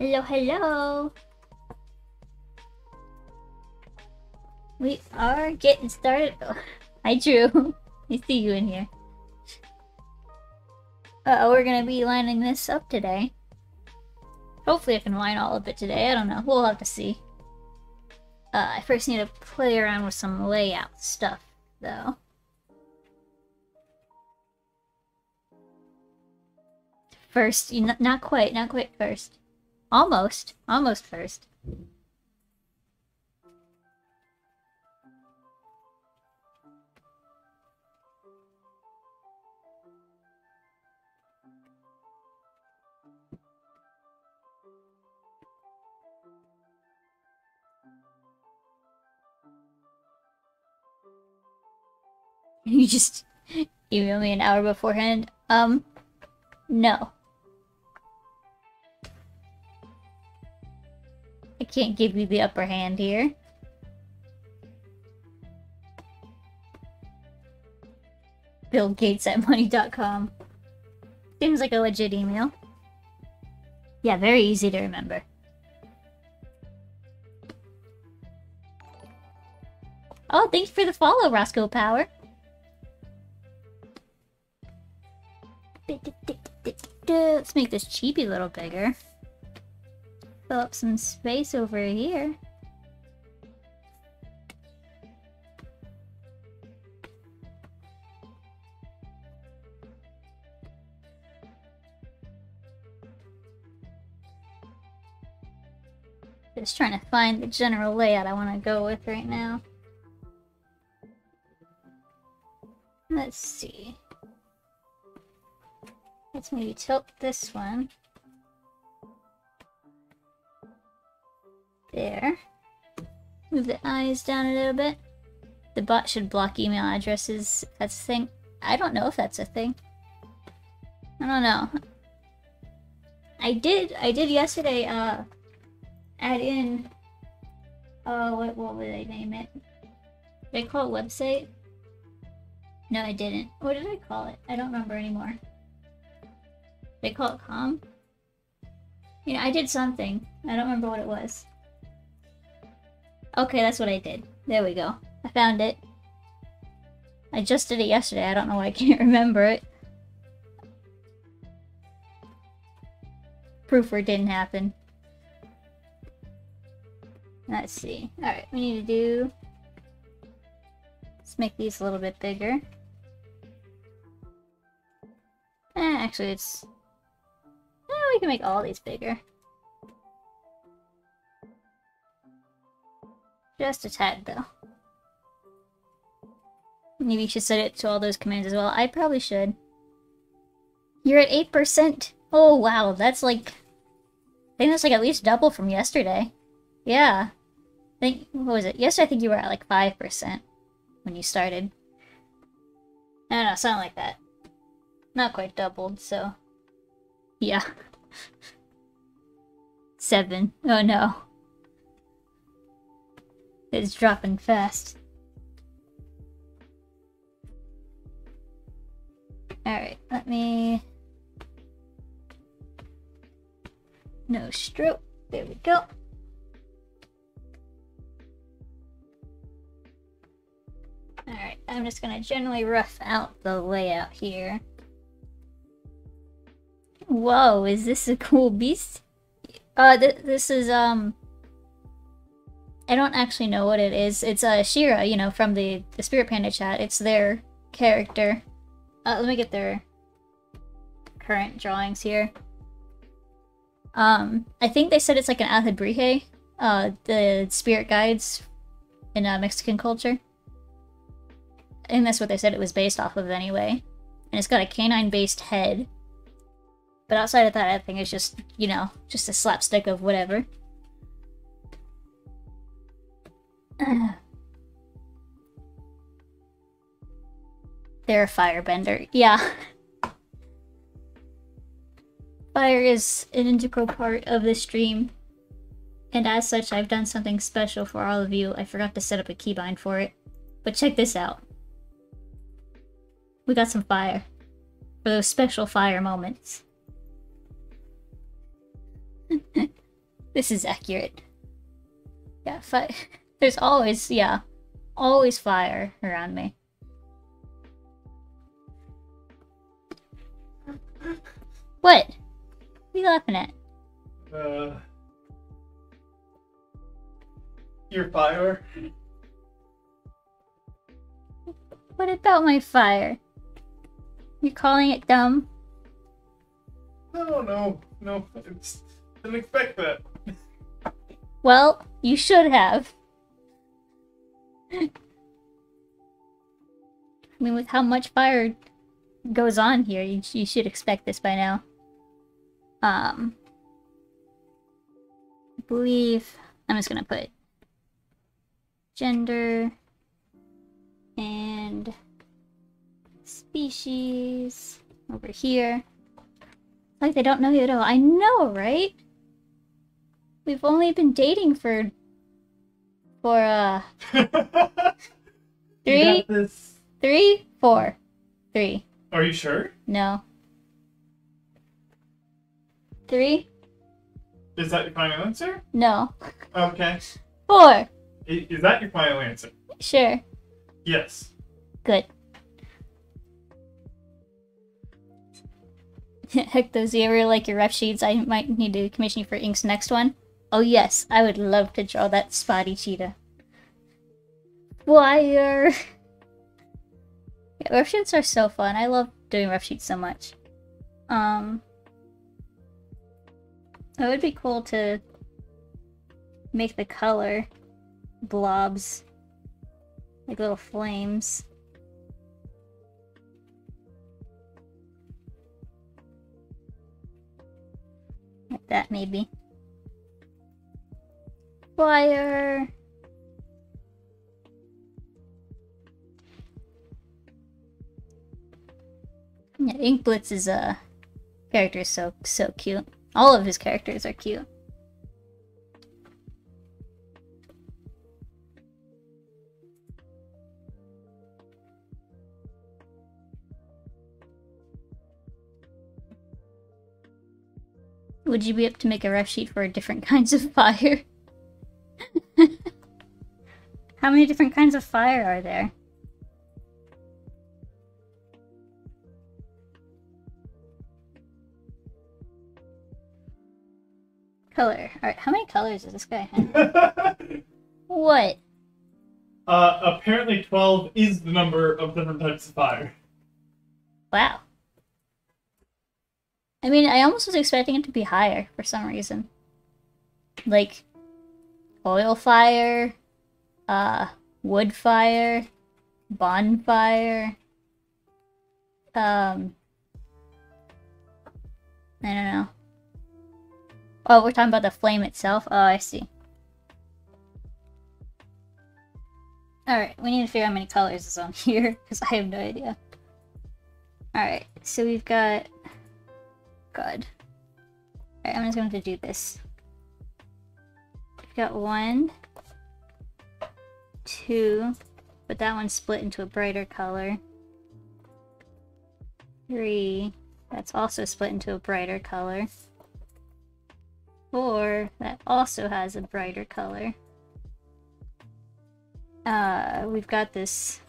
Hello, hello! We are getting started. Hi, Drew. I see you in here. We're gonna be lining this up today. Hopefully I can line all of it today. I don't know. We'll have to see. I first need to play around with some layout stuff, though. First, not quite first. Almost first. You just email me an hour beforehand? No. I can't give you the upper hand here. BillGates@money.com. Seems like a legit email. Yeah, very easy to remember. Oh, thanks for the follow, Roscoe Power. Let's make this cheapy a little bigger. Fill up some space over here. Just trying to find the general layout I want to go with right now. Let's see. Let's maybe tilt this one. There. Move the eyes down a little bit. The bot should block email addresses. That's a thing. I don't know if that's a thing. I don't know. I did yesterday, add in, what would I name it? Did I call it website? No, I didn't. What did I call it? I don't remember anymore. Did I call it com? You know, I did something. I don't remember what it was. Okay, that's what I did. There we go. I found it. I just did it yesterday. I don't know why I can't remember it. Proof it didn't happen. Let's see. Alright, we need to do... Let's make these a little bit bigger. Actually, it's... we can make all these bigger. Just a tad, though. Maybe you should set it to all those commands as well. I probably should. You're at 8%! Oh, wow, that's like... I think that's like at least double from yesterday. Yeah. I think... What was it? Yesterday I think you were at like 5% when you started. I don't know, something like that. Not quite doubled, so... Yeah. 7. Oh no. It's dropping fast. Alright, let me... No stroke. There we go. Alright, I'm just gonna generally rough out the layout here. Whoa, is this a cool beast? This is, I don't actually know what it is. It's, Shira, you know, from the Spirit Panda chat. It's their character. Let me get their current drawings here. I think they said it's like an Alhebrije, the spirit guides in, Mexican culture. I think that's what they said it was based off of anyway. And it's got a canine-based head. But outside of that, I think it's just, you know, just a slapstick of whatever. They're a firebender. Yeah. Fire is an integral part of the stream. And as such, I've done something special for all of you. I forgot to set up a keybind for it. But check this out. We got some fire. For those special fire moments. This is accurate. Yeah, there's always, yeah, always fire around me. What? What are you laughing at? Your fire. What about my fire? You're calling it dumb? No. Didn't expect that. Well, you should have. I mean, with how much fire goes on here, you should expect this by now. I believe I'm just gonna put gender and species over here. Like they don't know you at all. I know, right? We've only been dating for 3, 4. 3. Are you sure? No. 3? Is that your final answer? No. Okay. 4. Is that your final answer? Sure. Yes. Good. Heck, those you ever like your ref sheets? I might need to commission you for Ink's next one. Oh yes, I would love to draw that spotty cheetah. Wire. Yeah, ref sheets are so fun. I love doing ref sheets so much. It would be cool to make the color blobs, like little flames. Like that, maybe. Fire. Yeah, Ink Blitz's character is so cute. All of his characters are cute. Would you be up to make a ref sheet for different kinds of fire? How many different kinds of fire are there? Color. Alright, how many colors does this guy have? What? Apparently 12 is the number of different types of fire. Wow. I mean, I almost was expecting it to be higher for some reason. Like, oil fire, wood fire, bonfire, I don't know. Oh, we're talking about the flame itself? Oh, I see. Alright, we need to figure out how many colors is on here, because I have no idea. Alright, so we've got... God. Alright, I'm just going to do this. We've got 1, 2, but that one's split into a brighter color. 3, that's also split into a brighter color. 4, that also has a brighter color. We've got this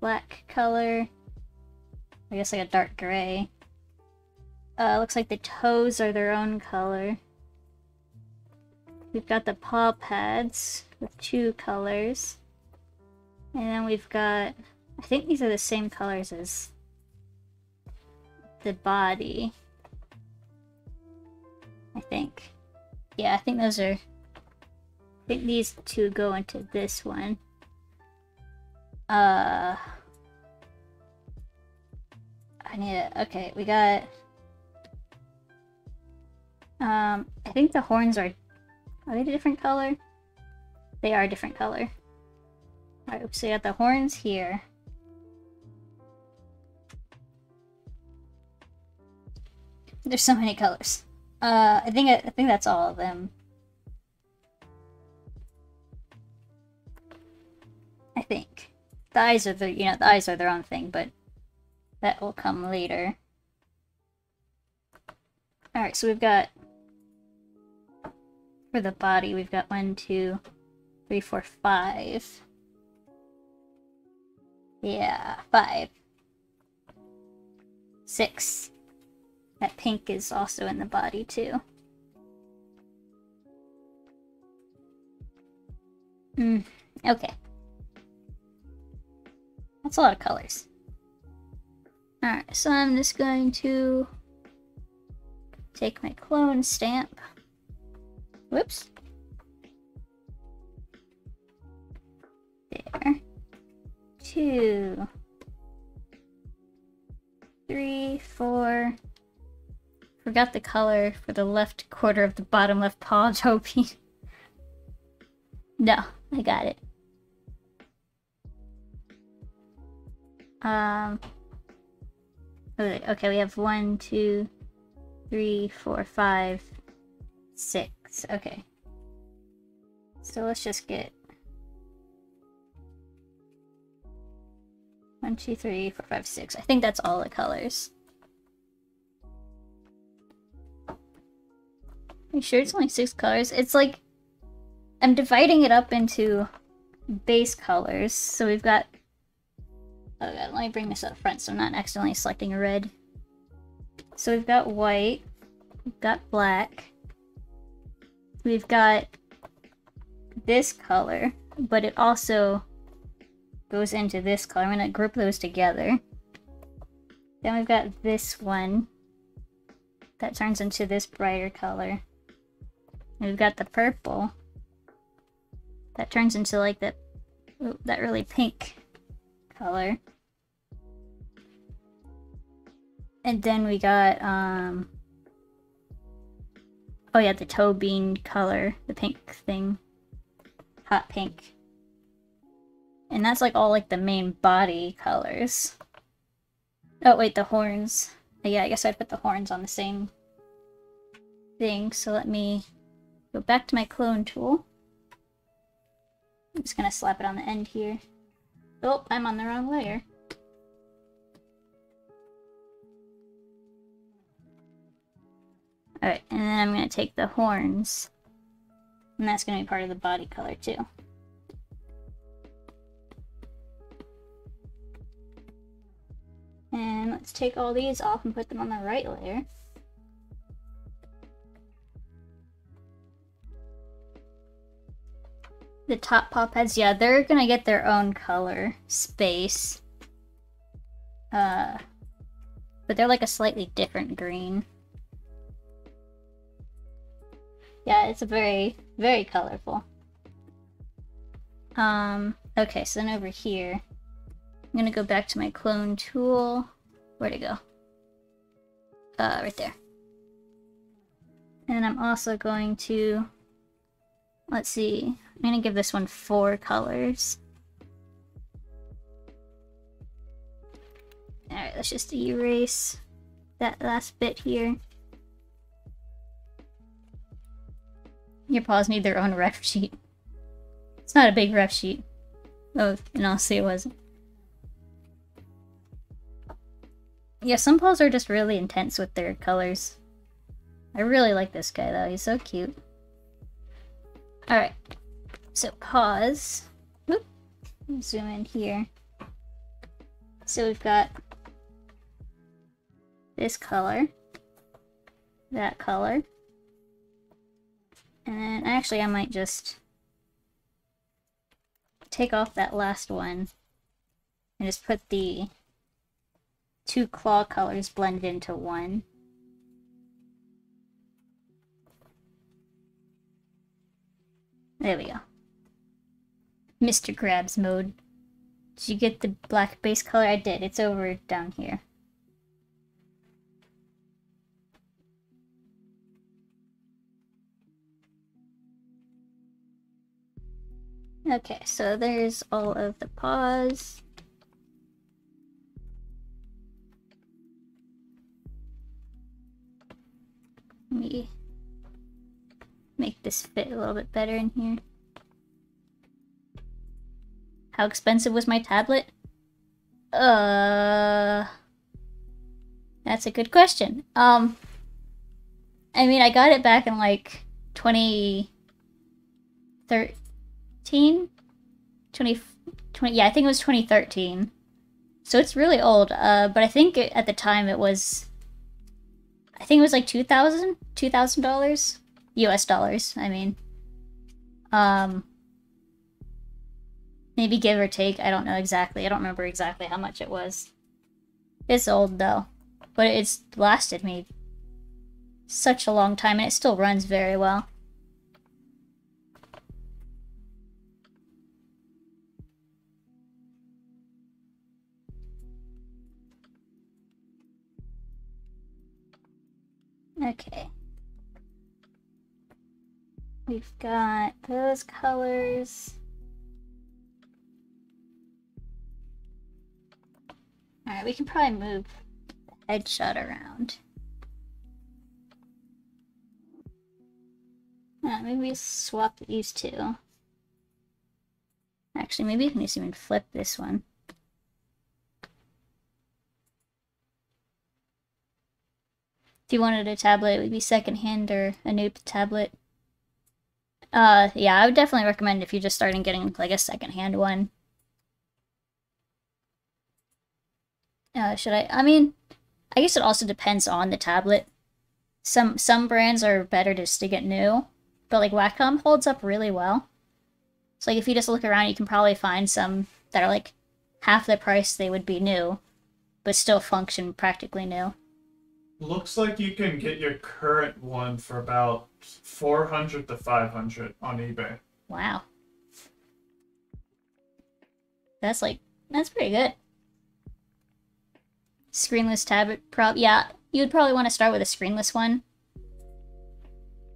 black color. I guess like a dark gray. Looks like the toes are their own color. We've got the paw pads with 2 colors. And then we've got... I think these are the same colors as the body. I think. Yeah, I think those are... I think these 2 go into this one. I need to... Okay, we got... I think the horns are they a different color? They are a different color. Alright, so we got the horns here. There's so many colors. I think that's all of them. I think. The eyes are the eyes are their own thing, but that will come later. Alright, so we've got For the body, we've got 1, 2, 3, 4, 5. Yeah, 5. 6. That pink is also in the body too. Okay. That's a lot of colors. Alright, so I'm just going to take my clone stamp. Whoops. There. 2, 3, 4. Forgot the color for the left quarter of the bottom left paw, Toby. No, I got it. Okay, we have 1, 2, 3, 4, 5, 6. Okay. So let's just get 1, 2, 3, 4, 5, 6. I think that's all the colors. Are you sure it's only 6 colors? It's like I'm dividing it up into base colors. So we've got, oh god, let me bring this up front so I'm not accidentally selecting a red. So we've got white, we've got black, we've got this color, but it also goes into this color. I'm gonna group those together. Then we've got this one that turns into this brighter color. And we've got the purple that turns into like that really pink color. And then we got oh yeah, the toe bean color, the pink thing. Hot pink. And that's like all like the main body colors. Oh wait, the horns. Yeah, I guess I'd put the horns on the same thing. So let me go back to my clone tool. I'm just gonna slap it on the end here. Oh, I'm on the wrong layer. Alright, and then I'm gonna take the horns. And that's gonna be part of the body color too. And let's take all these off and put them on the right layer. The top paw pads, yeah, they're gonna get their own color space. But they're like a slightly different green. Yeah, it's a very, very colorful. Okay, so then over here, I'm gonna go back to my clone tool. Where'd it go? Right there. And I'm also going to, let's see, I'm gonna give this one 4 colors. Alright, let's just erase that last bit here. Your paws need their own ref sheet. It's not a big ref sheet. Oh, and honestly it wasn't. Yeah, some paws are just really intense with their colors. I really like this guy though, he's so cute. Alright, so paws. Whoop. Zoom in here. So we've got this color, that color, and then actually I might just take off that last one and just put the 2 claw colors blended into one. There we go. Mr. Grabs mode. Did you get the black base color? I did. It's over down here. Okay, so there's all of the paws. Let me make this fit a little bit better in here. How expensive was my tablet? That's a good question. I mean, I got it back in like 20 2013? 20, yeah, I think it was 2013. So it's really old, but I think at the time it was... I think it was like $2,000 US dollars, I mean. Maybe give or take, I don't know exactly. I don't remember exactly how much it was. It's old though, but it's lasted me such a long time and it still runs very well. Okay. We've got those colors. Alright, we can probably move the headshot around. Maybe we swap these two. Actually, maybe we can just even flip this one. If you wanted a tablet, it would be secondhand or a new tablet. Yeah, I would definitely recommend if you're just starting getting like a secondhand one. I mean, I guess it also depends on the tablet. Some brands are better just to get new, but like Wacom holds up really well. So like if you just look around, you can probably find some that are like half the price they would be new, but still function practically new. Looks like you can get your current one for about $400 to $500 on eBay. Wow. That's pretty good. Screenless tablet yeah, you would probably want to start with a screenless one.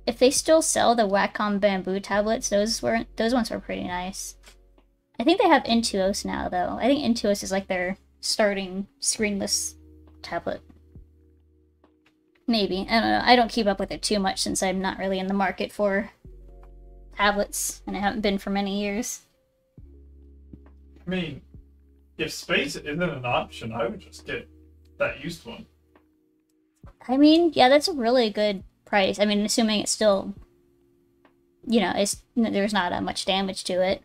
If they still sell the Wacom Bamboo tablets, those ones were pretty nice. I think they have Intuos now though. I think Intuos is like their starting screenless tablet. Maybe. I don't know. I don't keep up with it too much since I'm not really in the market for tablets, and I haven't been for many years. I mean, if space isn't an option, I would just get that used one. I mean, yeah, that's a really good price. I mean, assuming it's still, you know, there's not much damage to it.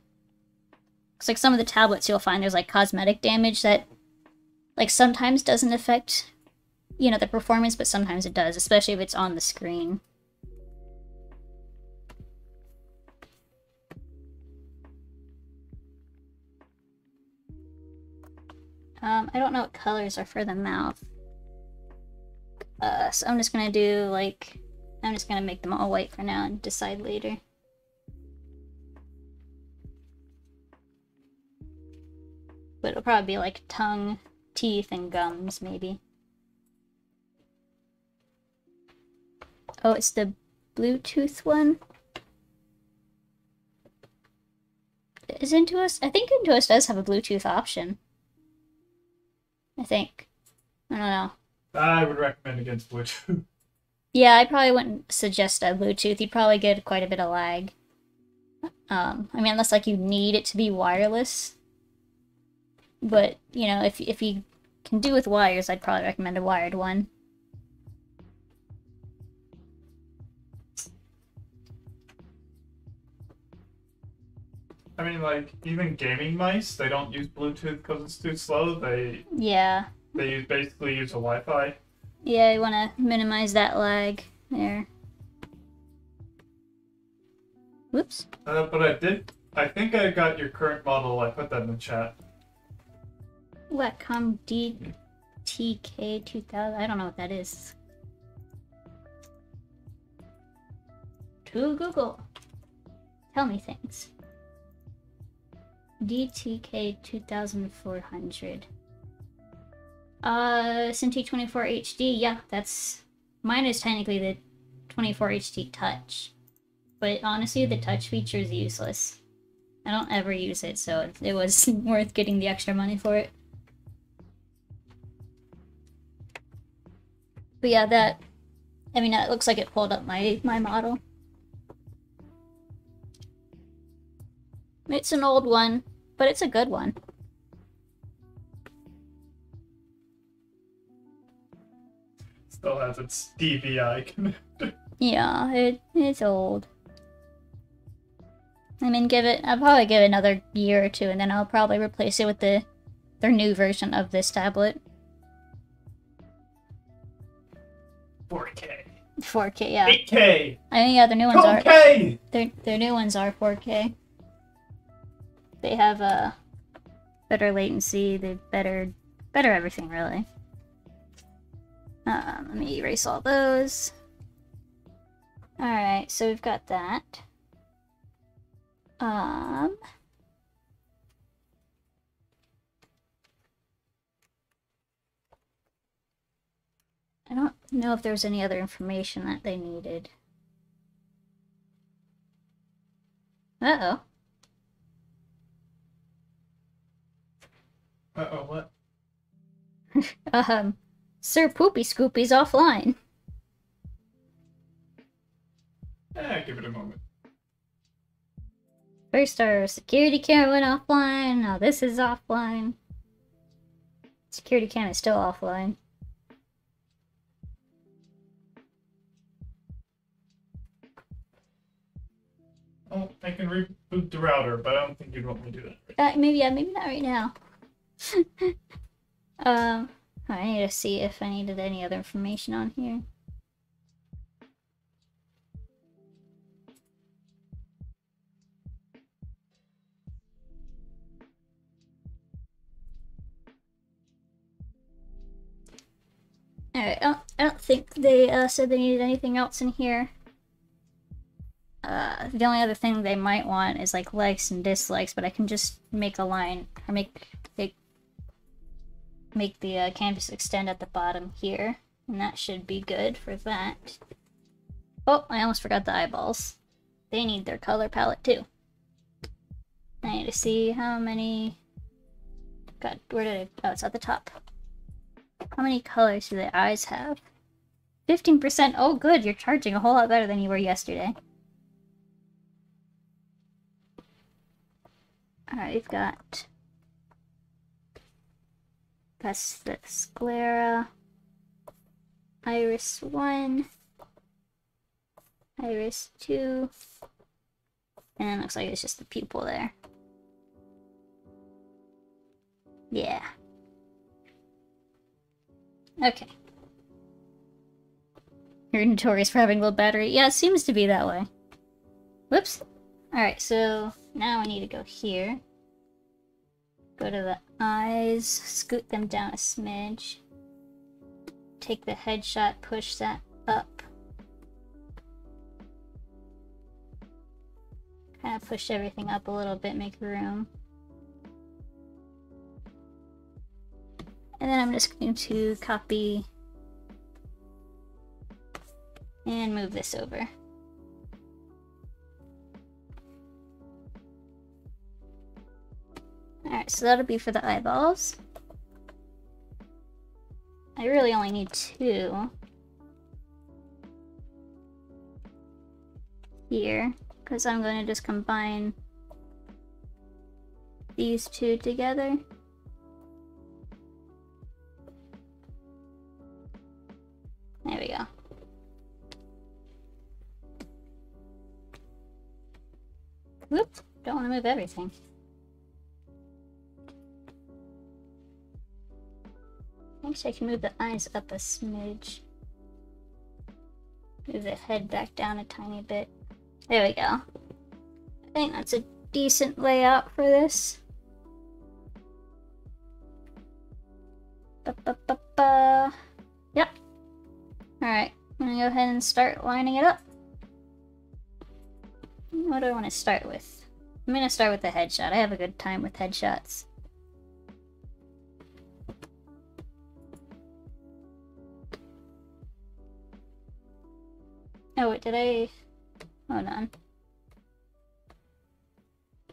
It's like some of the tablets you'll find there's like cosmetic damage that, like, sometimes doesn't affect, you know, the performance, but sometimes it does, especially if it's on the screen. I don't know what colors are for the mouth. So I'm just gonna do, like, I'm just gonna make them all white for now and decide later. But it'll probably be like tongue, teeth, and gums, maybe. Oh, it's the Bluetooth one? Is Intuos? I think Intuos does have a Bluetooth option. I think. I don't know. I would recommend against Bluetooth. Yeah, I probably wouldn't suggest a Bluetooth. You'd probably get quite a bit of lag. I mean, unless like you need it to be wireless. But, you know, if you can do with wires, I'd probably recommend a wired one. I mean, like, even gaming mice, they don't use Bluetooth because it's too slow. They basically use a Wi-Fi. Yeah, you want to minimize that lag there. Whoops. But I think I got your current model. I put that in the chat. Wacom DTK 2000. I don't know what that is. To Google. Tell me things. DTK 2400. Cintiq 24 HD. Yeah, mine is technically the 24 HD Touch. But honestly, the touch feature is useless. I don't ever use it, so it was worth getting the extra money for it. But yeah, that looks like it pulled up my model. It's an old one, but it's a good one. Still has its DVI connector. Yeah, it's old. I mean, I'll probably give it another year or two, and then I'll probably replace it with their new version of this tablet. 4K. 4K, yeah. 8K. I mean, yeah, their new ones 12K. are. Their new ones are 4K. They have better latency. They better everything really. Let me erase all those. All right, so we've got that. I don't know if there's any other information that they needed. Uh-oh. Uh-oh, what? Sir Poopy Scoopy's offline. Give it a moment. First our security cam went offline, now this is offline. Security cam is still offline. Oh, I can reboot the router, but I don't think you'd want me to do that. Maybe not right now. I need to see if I needed any other information on here. Alright, I don't think they said they needed anything else in here. The only other thing they might want is like likes and dislikes, but I can just make a line, or make the canvas extend at the bottom here, and that should be good for that. Oh, I almost forgot the eyeballs. They need their color palette too. I need to see how many... God, where did it... Oh, it's at the top. How many colors do the eyes have? 15%! Oh good, you're charging a whole lot better than you were yesterday. Alright, we've got... That's the sclera. Iris 1. Iris 2. And it looks like it's just the pupil there. Yeah. Okay. You're notorious for having low battery. Yeah, it seems to be that way. Whoops. Alright, so now I need to go here. Go to the eyes, scoot them down a smidge. Take the headshot, push that up. Kind of push everything up a little bit, make room. And then I'm just going to copy and move this over. Alright, so that'll be for the eyeballs. I really only need 2 here, because I'm going to just combine these 2 together. There we go. Whoop, don't want to move everything. Actually, I can move the eyes up a smidge. Move the head back down a tiny bit. There we go. I think that's a decent layout for this. Yep. Alright, I'm gonna go ahead and start lining it up. What do I want to start with? I'm gonna start with the headshot. I have a good time with headshots. Oh, wait, did I... Hold on.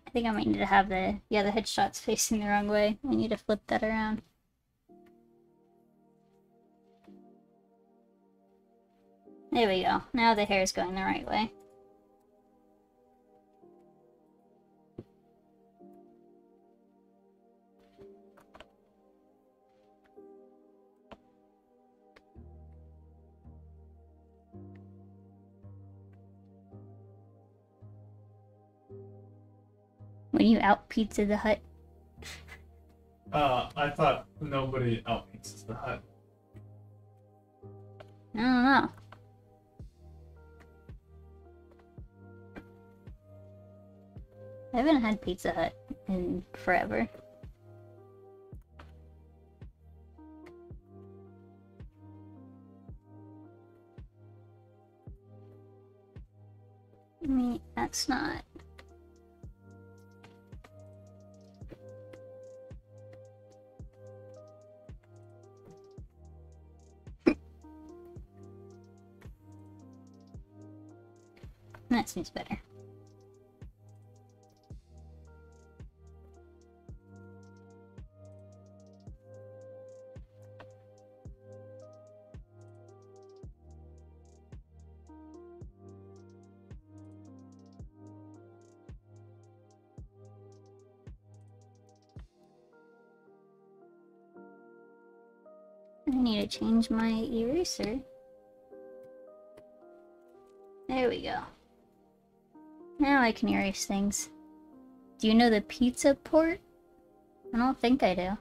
I think I might need to have the headshot's facing the wrong way. I need to flip that around. There we go. Now the hair is going the right way. When you out pizza the hut. I thought nobody out pizzas the hut. I don't know. I haven't had Pizza Hut in forever. I mean, that's not... That seems better. I need to change my eraser. There we go. Now I can erase things. Do you know the pizza port? I don't think I do.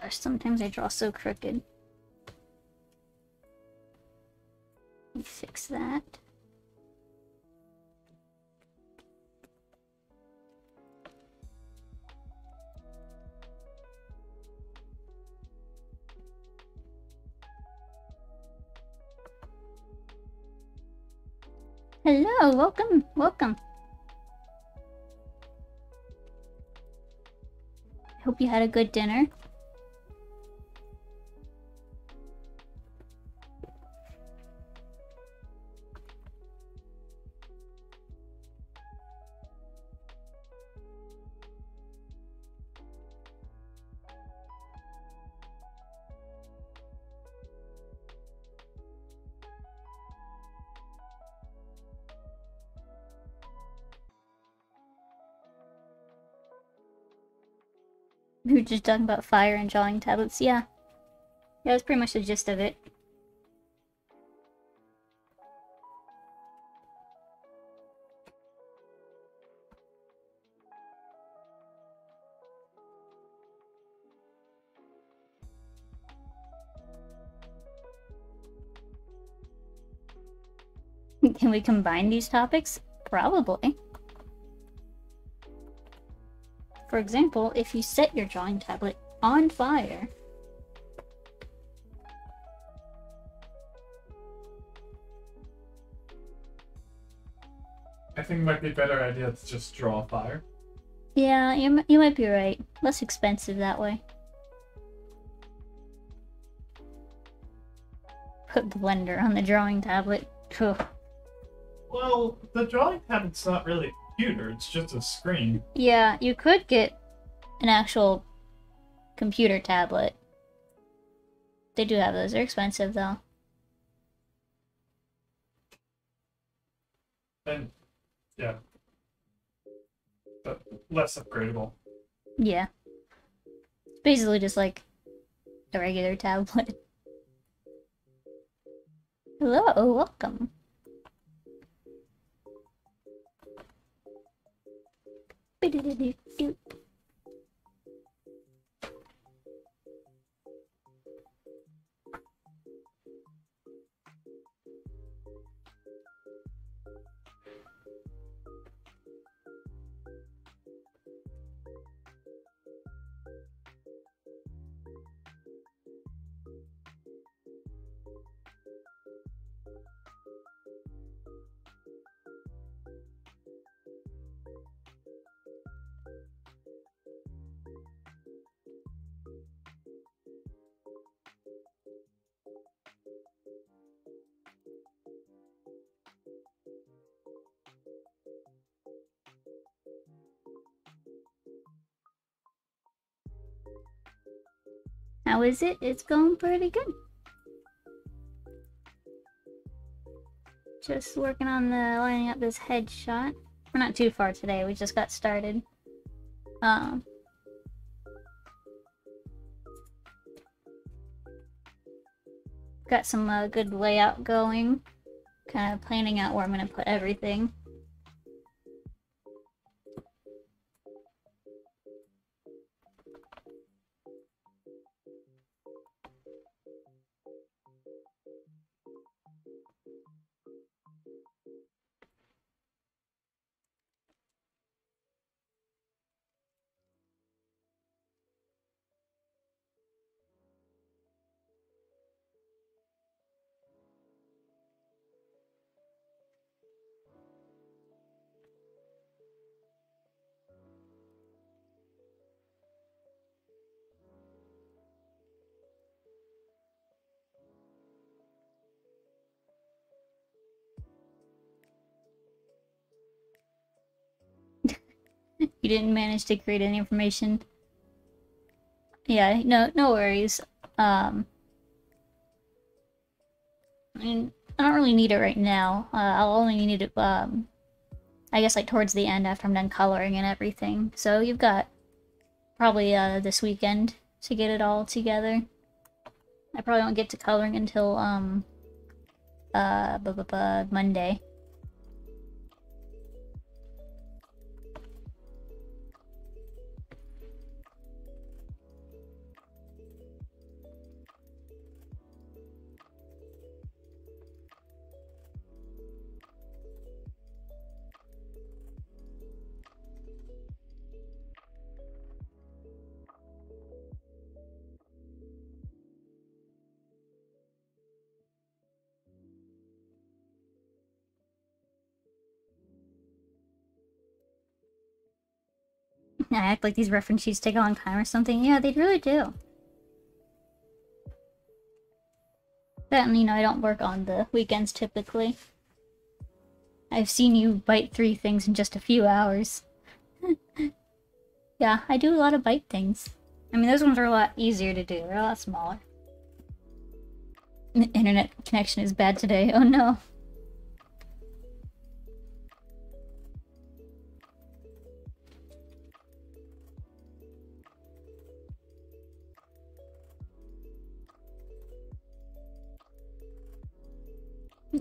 Gosh, sometimes I draw so crooked. Let me fix that. Hello, welcome, welcome. Hope you had a good dinner. We were just talking about fire and drawing tablets. Yeah. Yeah, that's pretty much the gist of it. Can we combine these topics? Probably. For example, if you set your drawing tablet on fire. I think it might be a better idea to just draw fire. Yeah, you might be right. Less expensive that way. Put Blender on the drawing tablet. Ugh. Well, the drawing tablet's not really a computer, it's just a screen. Yeah, you could get an actual computer tablet. They do have those. They're expensive, though. And, yeah. But less upgradable. Yeah. It's basically just like a regular tablet. Hello, welcome. How is it? It's going pretty good. Just working on the lining up this headshot. We're not too far today, we just got started. Got some good layout going. Kind of planning out where I'm gonna put everything. You didn't manage to create any information. Yeah, no worries. I mean, I don't really need it right now. I'll only need it, I guess, like, towards the end after I'm done coloring and everything. So you've got probably, this weekend to get it all together. I probably won't get to coloring until, Monday. I act like these reference sheets take a long time or something. Yeah, they really do. But, you know, I don't work on the weekends typically. I've seen you bite 3 things in just a few hours. Yeah, I do a lot of bite things. I mean, those ones are a lot easier to do. They're a lot smaller. The internet connection is bad today. Oh no.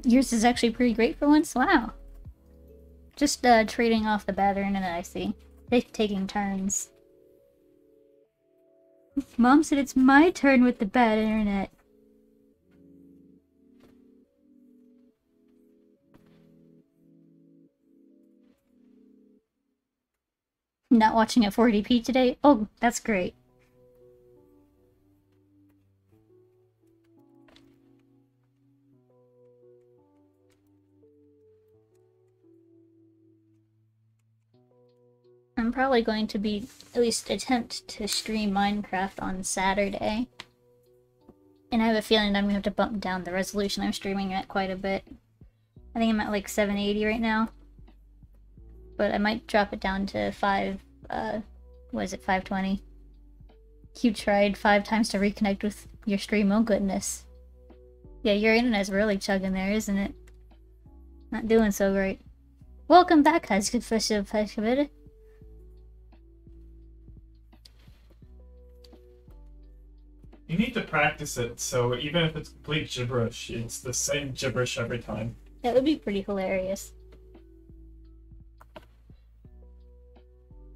Yours is actually pretty great for once? Wow. Just trading off the bad internet, I see. Taking turns. Mom said it's my turn with the bad internet. Not watching at 40p today? Oh, that's great. I'm probably going to be at least attempt to stream Minecraft on Saturday. And I have a feeling I'm going to have to bump down the resolution I'm streaming at quite a bit. I think I'm at like 780 right now. But I might drop it down to 520? You tried 5 times to reconnect with your stream, oh goodness. Yeah, your internet's really chugging there, isn't it? Not doing so great. Welcome back, guys. Good first of You need to practice it, so even if it's complete gibberish, it's the same gibberish every time. That would be pretty hilarious.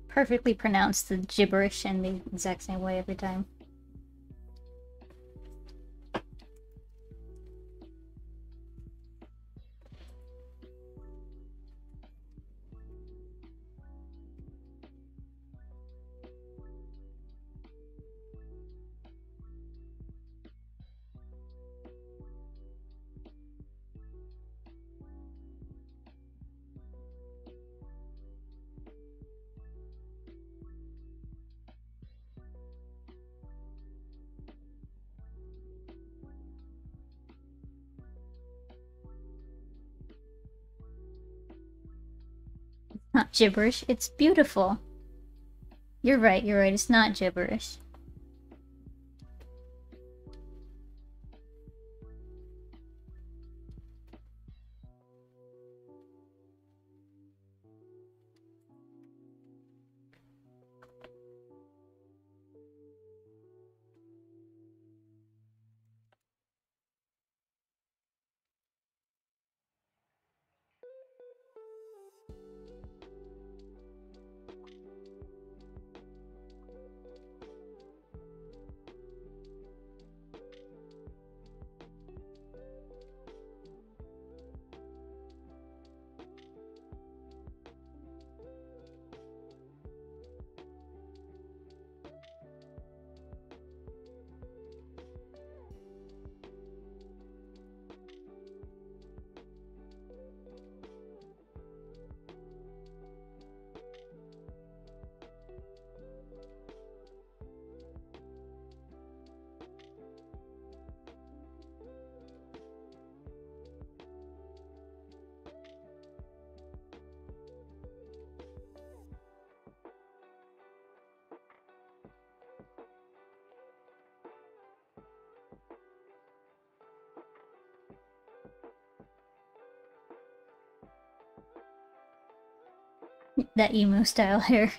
Perfectly pronounce the gibberish in the exact same way every time. Not gibberish, it's beautiful. You're right, it's not gibberish. That emo style hair.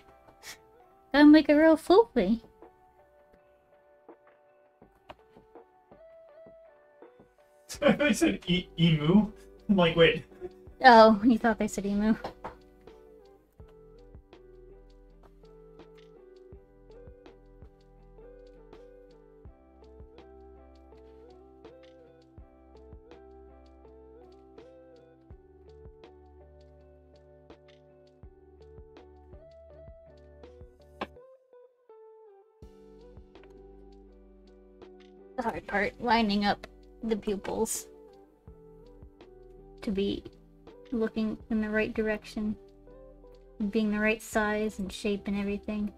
Gotta make it real floofy. They said emu? I'm like, wait. Oh, you thought they said emu. The hard part, lining up the pupils to be looking in the right direction, being the right size and shape and everything.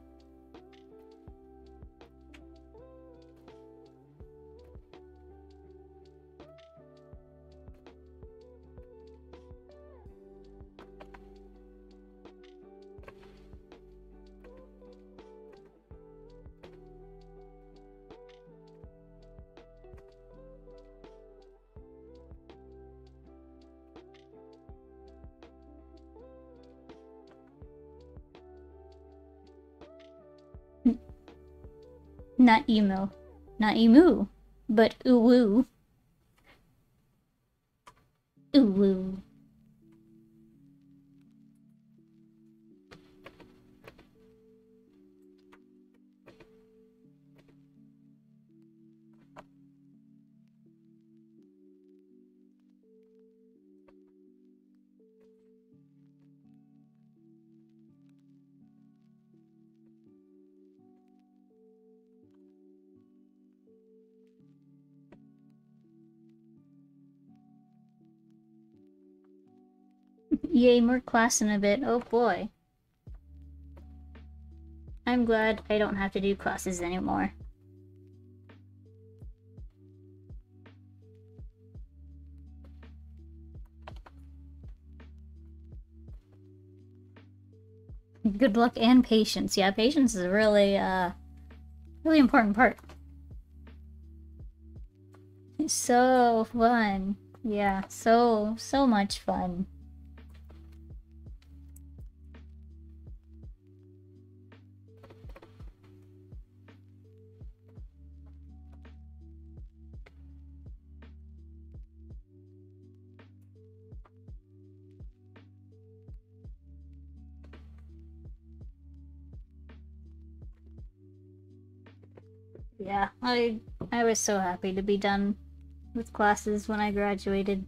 Not emo. Not emu. But uwu. Uwu. Yay, more class in a bit. Oh boy. I'm glad I don't have to do classes anymore. Good luck and patience. Yeah, patience is a really, really important part. It's so fun. Yeah, so much fun. Yeah, I was so happy to be done with classes when I graduated.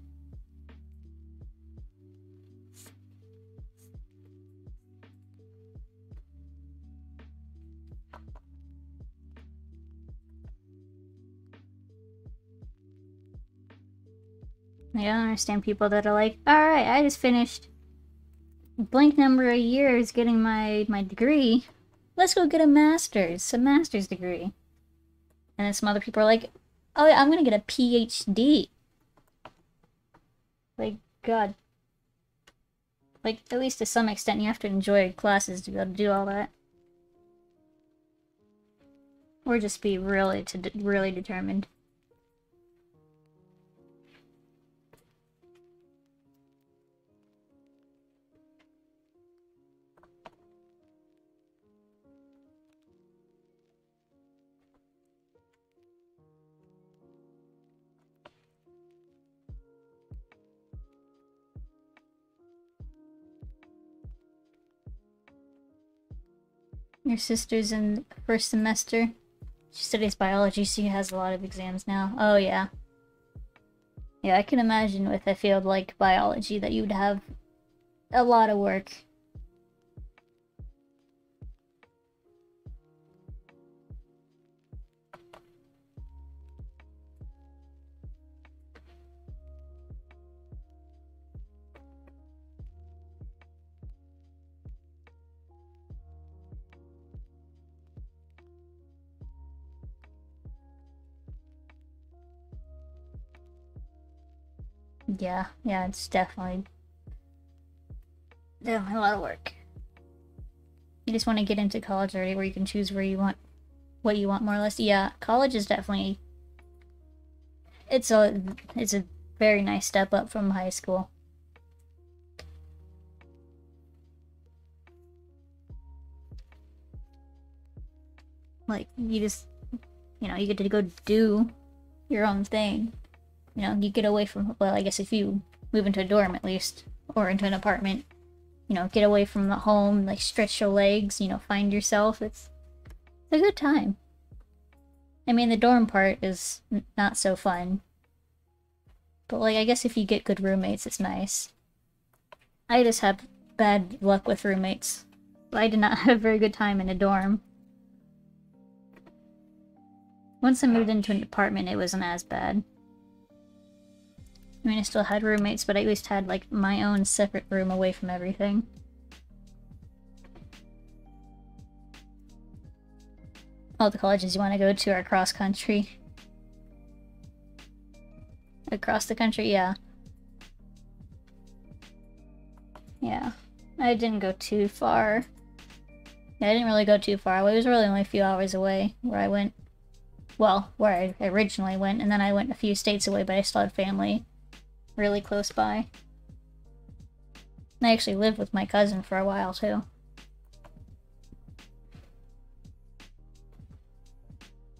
I don't understand people that are like, alright, I just finished blank number of years getting my degree. Let's go get a master's degree. And then some other people are like, oh yeah, I'm gonna get a PhD. Like, God. Like, at least to some extent, you have to enjoy classes to be able to do all that. Or just be really determined. Your sister's in first semester. She studies biology, so she has a lot of exams now. Oh, yeah. Yeah, I can imagine with a field like biology that you would have a lot of work. Yeah, it's definitely a lot of work. You just want to get into college already where you can choose where you want, what you want more or less. Yeah, college is definitely, it's a very nice step up from high school. Like, you just, you get to go do your own thing. You get away from, well, I guess if you move into a dorm at least, or into an apartment, get away from the home, like stretch your legs, find yourself. It's a good time. I mean, the dorm part is not so fun. But, like, I guess if you get good roommates, it's nice. I just have bad luck with roommates. I did not have a very good time in a dorm. Once I moved into an apartment, it wasn't as bad. I mean, I still had roommates, but I at least had, like, my own separate room away from everything. All the colleges you want to go to are cross-country. Across the country, yeah. Yeah. I didn't go too far. Yeah, I didn't really go too far. It was really only a few hours away where I went. Well, where I originally went, and then I went a few states away, but I still had family really close by. I actually lived with my cousin for a while, too.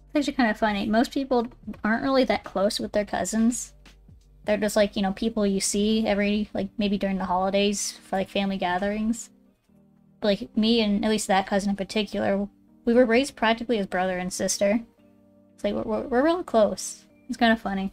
It's actually kind of funny. Most people aren't really that close with their cousins. They're just like, people you see every, like, maybe during the holidays for, like, family gatherings. But, like, me and at least that cousin in particular, we were raised practically as brother and sister. It's like, we're real close. It's kind of funny.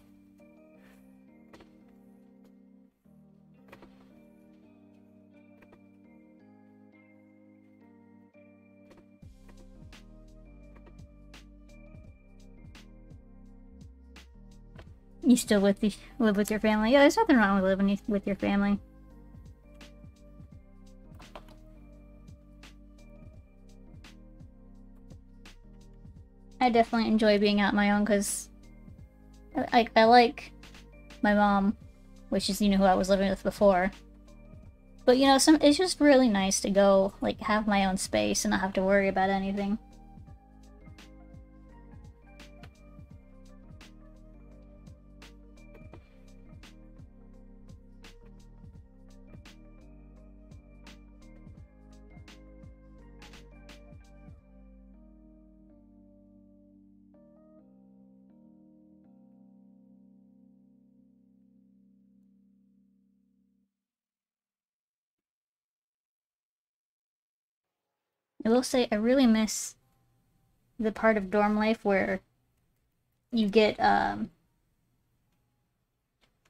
You still live with your family? Yeah, there's nothing wrong with living with your family. I definitely enjoy being out on my own because I like my mom, which is, you know, who I was living with before. But, you know, it's just really nice to go, like, have my own space and not have to worry about anything. I will say, I really miss the part of dorm life where you get, oh,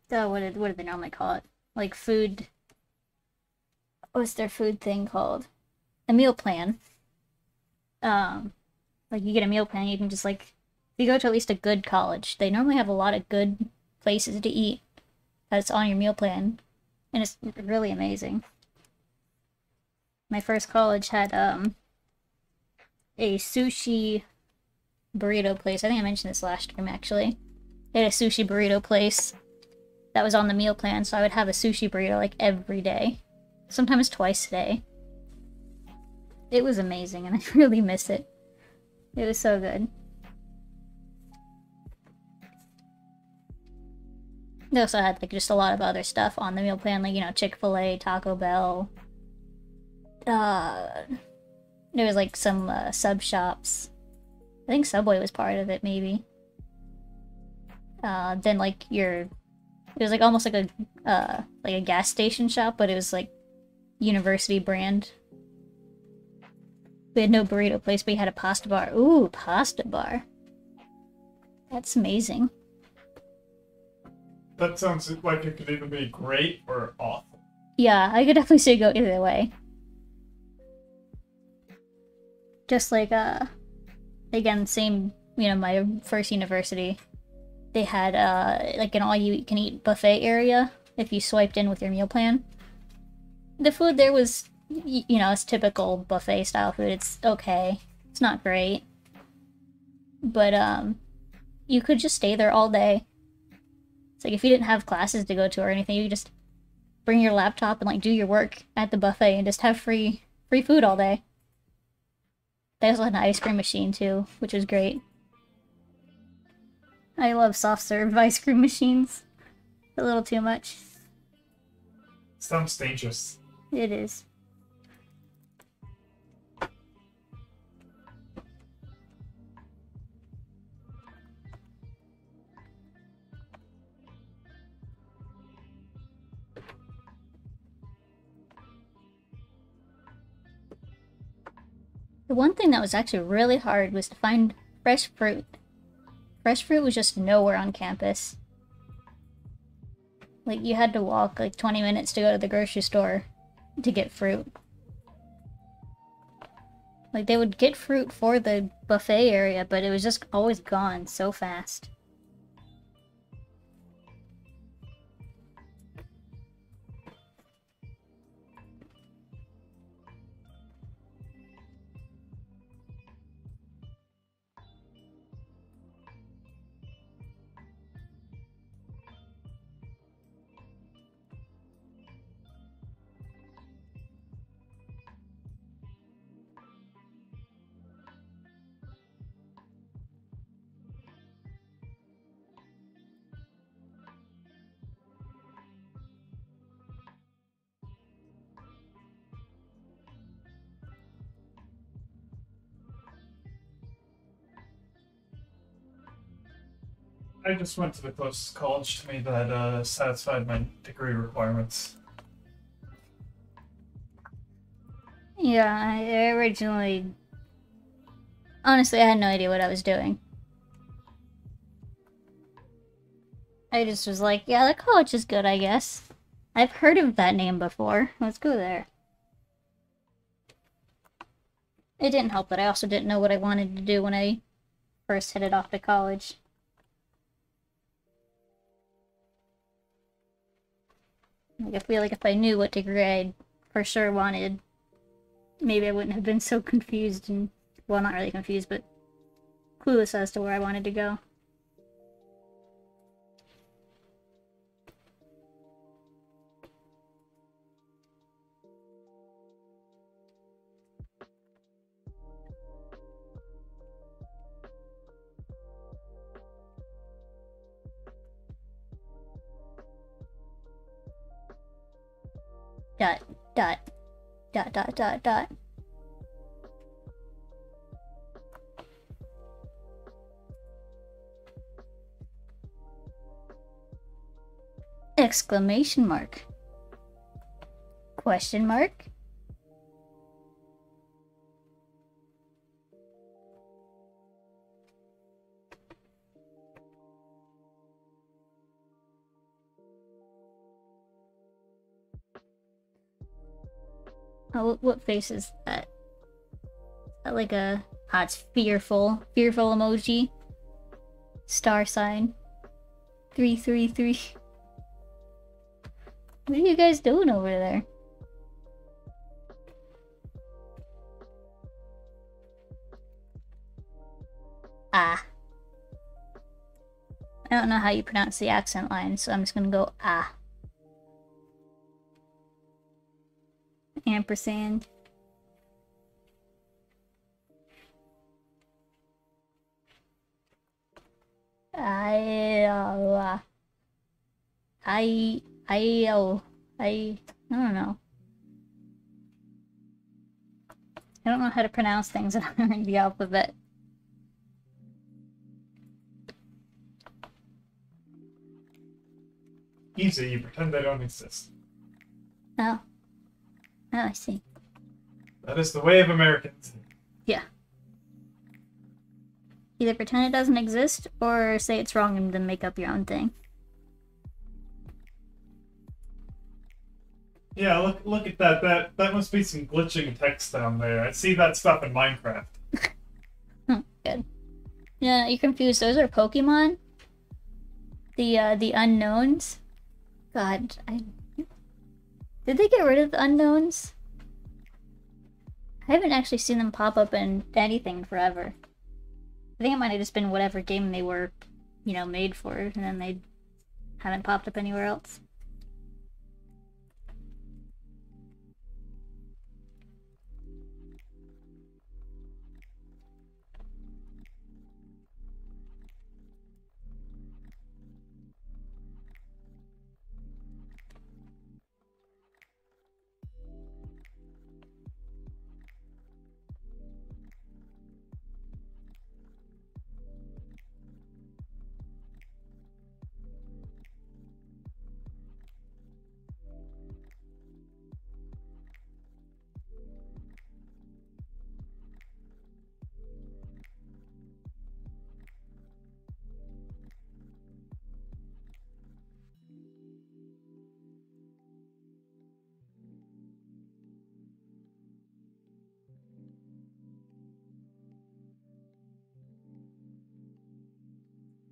what do they normally call it? Like, food... What's their food thing called? A meal plan. Like, you get a meal plan, you can just, like... If you go to at least a good college, they normally have a lot of good places to eat that's on your meal plan. And it's really amazing. My first college had, a sushi burrito place. I think I mentioned this last time, actually. They had a sushi burrito place that was on the meal plan, so I would have a sushi burrito, like, every day. Sometimes twice a day. It was amazing, and I really miss it. It was so good. They also had, like, just a lot of other stuff on the meal plan, like, you know, Chick-fil-A, Taco Bell. There was, like, some, sub shops. I think Subway was part of it, maybe. Then, like, it was, like, almost like a gas station shop, but it was, like, university brand. We had no burrito place, but we had a pasta bar. Ooh, pasta bar. That's amazing. That sounds like it could either be great or awful. Yeah, I could definitely say go either way. Just like, again, same, you know, my first university. They had, like, an all-you-can-eat buffet area if you swiped in with your meal plan. The food there was, you know, it's typical buffet-style food. It's okay. It's not great. But, you could just stay there all day. It's like, if you didn't have classes to go to or anything, you could just bring your laptop and, like, do your work at the buffet and just have free food all day. They also had an ice cream machine, too, which was great. I love soft-serve ice cream machines. A little too much. Sounds dangerous. It is. The one thing that was actually really hard was to find fresh fruit. Fresh fruit was just nowhere on campus. Like, you had to walk, like, 20 minutes to go to the grocery store to get fruit. Like, they would get fruit for the buffet area, but it was just always gone so fast. I just went to the closest college to me that satisfied my degree requirements. Yeah, I originally... Honestly, I had no idea what I was doing. I just was like, yeah, the college is good, I guess. I've heard of that name before. Let's go there. It didn't help that I also didn't know what I wanted to do when I first headed off to college. Like, I feel like if I knew what degree I for sure wanted, maybe I wouldn't have been so confused and... Well, not really confused, but clueless as to where I wanted to go. Dot, dot, dot, dot, dot, dot. Exclamation mark. Question mark. Oh, what face is that? Is that like a... Ah, it's fearful. Fearful emoji. Star sign. 333. What are you guys doing over there? Ah. I don't know how you pronounce the accent line, so I'm just gonna go ah. Ampersand. I don't know. I don't know how to pronounce things in the alphabet. Easy, you pretend they don't exist. Oh. Oh, I see. That is the way of Americans. Yeah. Either pretend it doesn't exist, or say it's wrong and then make up your own thing. Yeah, look at that. That must be some glitching text down there. I see that stuff in Minecraft. Good. Yeah, you're confused. Those are Pokemon? The unknowns? God, Did they get rid of the unknowns? I haven't actually seen them pop up in anything in forever. I think it might have just been whatever game they were, you know, made for, and then they haven't popped up anywhere else.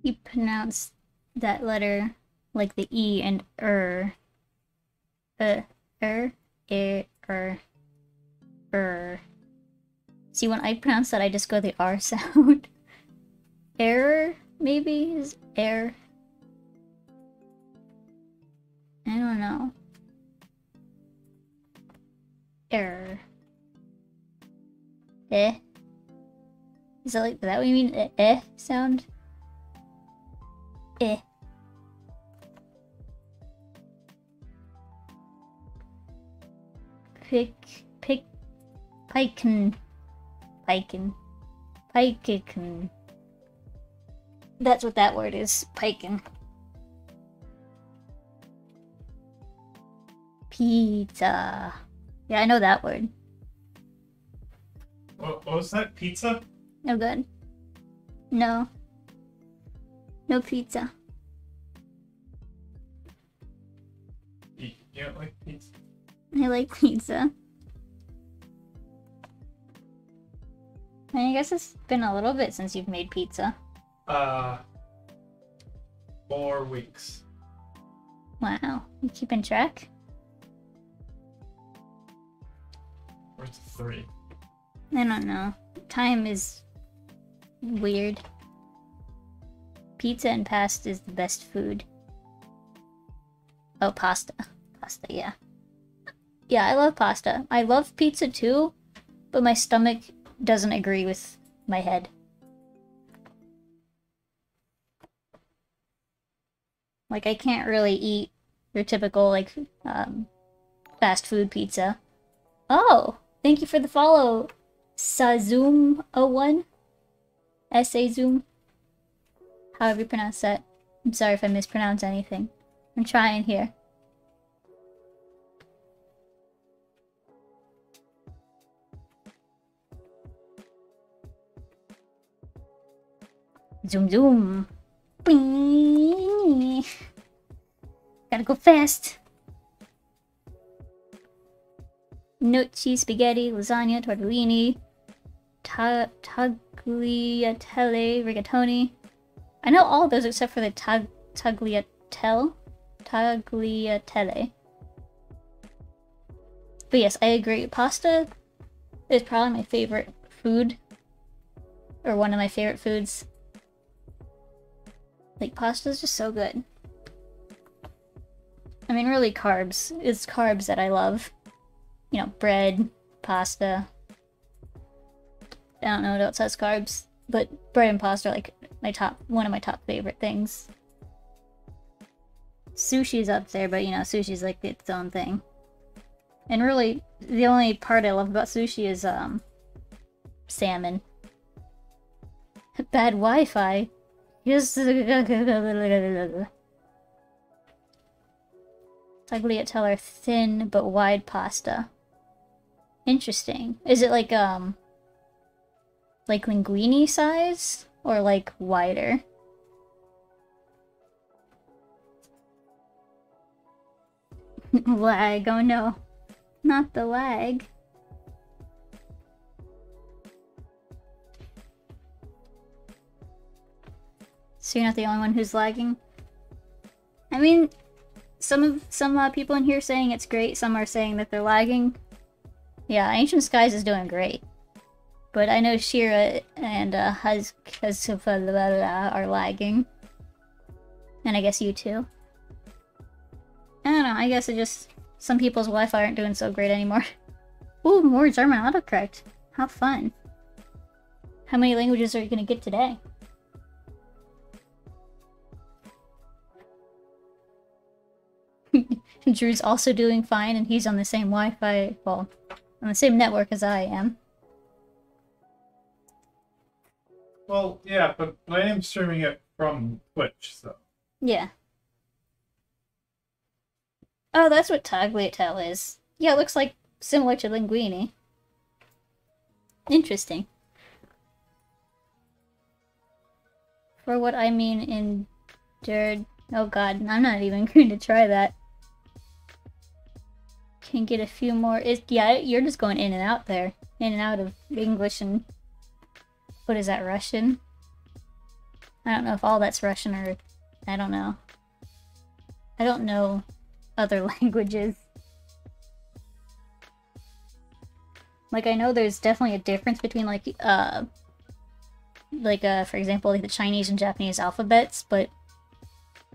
You pronounce that letter like the E and See, when I pronounce that, I just go the R sound. Error, maybe, is air. I don't know. Error. Eh? Is that what you mean? Eh sound? Eh. Piken. That's what that word is. Piken. Pizza. Yeah, I know that word. What was that? Pizza? No good. No. No pizza. You don't like pizza? I like pizza. I mean, I guess it's been a little bit since you've made pizza. 4 weeks. Wow. You keeping track? Or is it 3? I don't know. Time is Weird. Pizza and pasta is the best food. Oh, pasta. Pasta, yeah. Yeah, I love pasta. I love pizza too, but my stomach doesn't agree with my head. Like, I can't really eat your typical, like, fast food pizza. Oh! Thank you for the follow, Sazoom01? S-A-Zoom? However you pronounce that. I'm sorry if I mispronounce anything. I'm trying here. Zoom zoom. Bing. Gotta go fast. Gnocchi, spaghetti, lasagna, tortellini, tagliatelle, rigatoni. I know all of those except for the tagliatelle. Tagliatelle. But yes, I agree. Pasta is probably my favorite food. Or one of my favorite foods. Like, pasta is just so good. I mean, really carbs. It's carbs that I love. You know, bread, pasta. I don't know what else has carbs. But bread and pasta are like one of my top favorite things. Sushi's up there, but you know, sushi's like its own thing. And really, the only part I love about sushi is, salmon. Bad Wi-Fi. Yes. Tagliatelle are thin but wide pasta. Interesting. Is it like linguine size? Or like wider? Lag, oh no. Not the lag. So you're not the only one who's lagging? I mean, some people in here saying it's great, some are saying that they're lagging. Yeah, Ancient Skies is doing great. But I know Shira and Hazkazufalala are lagging. And I guess you too. I don't know, I guess it just... Some people's Wi-Fi aren't doing so great anymore. Ooh, more German autocorrect. How fun. How many languages are you gonna get today? Drew's also doing fine, and he's on the same Wi-Fi, well, on the same network as I am. Well, yeah, but I am streaming it from Twitch, so... Yeah. Oh, that's what tagliatelle is. Yeah, it looks like similar to linguine. Interesting. For what I mean endured... Oh god, I'm not even going to try that. Can get a few more... Yeah, you're just going in and out there. In and out of English and... What is that, Russian? I don't know if all that's Russian or... I don't know. I don't know other languages. Like, I know there's definitely a difference between, like, for example, like the Chinese and Japanese alphabets, but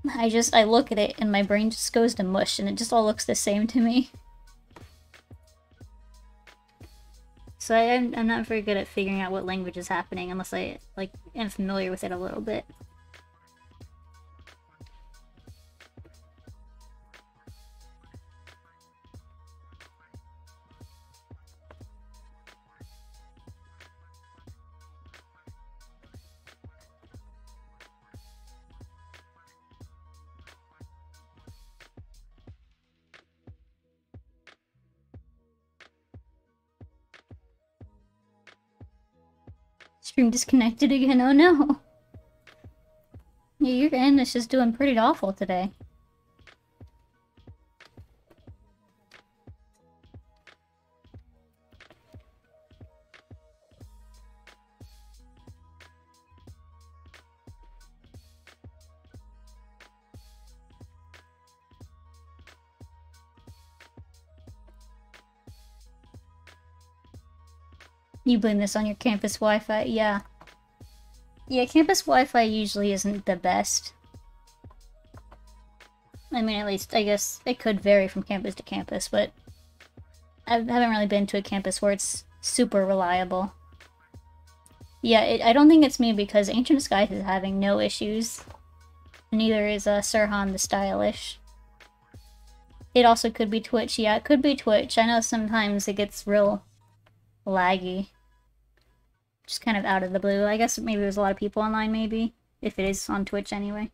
I look at it and my brain just goes to mush and it just all looks the same to me. So I'm not very good at figuring out what language is happening unless I, like, am familiar with it a little bit. Stream disconnected again, oh no! Yeah, your internet's just doing pretty awful today. You blame this on your campus Wi-Fi? Yeah. Yeah, campus Wi-Fi usually isn't the best. I mean, at least, I guess it could vary from campus to campus, but I haven't really been to a campus where it's super reliable. Yeah, I don't think it's me because Ancient Skies is having no issues. Neither is Sirhan the Stylish. It also could be Twitch. Yeah, it could be Twitch. I know sometimes it gets real laggy. Just kind of out of the blue. I guess maybe there's a lot of people online, maybe. If it is on Twitch anyway.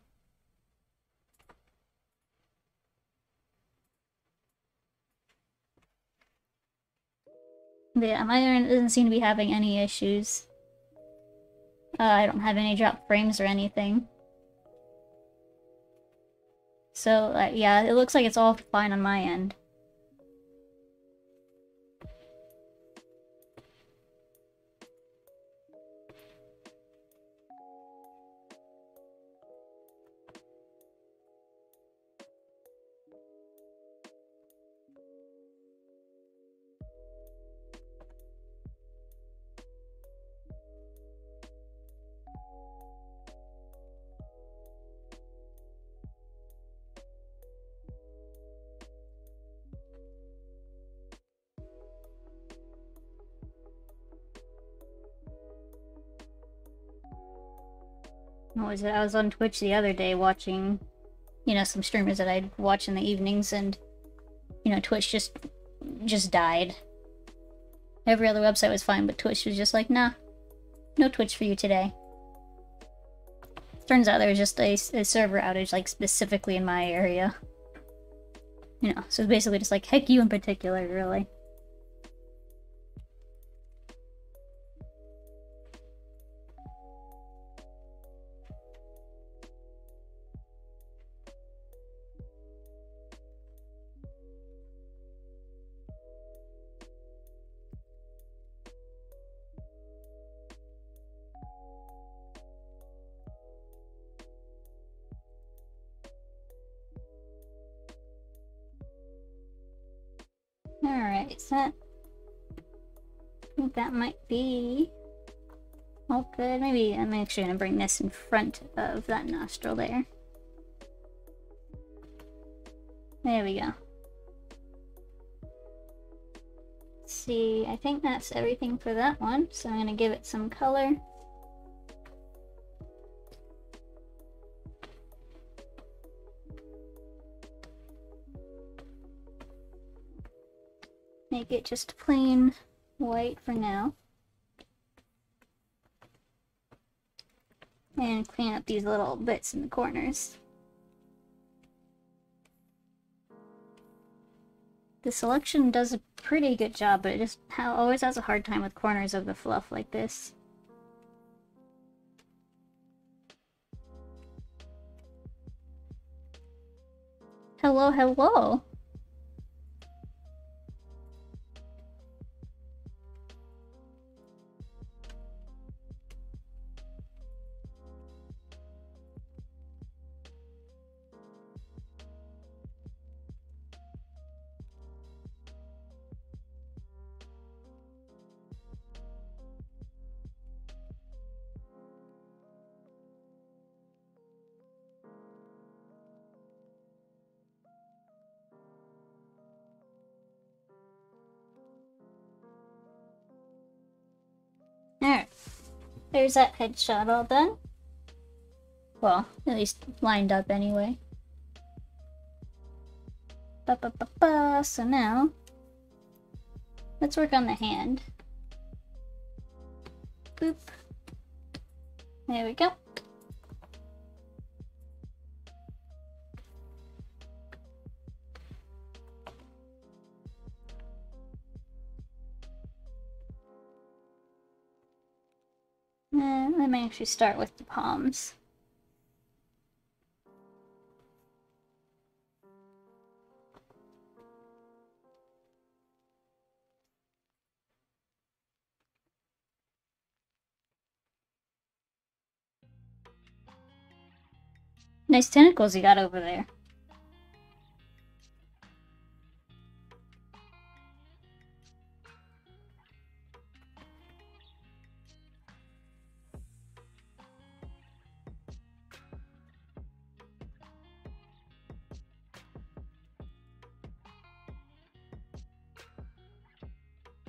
But yeah, my internet doesn't seem to be having any issues. I don't have any drop frames or anything. So, yeah, it looks like it's all fine on my end. What was it? I was on Twitch the other day watching, you know, some streamers that I'd watch in the evenings, and, you know, Twitch just died. Every other website was fine, but Twitch was just like, nah, no Twitch for you today. Turns out there was just a server outage, like, specifically in my area. You know, so it's basically just like, heck you in particular, really. Alright, so I think that might be all good. Maybe I'm actually gonna bring this in front of that nostril there. There we go. Let's see, I think that's everything for that one, so I'm gonna give it some color. Make it just plain white for now. And clean up these little bits in the corners. The selection does a pretty good job, but it just always has a hard time with corners of the fluff like this. Hello, hello! Alright, there's that headshot all done. Well, at least lined up anyway. So now, let's work on the hand. Boop. There we go. Let me actually start with the palms. Nice tentacles you got over there.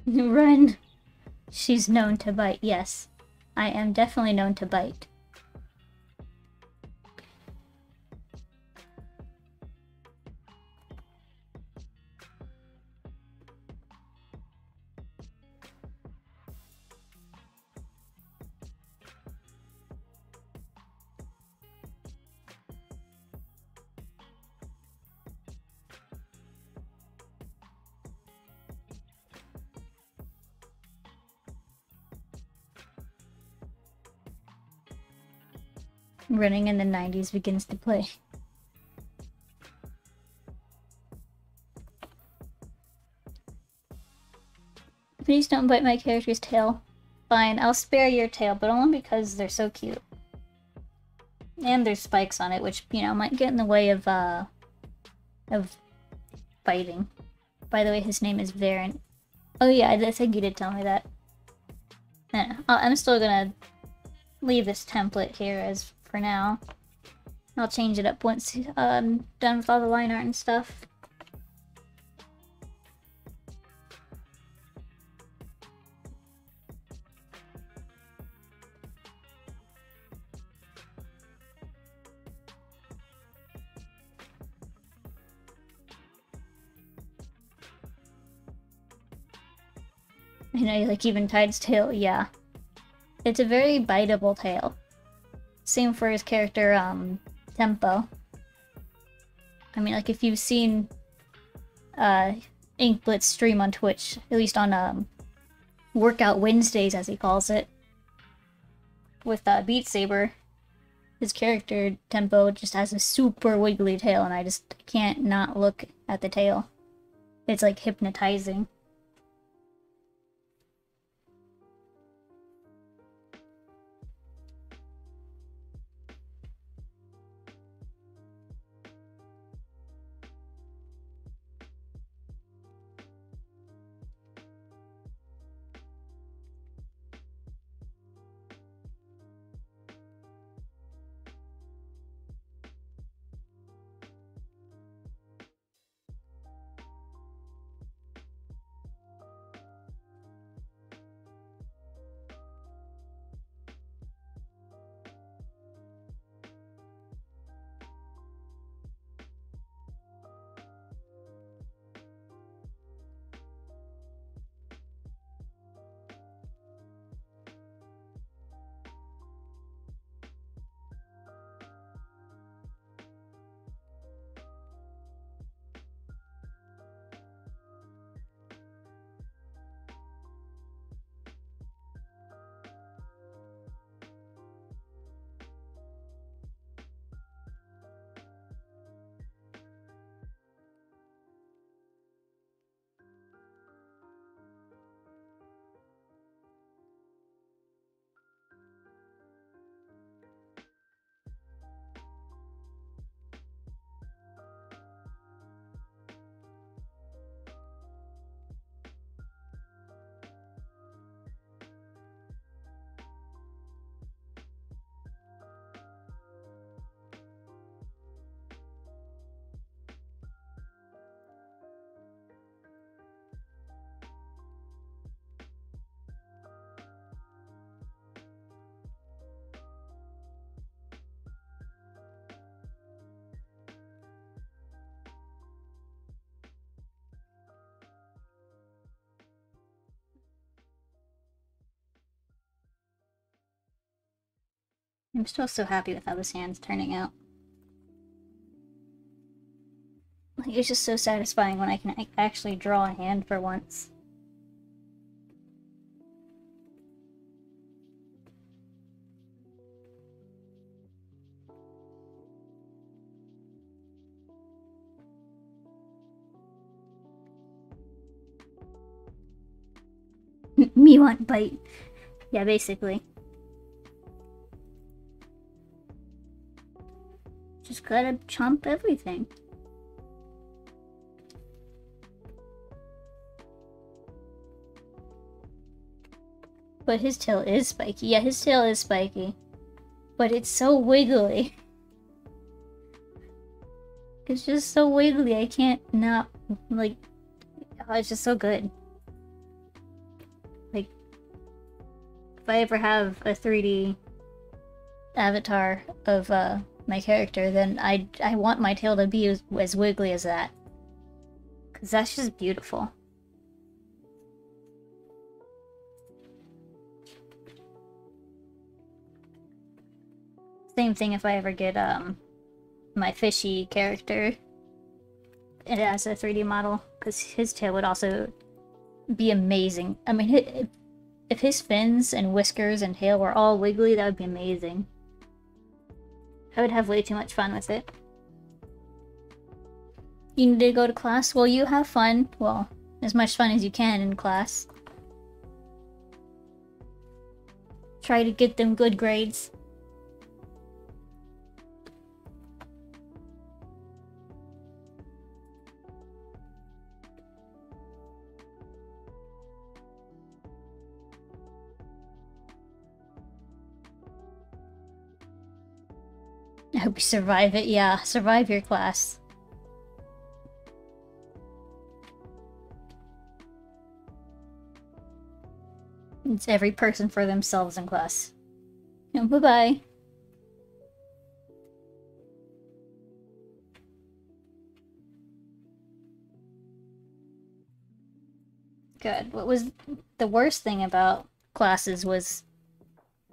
Run! She's known to bite, yes. I am definitely known to bite. Running in the 90s begins to play. Please don't bite my character's tail. Fine, I'll spare your tail, but only because they're so cute. And there's spikes on it, which, you know, might get in the way of biting. By the way, his name is Varon. Oh yeah, I think you did tell me that. I'm still gonna leave this template here as for now. I'll change it up once I'm done with all the line art and stuff. I know you like even Tide's tail, yeah. It's a very biteable tail. Same for his character, Tempo. I mean, like, if you've seen, Inkblitz stream on Twitch, at least on, Workout Wednesdays, as he calls it, with, Beat Saber, his character, Tempo, just has a super wiggly tail, and I just can't not look at the tail. It's, like, hypnotizing. I'm still so happy with how this hand's turning out. Like, it's just so satisfying when I can actually draw a hand for once. Me want bite. Yeah, basically. Just gotta chomp everything. But his tail is spiky. Yeah, his tail is spiky. But it's so wiggly. It's just so wiggly. I can't not, like... Oh, it's just so good. Like, if I ever have a 3D avatar of my character, then I want my tail to be as wiggly as that. Because that's just beautiful. Same thing if I ever get my fishy character as a 3D model, because his tail would also be amazing. I mean, if his fins and whiskers and tail were all wiggly, that would be amazing. I would have way too much fun with it. You need to go to class? Well, you have fun. Well, as much fun as you can in class. Try to get them good grades. I hope you survive it. Yeah, survive your class. It's every person for themselves in class. Yeah, bye-bye. Good. What was the worst thing about classes was,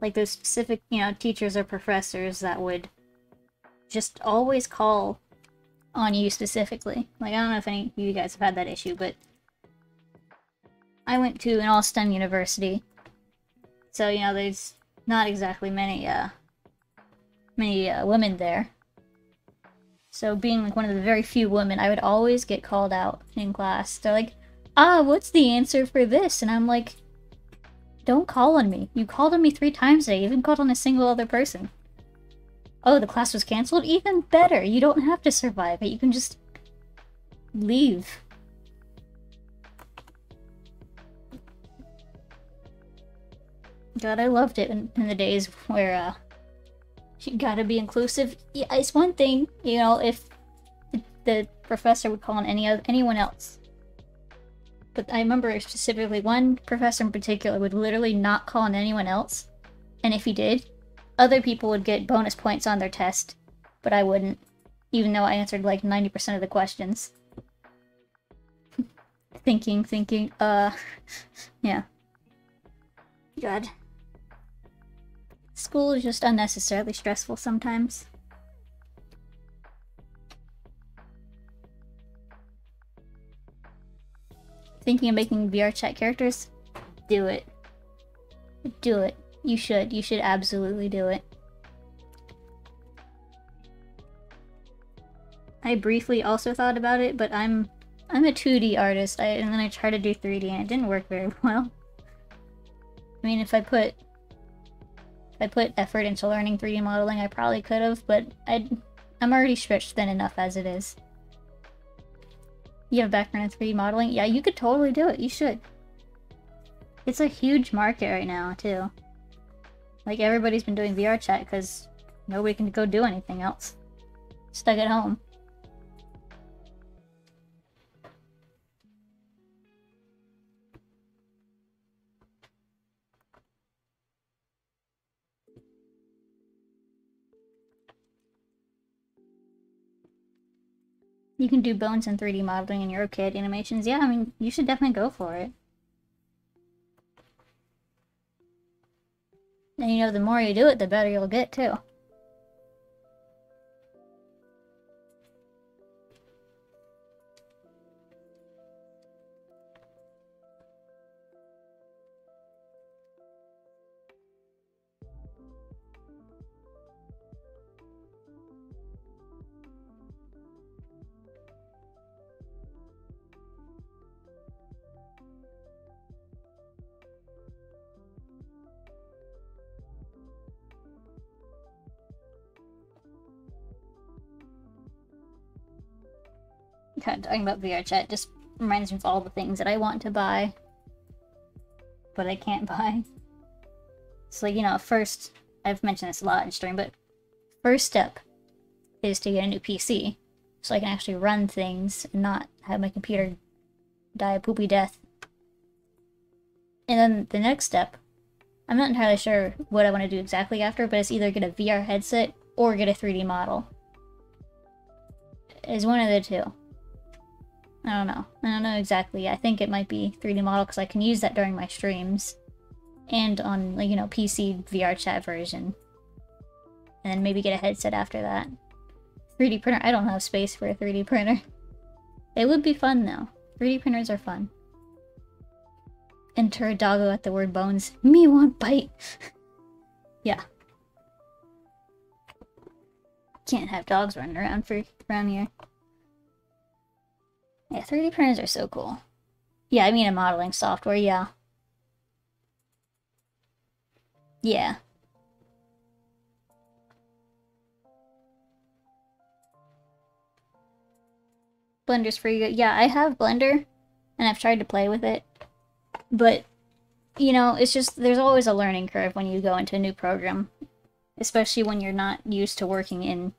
like, those specific, you know, teachers or professors that would just always call on you specifically. Like, I don't know if any of you guys have had that issue, but I went to an all-STEM university, so, you know, there's not exactly many women there. So being like one of the very few women, I would always get called out in class. They're like, what's the answer for this? And I'm like, don't call on me. You called on me 3 times today. You haven't called on a single other person. Oh, the class was canceled? Even better. You don't have to survive it. You can just leave. God, I loved it in the days where you gotta be inclusive. Yeah, it's one thing, you know, if the professor would call on anyone else. But I remember specifically one professor in particular would literally not call on anyone else. And if he did, other people would get bonus points on their test, but I wouldn't, even though I answered like 90% of the questions. thinking, yeah. God. School is just unnecessarily stressful sometimes. Thinking of making VR chat characters? Do it. Do it. You should. You should absolutely do it. I briefly also thought about it, but I'm a 2D artist, and then I tried to do 3D and it didn't work very well. I mean, if I put effort into learning 3D modeling, I probably could have, but I'm already stretched thin enough as it is. You have a background in 3D modeling? Yeah, you could totally do it. You should. It's a huge market right now, too. Like, everybody's been doing VR chat because nobody can go do anything else. Stuck at home. You can do bones in 3D modeling and you're okay at animations. Yeah, I mean, you should definitely go for it. And you know, the more you do it, the better you'll get, too. Kind of talking about VR chat just reminds me of all the things that I want to buy, but I can't buy. So, like, you know, first, I've mentioned this a lot in stream, but first step is to get a new PC, so I can actually run things and not have my computer die a poopy death. And then the next step, I'm not entirely sure what I want to do exactly after, but it's either get a VR headset or get a 3D model. It's one of the two. I don't know. I don't know exactly. I think it might be 3D model because I can use that during my streams. And on, like, you know, PC VR chat version. And then maybe get a headset after that. 3D printer. I don't have space for a 3D printer. It would be fun though. 3D printers are fun. Enter a doggo at the word bones. Me want bite. Yeah. Can't have dogs running around here. Yeah, 3D printers are so cool. Yeah, I mean a modeling software, yeah. Yeah. Blender's pretty good. Yeah, I have Blender, and I've tried to play with it. But, you know, it's just, there's always a learning curve when you go into a new program. Especially when you're not used to working in,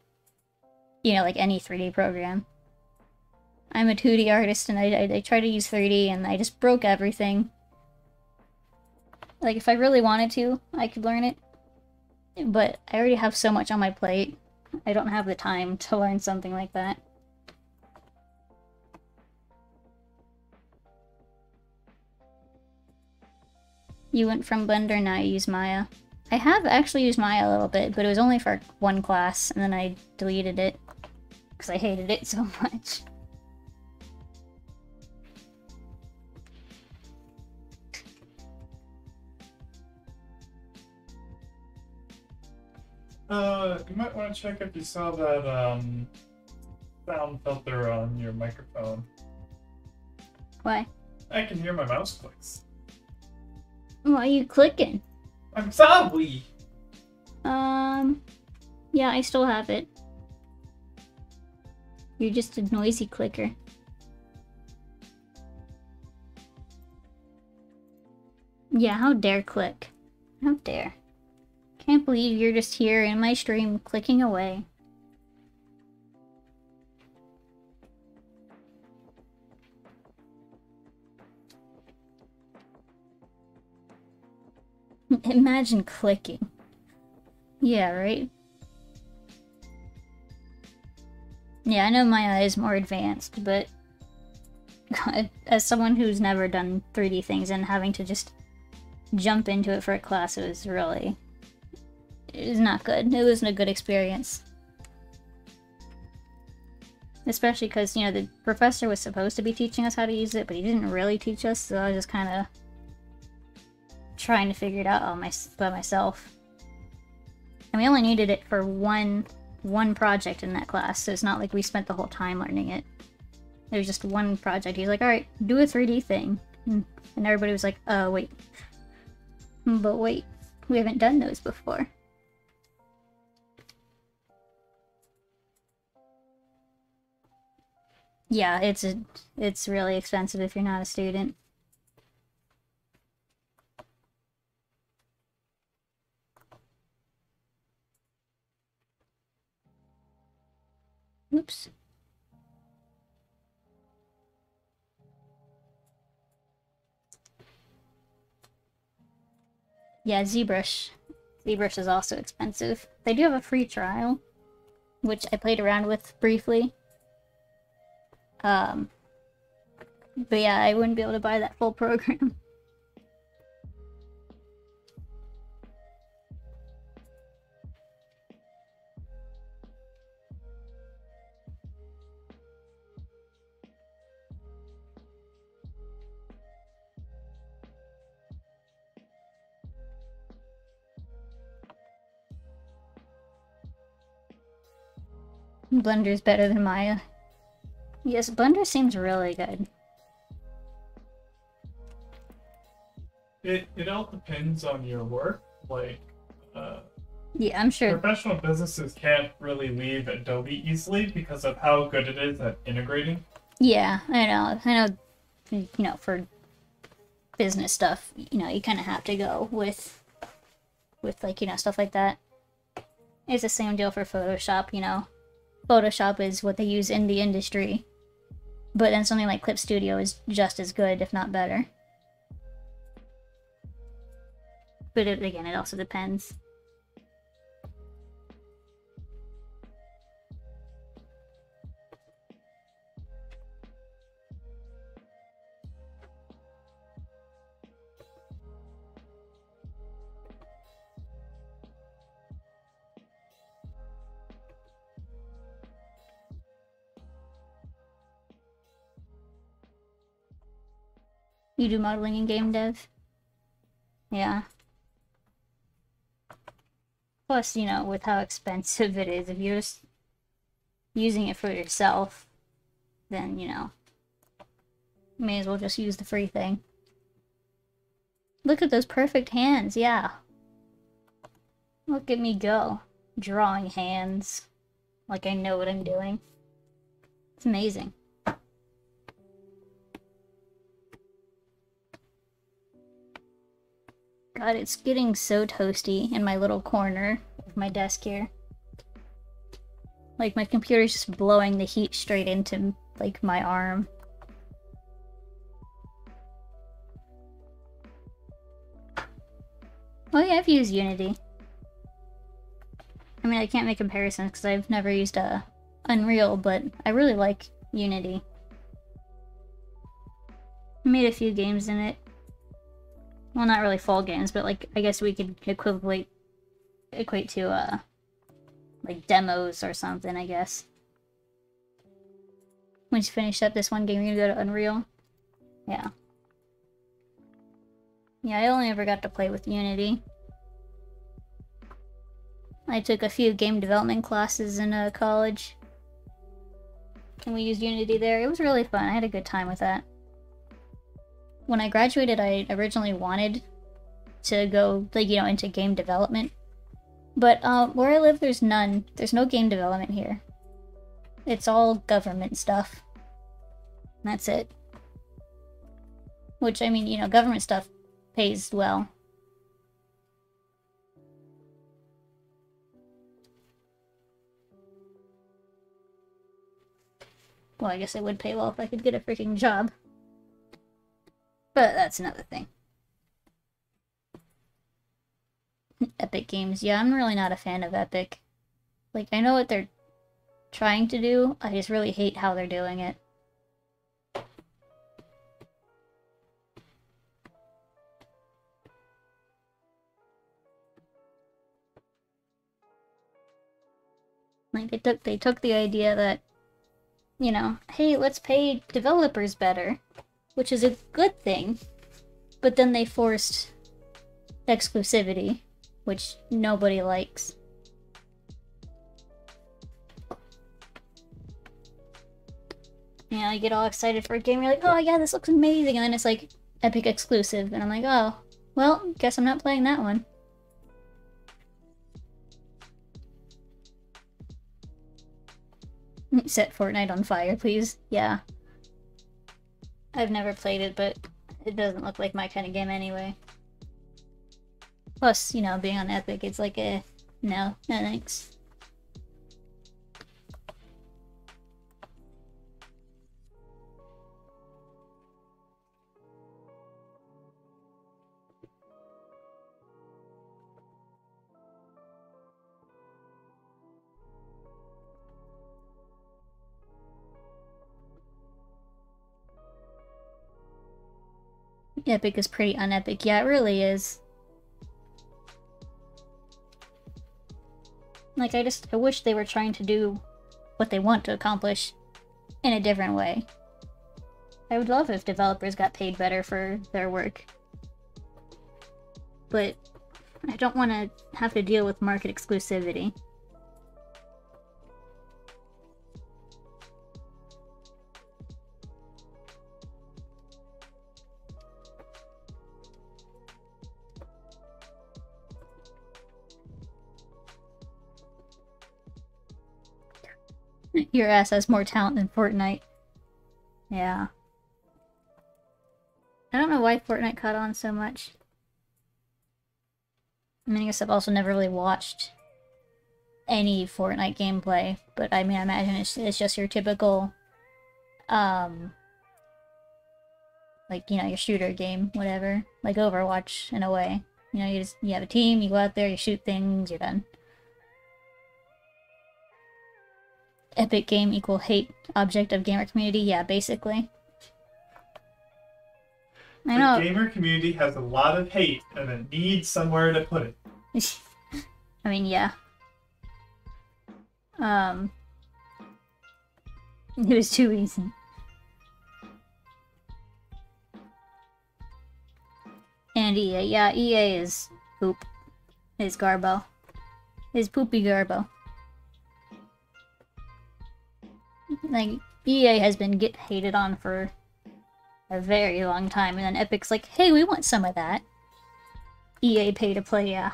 you know, like any 3D program. I'm a 2D artist, and I try to use 3D, and I just broke everything. Like, if I really wanted to, I could learn it. But I already have so much on my plate. I don't have the time to learn something like that. You went from Blender, now you use Maya. I have actually used Maya a little bit, but it was only for one class, and then I deleted it. Because I hated it so much. You might want to check if you saw that, sound filter on your microphone. Why? I can hear my mouse clicks. Why are you clicking? I'm sorry! Yeah, I still have it. You're just a noisy clicker. Yeah, how dare click. How dare. Can't believe you're just here in my stream clicking away. Imagine clicking. Yeah, right? Yeah, I know Maya is more advanced, but as someone who's never done 3D things and having to just jump into it for a class, it was not good. It wasn't a good experience. Especially because, you know, the professor was supposed to be teaching us how to use it, but he didn't really teach us, so I was just kind of trying to figure it out by myself. And we only needed it for one project in that class, so it's not like we spent the whole time learning it. There was just one project. He's like, alright, do a 3D thing. And everybody was like, wait. But wait, we haven't done those before. Yeah, it's really expensive if you're not a student. Oops. Yeah, ZBrush. ZBrush is also expensive. They do have a free trial, which I played around with briefly. But yeah, I wouldn't be able to buy that full program. Blender's better than Maya. Yes, Blender seems really good. It all depends on your work. Like, yeah, I'm sure. Professional businesses can't really leave Adobe easily because of how good it is at integrating. Yeah, I know, you know, for business stuff, you know, you kind of have to go with like, you know, stuff like that. It's the same deal for Photoshop, you know. Photoshop is what they use in the industry. But then something like Clip Studio is just as good, if not better. But again, it also depends. You do modeling in game dev? Yeah. Plus, you know, with how expensive it is, if you're just using it for yourself, then, you know, may as well just use the free thing. Look at those perfect hands, yeah. Look at me go. Drawing hands. Like I know what I'm doing. It's amazing. God, it's getting so toasty in my little corner of my desk here. Like, my computer's just blowing the heat straight into, like, my arm. Oh yeah, I've used Unity. I mean, I can't make comparisons because I've never used Unreal, but I really like Unity. I made a few games in it. Well, not really full games, but like, I guess we could equate to, like demos or something, I guess. Once you finish up this one game, you're gonna go to Unreal. Yeah. Yeah, I only ever got to play with Unity. I took a few game development classes in college. And we used Unity there. It was really fun. I had a good time with that. When I graduated, I originally wanted to go, like, you know, into game development. But where I live, there's none. There's no game development here. It's all government stuff. That's it. Which, I mean, you know, government stuff pays well. Well, I guess it would pay well if I could get a freaking job. But that's another thing. Epic Games. Yeah, I'm really not a fan of Epic. Like, I know what they're trying to do, I just really hate how they're doing it. Like, they took the idea that, you know, hey, let's pay developers better, which is a good thing, but then they forced exclusivity, which nobody likes. You know, you get all excited for a game, you're like, oh yeah, this looks amazing, and then it's like, Epic exclusive, and I'm like, oh, well, guess I'm not playing that one. Set Fortnite on fire, please. Yeah. I've never played it, but it doesn't look like my kind of game anyway. Plus, you know, being on Epic, it's like a... No, no thanks. Epic is pretty unepic. Yeah, it really is. Like, I wish they were trying to do what they want to accomplish in a different way. I would love if developers got paid better for their work. But I don't want to have to deal with market exclusivity. Your ass has more talent than Fortnite. Yeah. I don't know why Fortnite caught on so much. I mean, I guess I've also never really watched any Fortnite gameplay, but I mean, I imagine it's just your typical, like, you know, your shooter game, whatever. Like Overwatch, in a way. You know, you have a team, you go out there, you shoot things, you're done. Epic game equal hate object of gamer community? Yeah, basically. I know. The gamer community has a lot of hate, and it needs somewhere to put it. I mean, yeah. It was too easy. And EA, yeah, EA is poop. Is Garbo. Is poopy Garbo. Like, EA has been hated on for a very long time, and then Epic's like, hey, we want some of that. EA pay to play, yeah.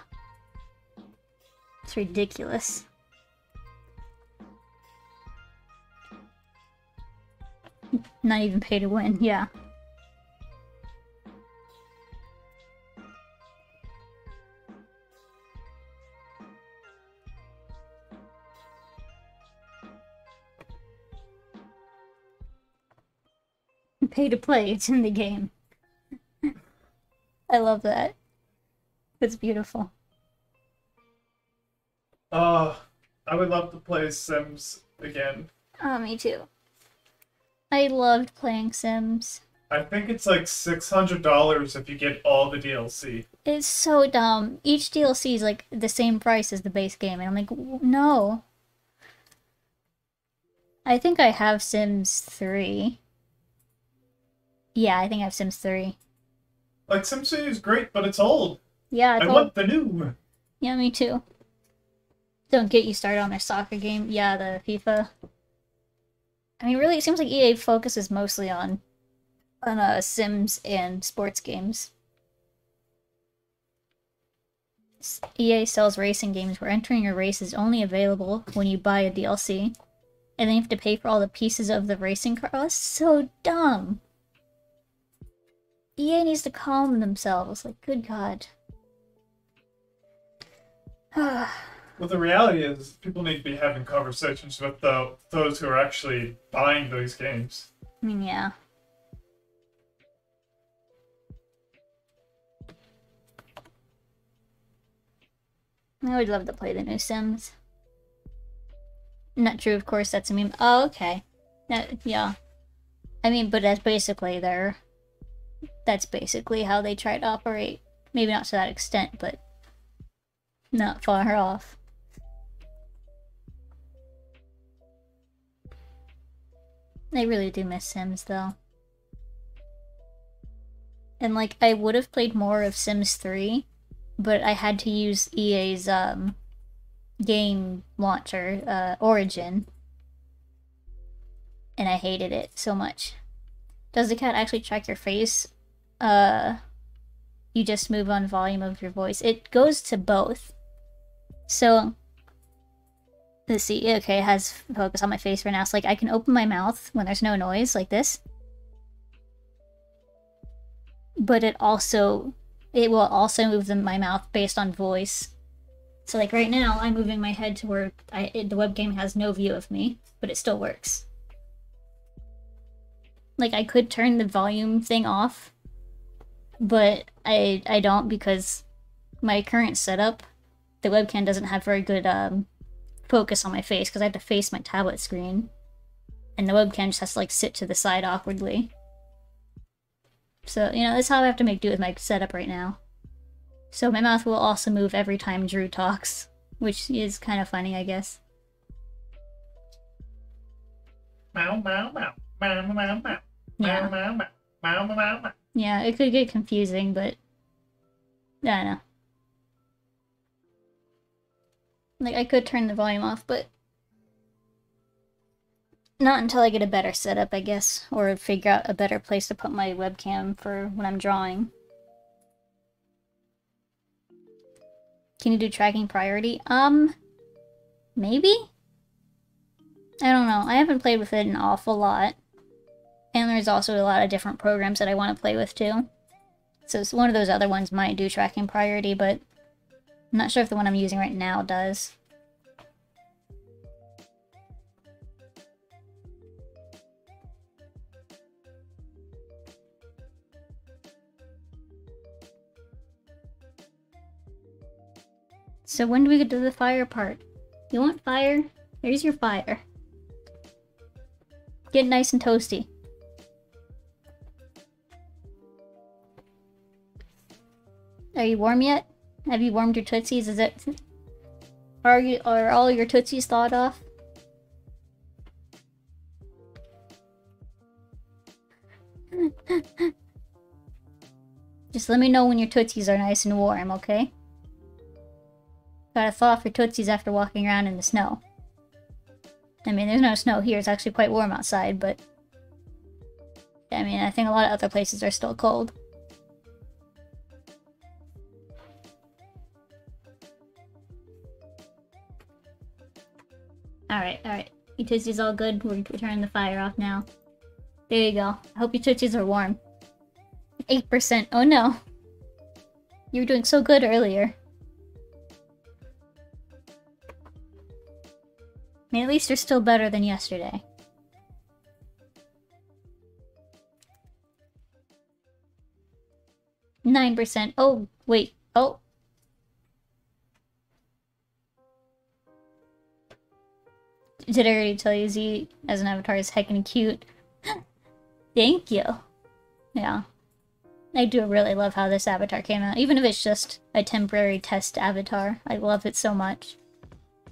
It's ridiculous. Not even pay to win, yeah. Pay to play, it's in the game. I love that. It's beautiful. I would love to play Sims again. Oh, me too. I loved playing Sims. I think it's like $600 if you get all the DLC. It's so dumb. Each DLC is like the same price as the base game, and I'm like, no. I think I have Sims 3. Yeah, I think I have Sims 3. Like, Sims 3 is great, but it's old. Yeah, I want the new. Yeah, me too. Don't get you started on their soccer game. Yeah, the FIFA. I mean, really, it seems like EA focuses mostly on Sims and sports games. EA sells racing games where entering a race is only available when you buy a DLC. And then you have to pay for all the pieces of the racing car. Oh, that's so dumb. EA needs to calm themselves. Like, good God. Well, the reality is, people need to be having conversations with those who are actually buying those games. I mean, yeah. I would love to play the new Sims. Not true, of course, that's a meme. Oh, okay. Yeah. I mean, but that's basically that's basically how they try to operate. Maybe not to that extent, but not far off. I really do miss Sims, though. And, like, I would have played more of Sims 3, but I had to use EA's, game launcher, Origin. And I hated it so much. Does the cat actually track your face? You just move on volume of your voice. It goes to both. So, let's see. Okay, it has focus on my face right now. So, like, I can open my mouth when there's no noise, like this. But it will also move my mouth based on voice. So, like, right now, I'm moving my head to where the webcam has no view of me, but it still works. Like, I could turn the volume thing off, but I don't because my current setup, the webcam doesn't have very good focus on my face because I have to face my tablet screen. And the webcam just has to, like, sit to the side awkwardly. So, you know, that's how I have to make do with my setup right now. So my mouth will also move every time Drew talks, which is kind of funny, I guess. Meow, meow, meow. Meow, meow, meow. Yeah. Meow, meow, meow. Meow, meow, meow. Yeah, it could get confusing, but I don't know. Like, I could turn the volume off, but not until I get a better setup, I guess, or figure out a better place to put my webcam for when I'm drawing. Can you do tracking priority? Maybe? I don't know. I haven't played with it an awful lot. And there's also a lot of different programs that I want to play with, too. So one of those other ones might do tracking priority, but I'm not sure if the one I'm using right now does. So when do we get to the fire part? You want fire? Here's your fire. Get nice and toasty. Are you warm yet? Have you warmed your tootsies? Is it... Are all your tootsies thawed off? Just let me know when your tootsies are nice and warm, okay? Gotta thaw off your tootsies after walking around in the snow. I mean, there's no snow here. It's actually quite warm outside, but... I mean, I think a lot of other places are still cold. Alright, alright. Your tootsies all good. We're turning the fire off now. There you go. I hope your tootsies are warm. 8%. Oh no. You were doing so good earlier. I mean, at least you're still better than yesterday. %. Oh, wait. Oh. Did I already tell you Z as an avatar is heckin' cute? Thank you. Yeah. I do really love how this avatar came out. Even if it's just a temporary test avatar. I love it so much.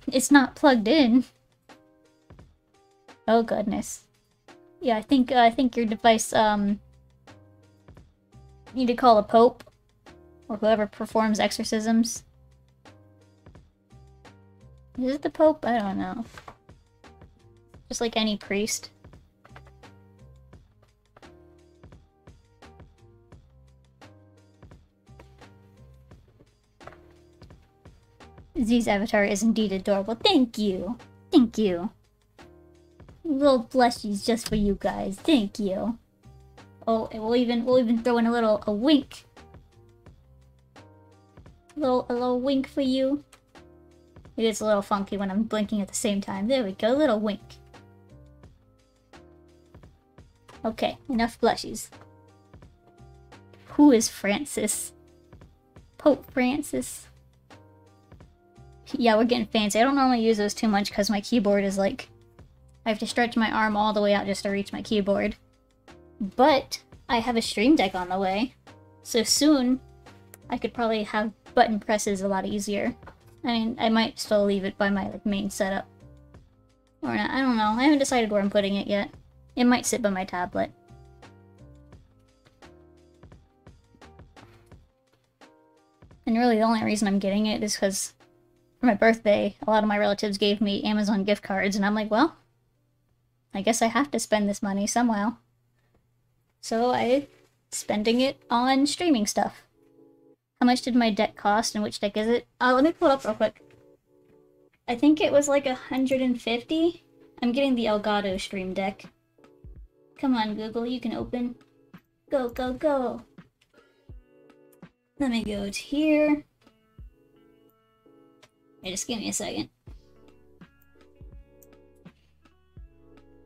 It's not plugged in. Oh goodness. Yeah, I think your device, you need to call a pope. Or whoever performs exorcisms. Is it the pope? I don't know. Just like any priest. Z's avatar is indeed adorable. Thank you! Thank you! Little blushies just for you guys. Thank you. Oh, and we'll even throw in a wink. A little wink for you. It is a little funky when I'm blinking at the same time. There we go, a little wink. Okay, enough blushies. Who is Francis? Pope Francis. Yeah, we're getting fancy. I don't normally use those too much because my keyboard is like... I have to stretch my arm all the way out just to reach my keyboard. But I have a stream deck on the way. So soon, I could probably have button presses a lot easier. I mean, I might still leave it by my main setup. Or not, I don't know. I haven't decided where I'm putting it yet. It might sit by my tablet. And really the only reason I'm getting it is because for my birthday, a lot of my relatives gave me Amazon gift cards, and I'm like, well, I guess I have to spend this money somehow. So I'm spending it on streaming stuff. How much did my deck cost, and which deck is it? Let me pull it up real quick. I think it was like 150. I'm getting the Elgato stream deck. Come on, Google, you can open. Go, go, go. Let me go to here. Hey, just give me a second.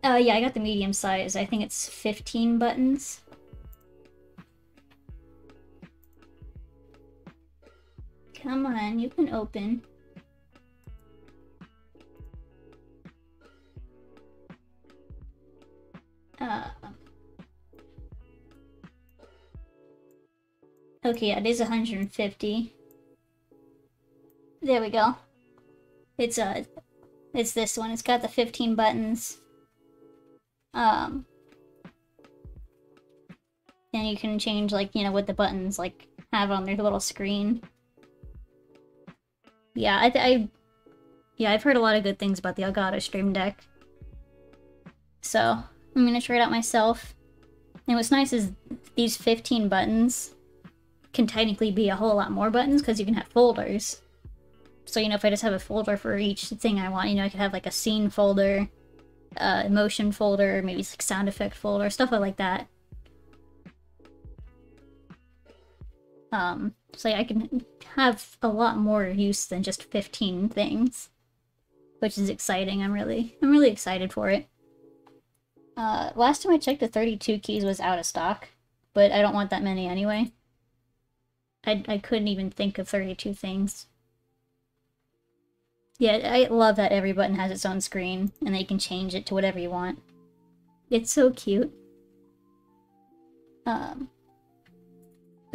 Yeah, I got the medium size. I think it's 15 buttons. Come on, you can open. Okay, yeah, it is 150. There we go. It's this one. It's got the 15 buttons. And you can change, like, you know, what the buttons, like, have on their little screen. Yeah, yeah, I've heard a lot of good things about the Elgato Stream Deck. So, I'm gonna try it out myself. And what's nice is these 15 buttons can technically be a whole lot more buttons because you can have folders. So, you know, if I just have a folder for each thing I want, you know, I could have like a scene folder, emotion folder, maybe like sound effect folder, stuff like that. So yeah, I can have a lot more use than just 15 things, which is exciting. I'm really excited for it. Last time I checked, the 32 keys was out of stock, but I don't want that many anyway. I couldn't even think of 32 things. Yeah, I love that every button has its own screen, and then you can change it to whatever you want. It's so cute. But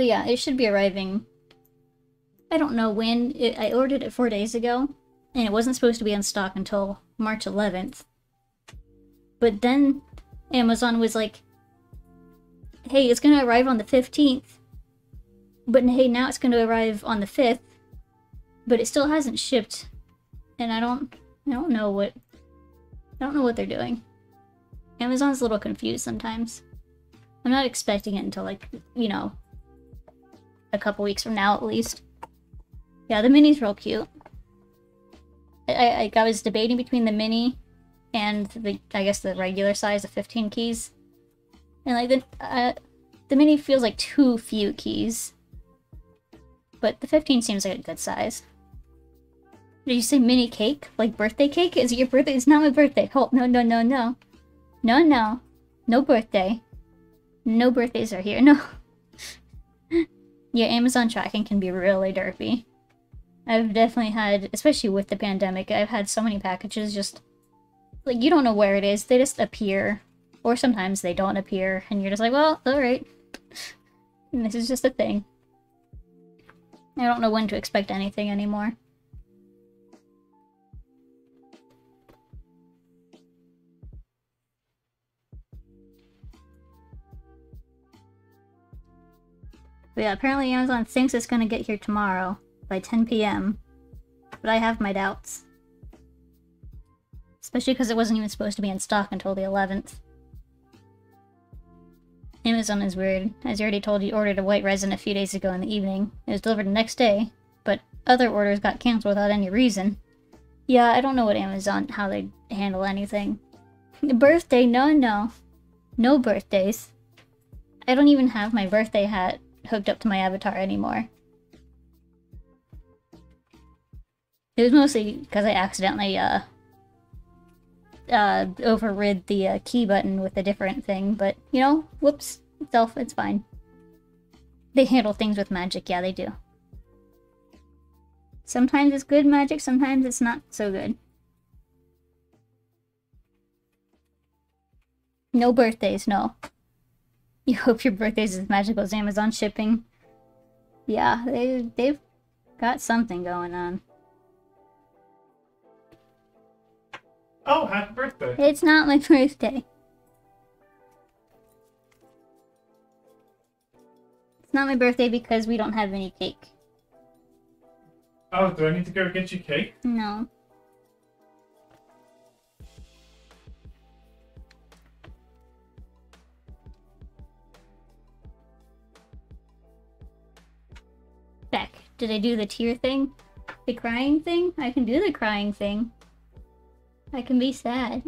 yeah, it should be arriving. I don't know when. I ordered it 4 days ago, and it wasn't supposed to be in stock until March 11th. But then Amazon was like, hey, it's gonna arrive on the 15th. But hey, now it's gonna arrive on the 5th. But it still hasn't shipped. And I don't know what they're doing. Amazon's a little confused sometimes. I'm not expecting it until, like, you know, a couple weeks from now at least. Yeah, the mini's real cute. I was debating between the mini and I guess the regular size of 15 keys. And like the mini feels like too few keys. But the 15 seems like a good size. Did you say mini cake? Like birthday cake? Is it your birthday? It's not my birthday. Oh, no. No. No birthday. No birthdays are here. No. Yeah, Amazon tracking can be really derpy. I've definitely had, especially with the pandemic, I've had so many packages just, like, you don't know where it is. They just appear. Or sometimes they don't appear, and you're just like, well, alright. And this is just a thing. I don't know when to expect anything anymore. But yeah, apparently Amazon thinks it's gonna get here tomorrow by 10 p.m. But I have my doubts. Especially because it wasn't even supposed to be in stock until the 11th. Amazon is weird. As you already told, you ordered a white resin a few days ago in the evening. It was delivered the next day, but other orders got canceled without any reason. Yeah, I don't know what Amazon, how they handle anything. Birthday? No. No birthdays. I don't even have my birthday hat hooked up to my avatar anymore. It was mostly because I accidentally, overrid the key button with a different thing, but, you know, whoops, it's fine. They handle things with magic, yeah, they do. Sometimes it's good magic, sometimes it's not so good. No birthdays, no. You hope your birthday's as magical as Amazon shipping. Yeah, they've got something going on. Oh, happy birthday. It's not my birthday. It's not my birthday because we don't have any cake. Oh, do I need to go get you cake? No. Beck, did I do the tear thing? The crying thing? I can do the crying thing. I can be sad.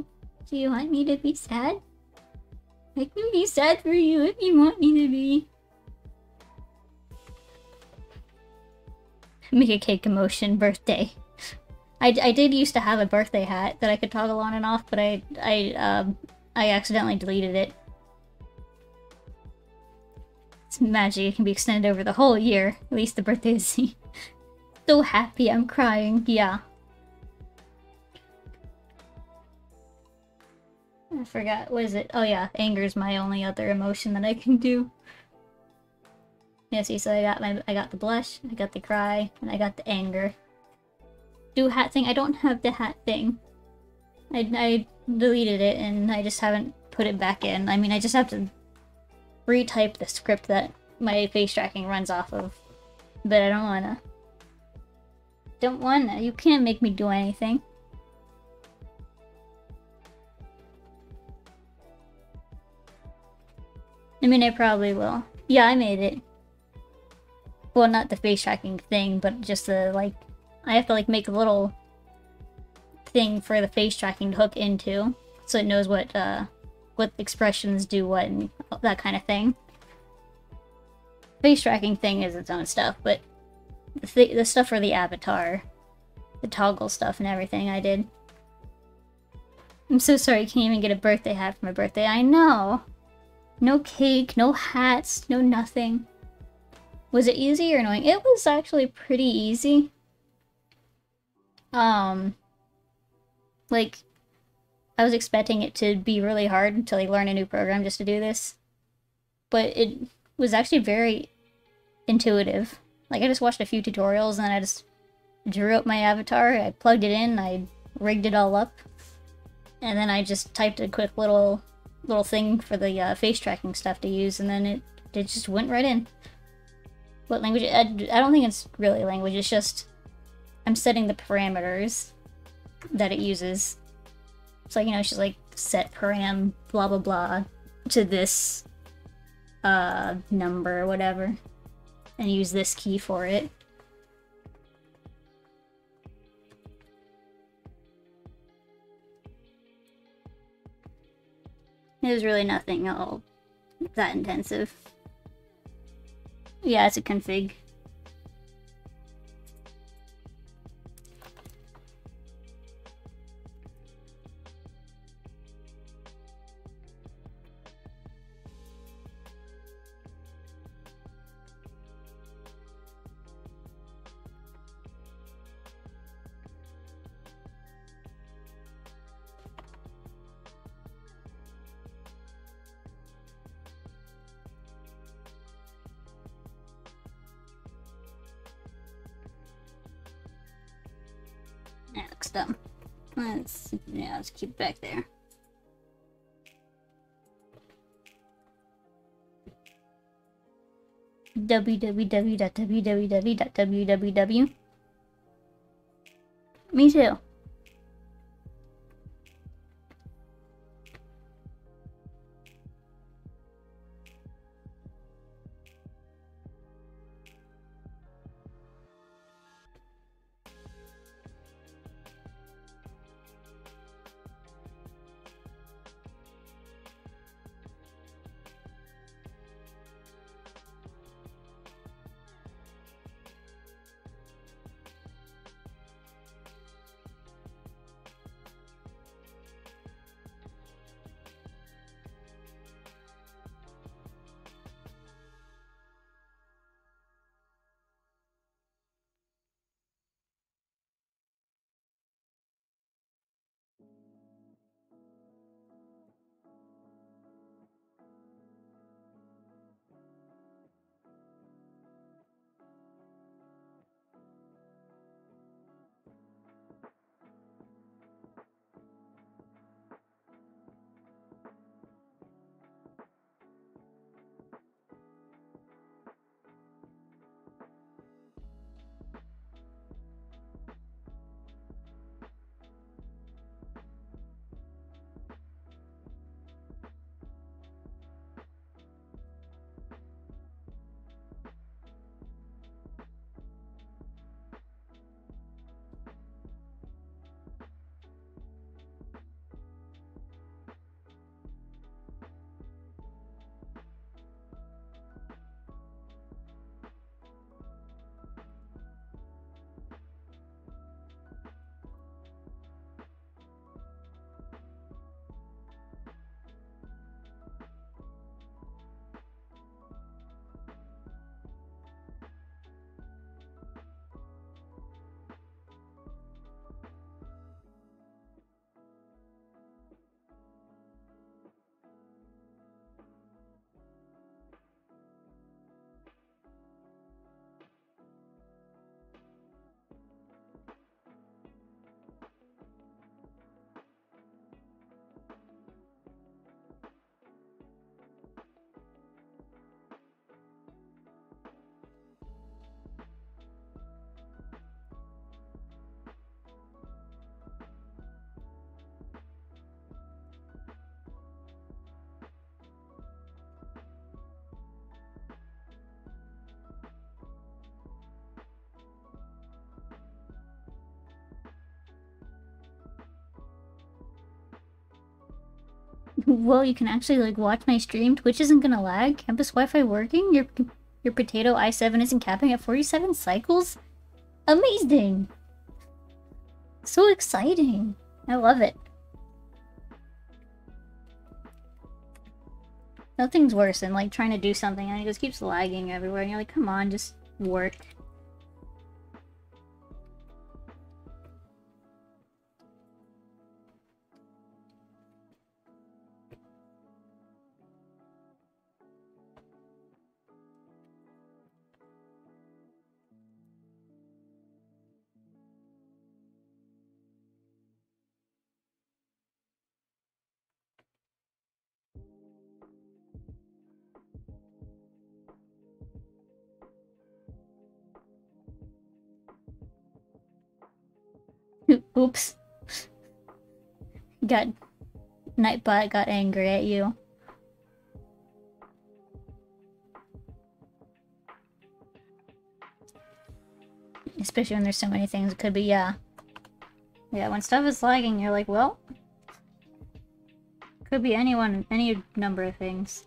Do you want me to be sad? I can be sad for you if you want me to be. Make a cake emotion birthday. I did used to have a birthday hat that I could toggle on and off, but I accidentally deleted it. It's magic. It can be extended over the whole year. At least the birthday is so happy. I'm crying. Yeah. I forgot. What is it? Oh yeah, anger is my only other emotion that I can do. Yeah, see, so I got the blush, I got the cry, and I got the anger. Do hat thing. I don't have the hat thing. I deleted it and I just haven't put it back in. I mean, I just have to retype the script that my face tracking runs off of. But I don't wanna. Don't wanna. You can't make me do anything. I mean, I probably will. Yeah, I made it. Well, not the face tracking thing, but just the, like, I have to, like, make a little thing for the face tracking to hook into, so it knows what expressions do what and that kind of thing. Face tracking thing is its own stuff, but the stuff for the avatar, the toggle stuff and everything I did. I'm so sorry you can't even get a birthday hat for my birthday. I know. No cake, no hats, no nothing. Was it easy or annoying? It was actually pretty easy. like, I was expecting it to be really hard to, like, learn a new program just to do this. But it was actually very intuitive. Like, I just watched a few tutorials and then I just drew up my avatar, I plugged it in, I rigged it all up, and then I just typed a quick little thing for the face tracking stuff to use, and then it just went right in. What language? I don't think it's really language, it's just I'm setting the parameters that it uses. So, you know, she's like, set param blah blah blah to this number or whatever, and use this key for it. It was really nothing all that intensive. Yeah, it's a config. Next up, let's keep it back there. www.www.www. Me too. Well, you can actually, like, watch my stream. Twitch isn't gonna lag. Campus Wi-Fi working. Your potato i7 isn't capping at 47 cycles? Amazing! So exciting! I love it. Nothing's worse than, like, trying to do something and it just keeps lagging everywhere and you're like, come on, just work. Oops. Nightbot got angry at you. Especially when there's so many things it could be, yeah. Yeah, when stuff is lagging, you're like, well... Could be any number of things.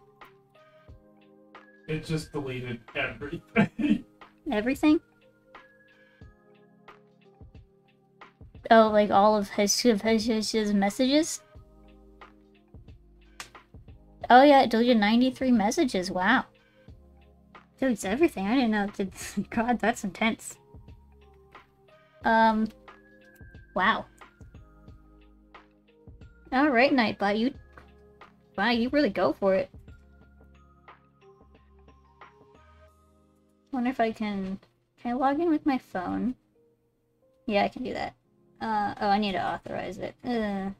It just deleted everything. Everything? Oh, like all of his messages? Oh yeah, it deleted 93 messages, wow. Deletes everything, I didn't know. God, that's intense. Wow. Alright, Nightbot, wow, you really go for it. Wonder if I can I log in with my phone? Yeah, I can do that. Oh, I need to authorize it. But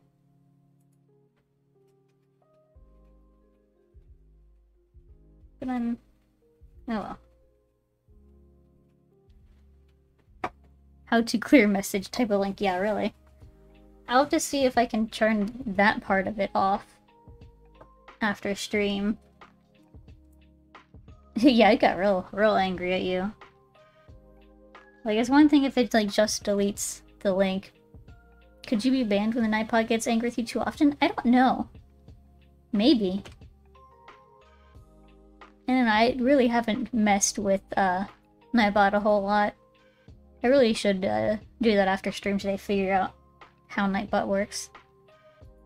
I'm... Oh well. How to clear message type of link, yeah, really. I'll have to see if I can turn that part of it off after stream. Yeah, it got real angry at you. Like, it's one thing if it, like, just deletes the link. Could you be banned when the Nightbot gets angry with you too often? I don't know. Maybe. And I really haven't messed with, Nightbot a whole lot. I really should, do that after stream today, figure out how Nightbot works.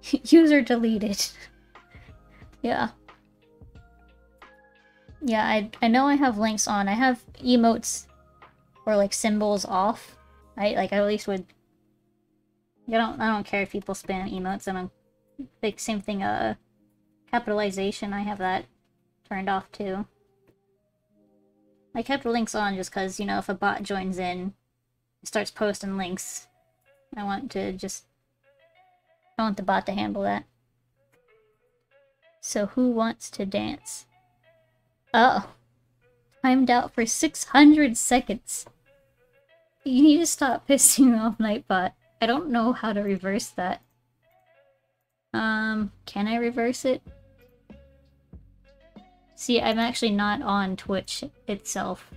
User deleted. Yeah. Yeah, I know I have links on. I have emotes or like symbols off. I at least would. I don't care if people spam emotes. And like same thing. Capitalization. I have that turned off too. I kept links on just because, you know, if a bot joins in, starts posting links, I want the bot to handle that. So who wants to dance? Oh. Timed out for 600 seconds. You need to stop pissing off Nightbot. I don't know how to reverse that. Can I reverse it? See, I'm actually not on Twitch itself.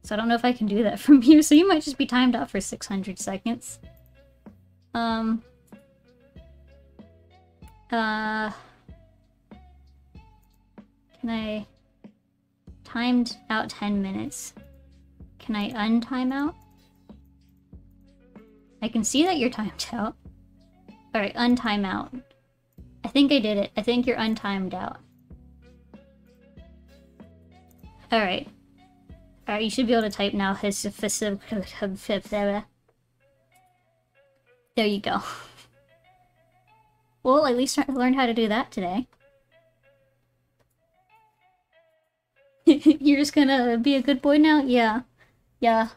So I don't know if I can do that from you, so you might just be timed out for 600 seconds. Can I... Timed out 10 minutes. Can I untime out? I can see that you're timed out. Alright, untime out. I think I did it. I think you're untimed out. Alright. Alright, you should be able to type now. There you go. Well, at least I learned how to do that today. You're just gonna be a good boy now? Yeah. Yeah.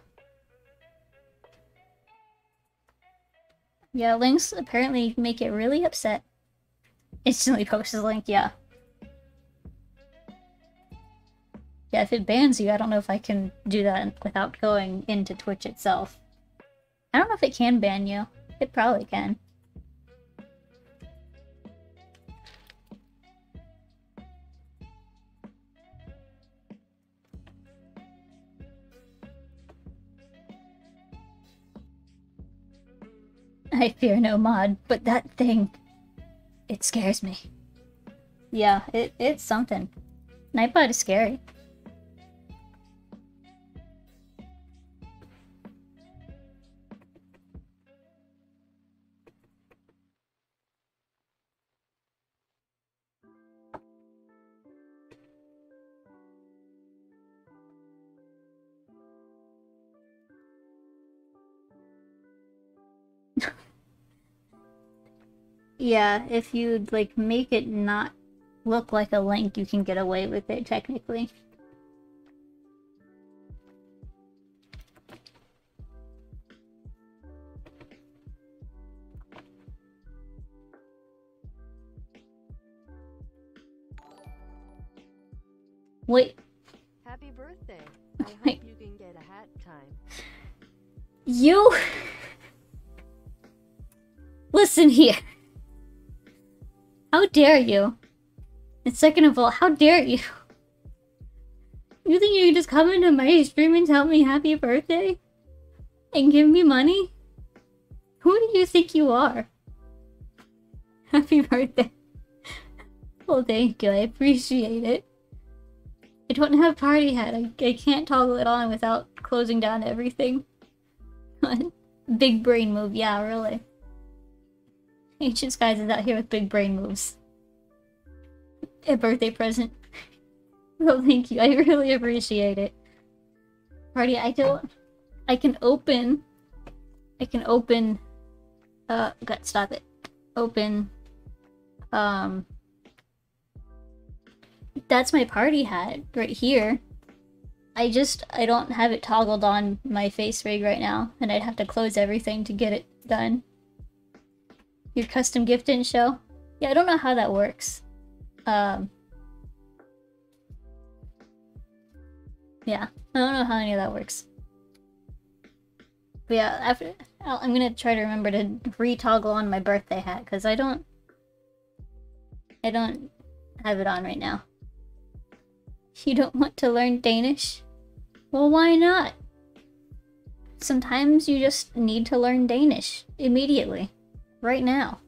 Yeah, links apparently make it really upset. Instantly posts a link, yeah. Yeah, if it bans you, I don't know if I can do that without going into Twitch itself. I don't know if it can ban you. It probably can. I fear no mod, but that thing, it scares me. Yeah, it's something. Nightbot is scary. Yeah, if you like make it not look like a link, you can get away with it technically. Wait. Happy birthday. I hope you can get a hat time. You Listen here. How dare you? And second of all, how dare you? You think you can just come into my stream and tell me happy birthday? And give me money? Who do you think you are? Happy birthday. Well, thank you. I appreciate it. I don't have party hat. I can't toggle it on without closing down everything. Big brain move. Yeah, really. Ancient Skies is out here with big brain moves. A birthday present. Well, thank you. I really appreciate it. Party, I can open... stop it. Open... That's my party hat, right here. I don't have it toggled on my face rig right now, and I'd have to close everything to get it done. Your custom gift didn't show? Yeah, I don't know how that works. Yeah, I don't know how any of that works. But yeah, I'm gonna try to remember to re-toggle on my birthday hat, because I don't have it on right now. You don't want to learn Danish? Well, why not? Sometimes you just need to learn Danish. Immediately. Right now.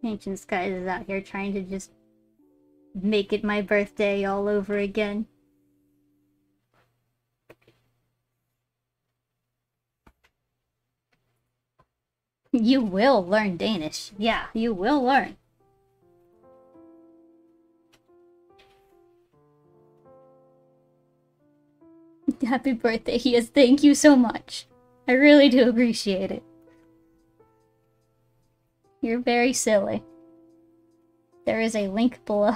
Ancient Skies is out here trying to just make it my birthday all over again. You will learn Danish. Yeah, you will learn. Happy birthday. Yes, thank you so much. I really do appreciate it. You're very silly. There is a link below.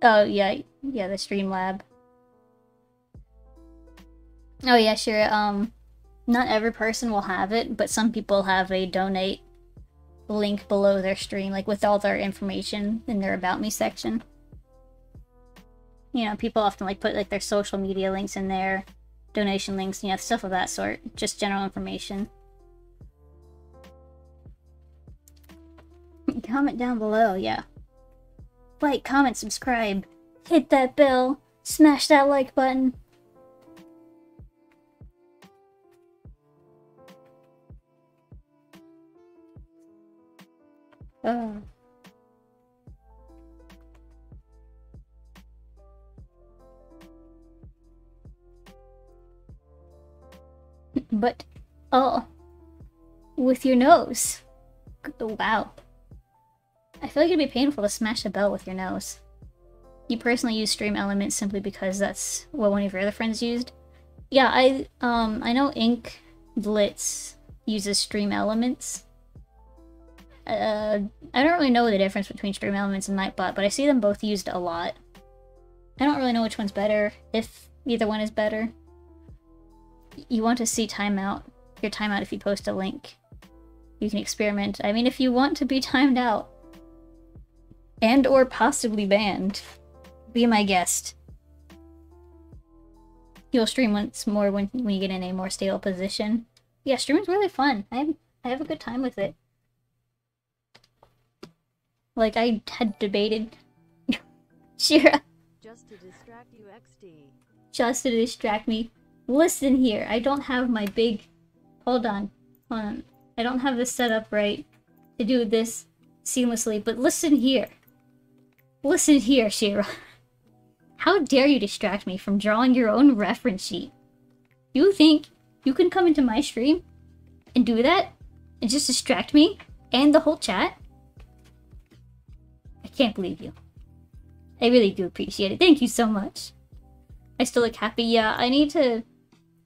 Oh, yeah. Yeah, the Streamlab. Oh, yeah, sure. Not every person will have it, but some people have a donate link below their stream, like with all their information in their About Me section. You know, people often like put like their social media links in there, donation links, you know, stuff of that sort. Just general information. Comment down below, yeah. Like, comment, subscribe, hit that bell, smash that like button. But, oh, with your nose. Wow. I feel like it'd be painful to smash a bell with your nose. You personally use Stream Elements simply because that's what one of your other friends used? Yeah, I know Ink Blitz uses Stream Elements. I don't really know the difference between Stream Elements and Nightbot, but I see them both used a lot. I don't really know which one's better, if either one is better. You want to see your timeout if you post a link. You can experiment. I mean, if you want to be timed out, and or possibly banned, be my guest. You'll stream once more when you get in a more stable position. Yeah, streaming's really fun. I have a good time with it. Like, I had debated... Shira. Just to distract you, XD. Just to distract me. Listen here, I don't have my big... Hold on. I don't have this set up right to do this seamlessly, but listen here. Listen here, Shira. How dare you distract me from drawing your own reference sheet? You think you can come into my stream and do that? And just distract me? And the whole chat? I can't believe you. I really do appreciate it. Thank you so much. I still look happy. Yeah, I need to...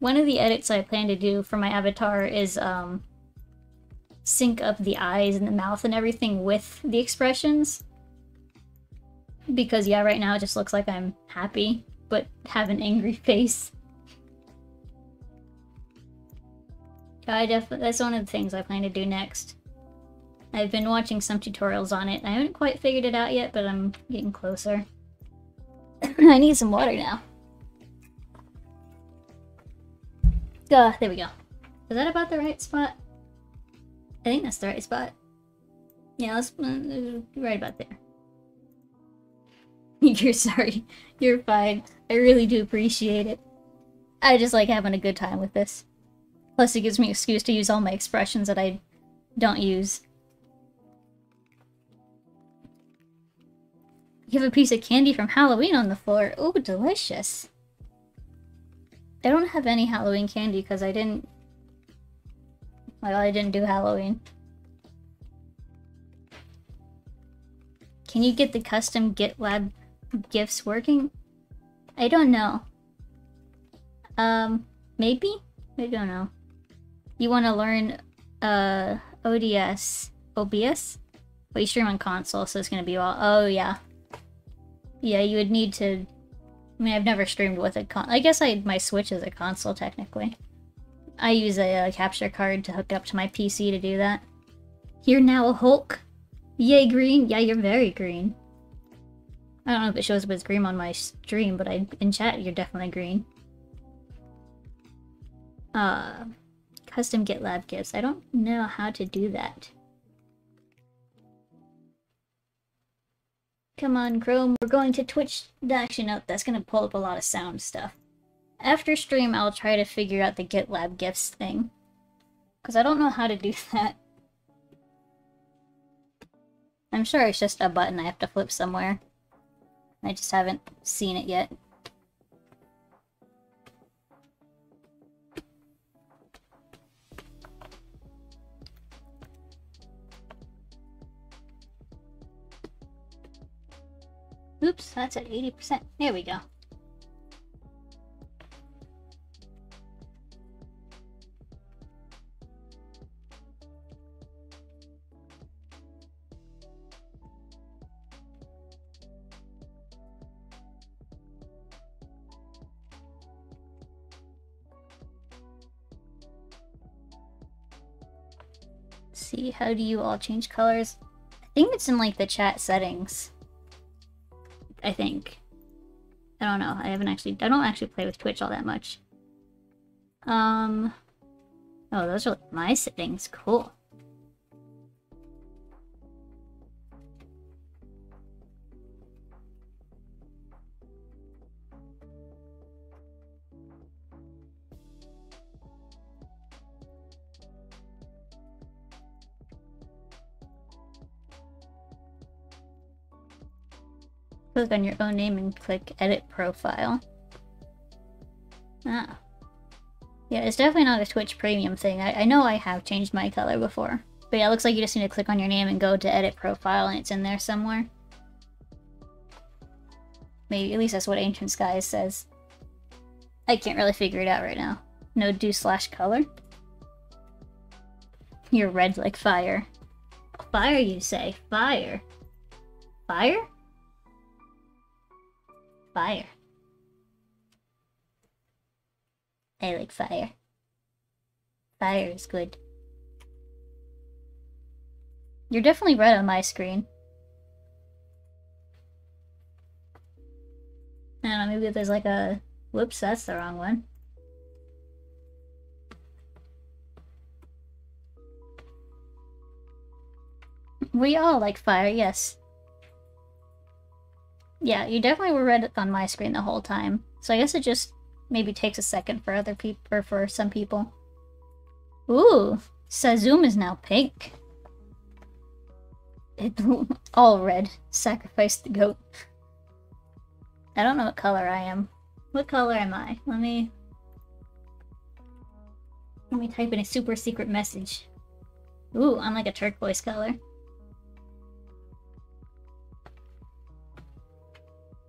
One of the edits I plan to do for my avatar is, sync up the eyes and the mouth and everything with the expressions. Because, yeah, right now it just looks like I'm happy, but have an angry face. That's one of the things I plan to do next. I've been watching some tutorials on it. I haven't quite figured it out yet, but I'm getting closer. I need some water now. There we go. Is that about the right spot? I think that's the right spot. Yeah, let's right about there. You're sorry. You're fine. I really do appreciate it. I just like having a good time with this. Plus it gives me an excuse to use all my expressions that I don't use. You have a piece of candy from Halloween on the floor. Ooh, delicious. I don't have any Halloween candy because I didn't... Well, I didn't do Halloween. Can you get the custom GitLab gifts working? I don't know. Maybe? I don't know. You want to learn, OBS? But you stream on console, so it's gonna be all... Oh, yeah. Yeah, you would need to... I mean, I've never streamed with a I guess my Switch is a console, technically. I use a capture card to hook it up to my PC to do that. You're now a Hulk? Yay, green? Yeah, you're very green. I don't know if it shows up as green on my stream, but in chat, you're definitely green. Custom GitLab gifts. I don't know how to do that. Come on, Chrome. We're going to Twitch. Actually, no, that's going to pull up a lot of sound stuff. After stream, I'll try to figure out the GitLab gifts thing. Because I don't know how to do that. I'm sure it's just a button I have to flip somewhere. I just haven't seen it yet. Oops, that's at 80%. There we go. See, how do you all change colors? I think it's in like the chat settings. I think. I don't know. I don't actually play with Twitch all that much. Oh, those are like my settings. Cool. Click on your own name and click Edit Profile. Ah. Yeah, it's definitely not a Twitch Premium thing. I know I have changed my color before. But yeah, it looks like you just need to click on your name and go to Edit Profile and it's in there somewhere. Maybe, at least that's what Ancient Skies says. I can't really figure it out right now. No do/color. You're red like fire. Fire, you say? Fire. Fire? Fire. I like fire. Fire is good. You're definitely red on my screen. I don't know, maybe there's like a... Whoops, that's the wrong one. We all like fire, yes. Yeah, you definitely were red on my screen the whole time. So I guess it just maybe takes a second for other people, or for some people. Ooh, Sazum is now pink. All red. Sacrifice the goat. I don't know what color I am. What color am I? Let me type in a super secret message. Ooh, I'm like a turquoise color.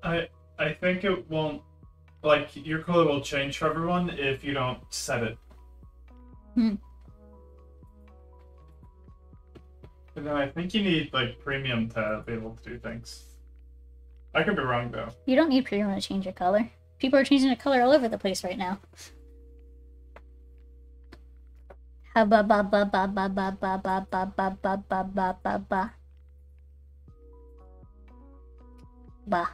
I think it won't, like, your color will change for everyone if you don't set it. Hmm. And then I think you need, like, premium to be able to do things. I could be wrong, though. You don't need premium to change your color. People are changing their color all over the place right now. Ha ba ba ba ba ba ba ba ba ba ba ba ba ba ba ba. Ba.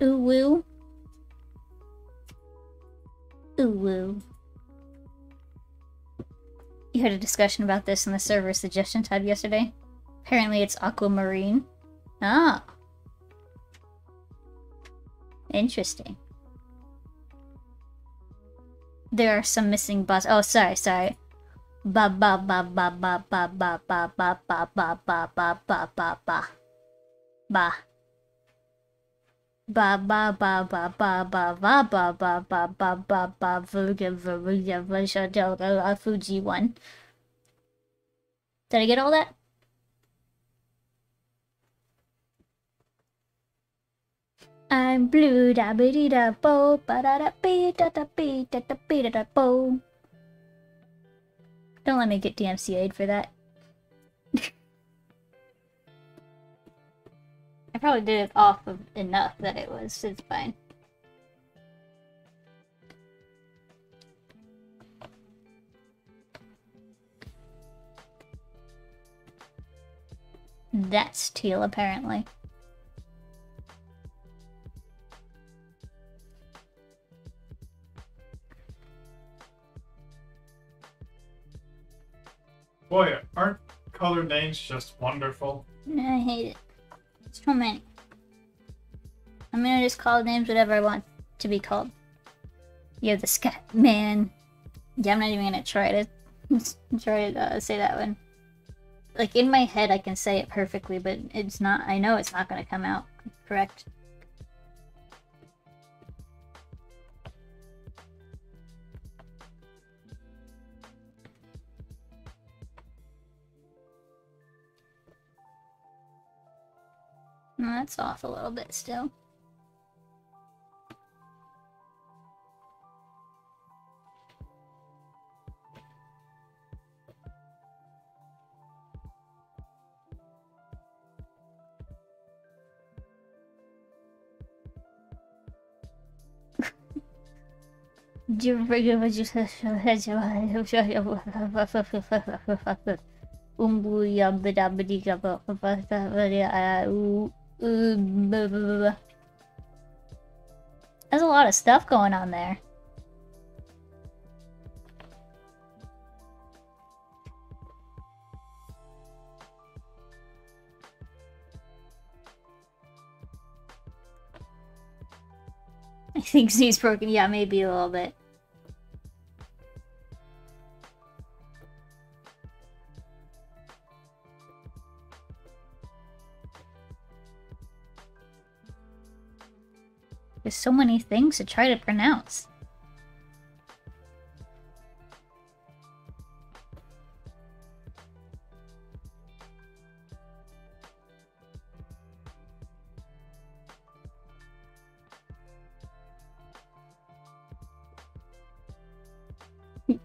Ooh woo. Ooh woo. You had a discussion about this in the server suggestion tab yesterday. Apparently it's aquamarine. Ah. Interesting. There are some missing bots. Oh, sorry. Ba ba ba ba ba ba ba ba ba ba ba ba ba ba ba ba. Ba. Ba ba ba ba ba ba ba ba ba ba ba ba ba Fuji one. Did I get all that? I'm blue da ba dee da bo ba da da bee da da bee da da bee da da bo. Don't let me get DMCA'd for that. I probably did it off of enough that it's fine. That's teal, apparently. Boy, aren't color names just wonderful? I hate it. So many. I'm gonna just call names whatever I want to be called. You're the sky man. Yeah, I'm not even gonna try to say that one. Like, in my head I can say it perfectly, but it's not. I know it's not gonna come out correct. No, that's off a little bit still. There's a lot of stuff going on there. I think Z's broken. Yeah, maybe a little bit. There's so many things to try to pronounce.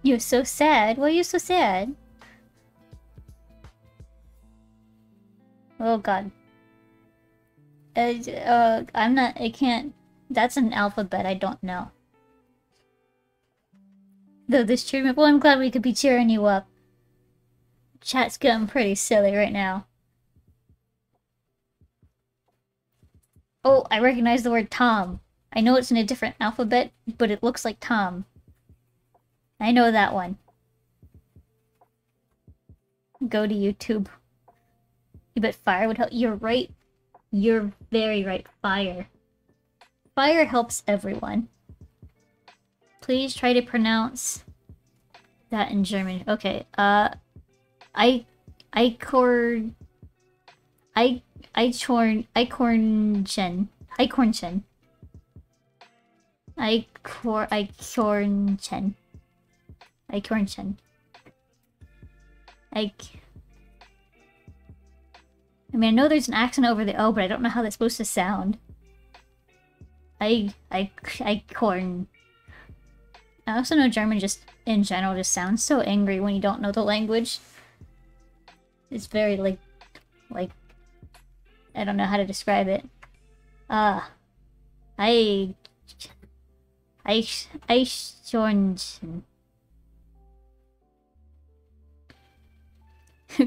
You're so sad. Why are you so sad? Oh god. I'm not, I can't. That's an alphabet I don't know. Though this treatment, well, I'm glad we could be cheering you up. Chat's getting pretty silly right now. Oh, I recognize the word Tom. I know it's in a different alphabet, but it looks like Tom. I know that one. Go to YouTube. You bet fire would help. You're right. You're very right. Fire. Fire helps everyone. Please try to pronounce that in German. Okay, Eichhornchen. I mean, I know there's an accent over the O, but I don't know how that's supposed to sound. Eichhorn. I also know German just, in general, just sounds so angry when you don't know the language. It's very, like, I don't know how to describe it. Eichhornchen.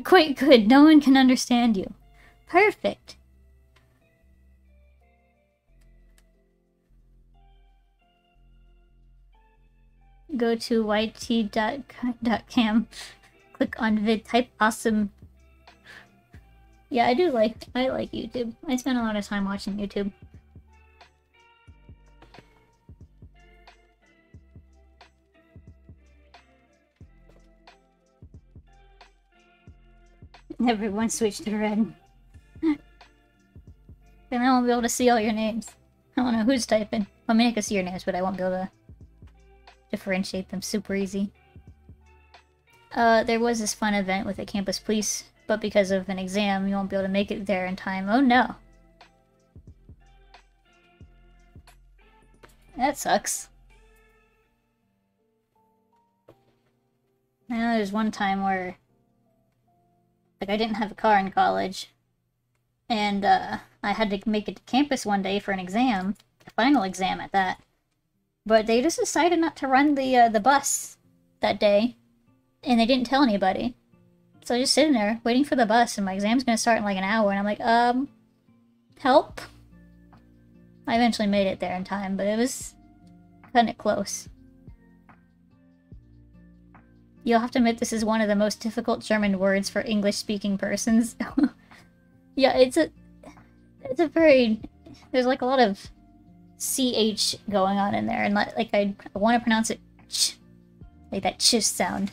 Quite good, no one can understand you. Perfect. go to yt.cam, click on vid, type awesome. Yeah, I like YouTube. I spend a lot of time watching YouTube. Everyone switched to red. Then I won't be able to see all your names. I don't know who's typing. I mean, I can see your names, but I won't be able to differentiate them super easy. There was this fun event with the campus police, but because of an exam, you won't be able to make it there in time. Oh no. That sucks. I know there's one time where, like, I didn't have a car in college, and I had to make it to campus one day for an exam, a final exam at that. But they just decided not to run the bus that day, and they didn't tell anybody. So I was just sitting there waiting for the bus, and my exam's gonna start in like an hour, and I'm like, help? I eventually made it there in time, but it was kinda close. You'll have to admit this is one of the most difficult German words for English-speaking persons. Yeah, it's a very... There's like a lot of CH going on in there, and like I want to pronounce it ch, like that ch sound.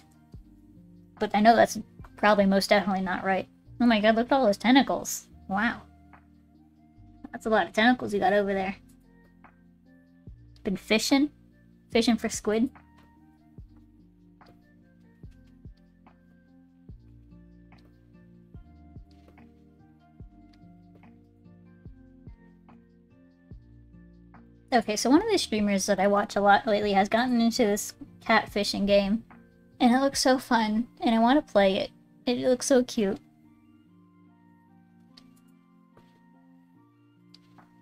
But I know that's probably most definitely not right. Oh my god, look at all those tentacles. Wow. That's a lot of tentacles you got over there. Been fishing? Fishing for squid? Okay, so one of the streamers that I watch a lot lately has gotten into this catfishing game. And it looks so fun, and I want to play it. It looks so cute.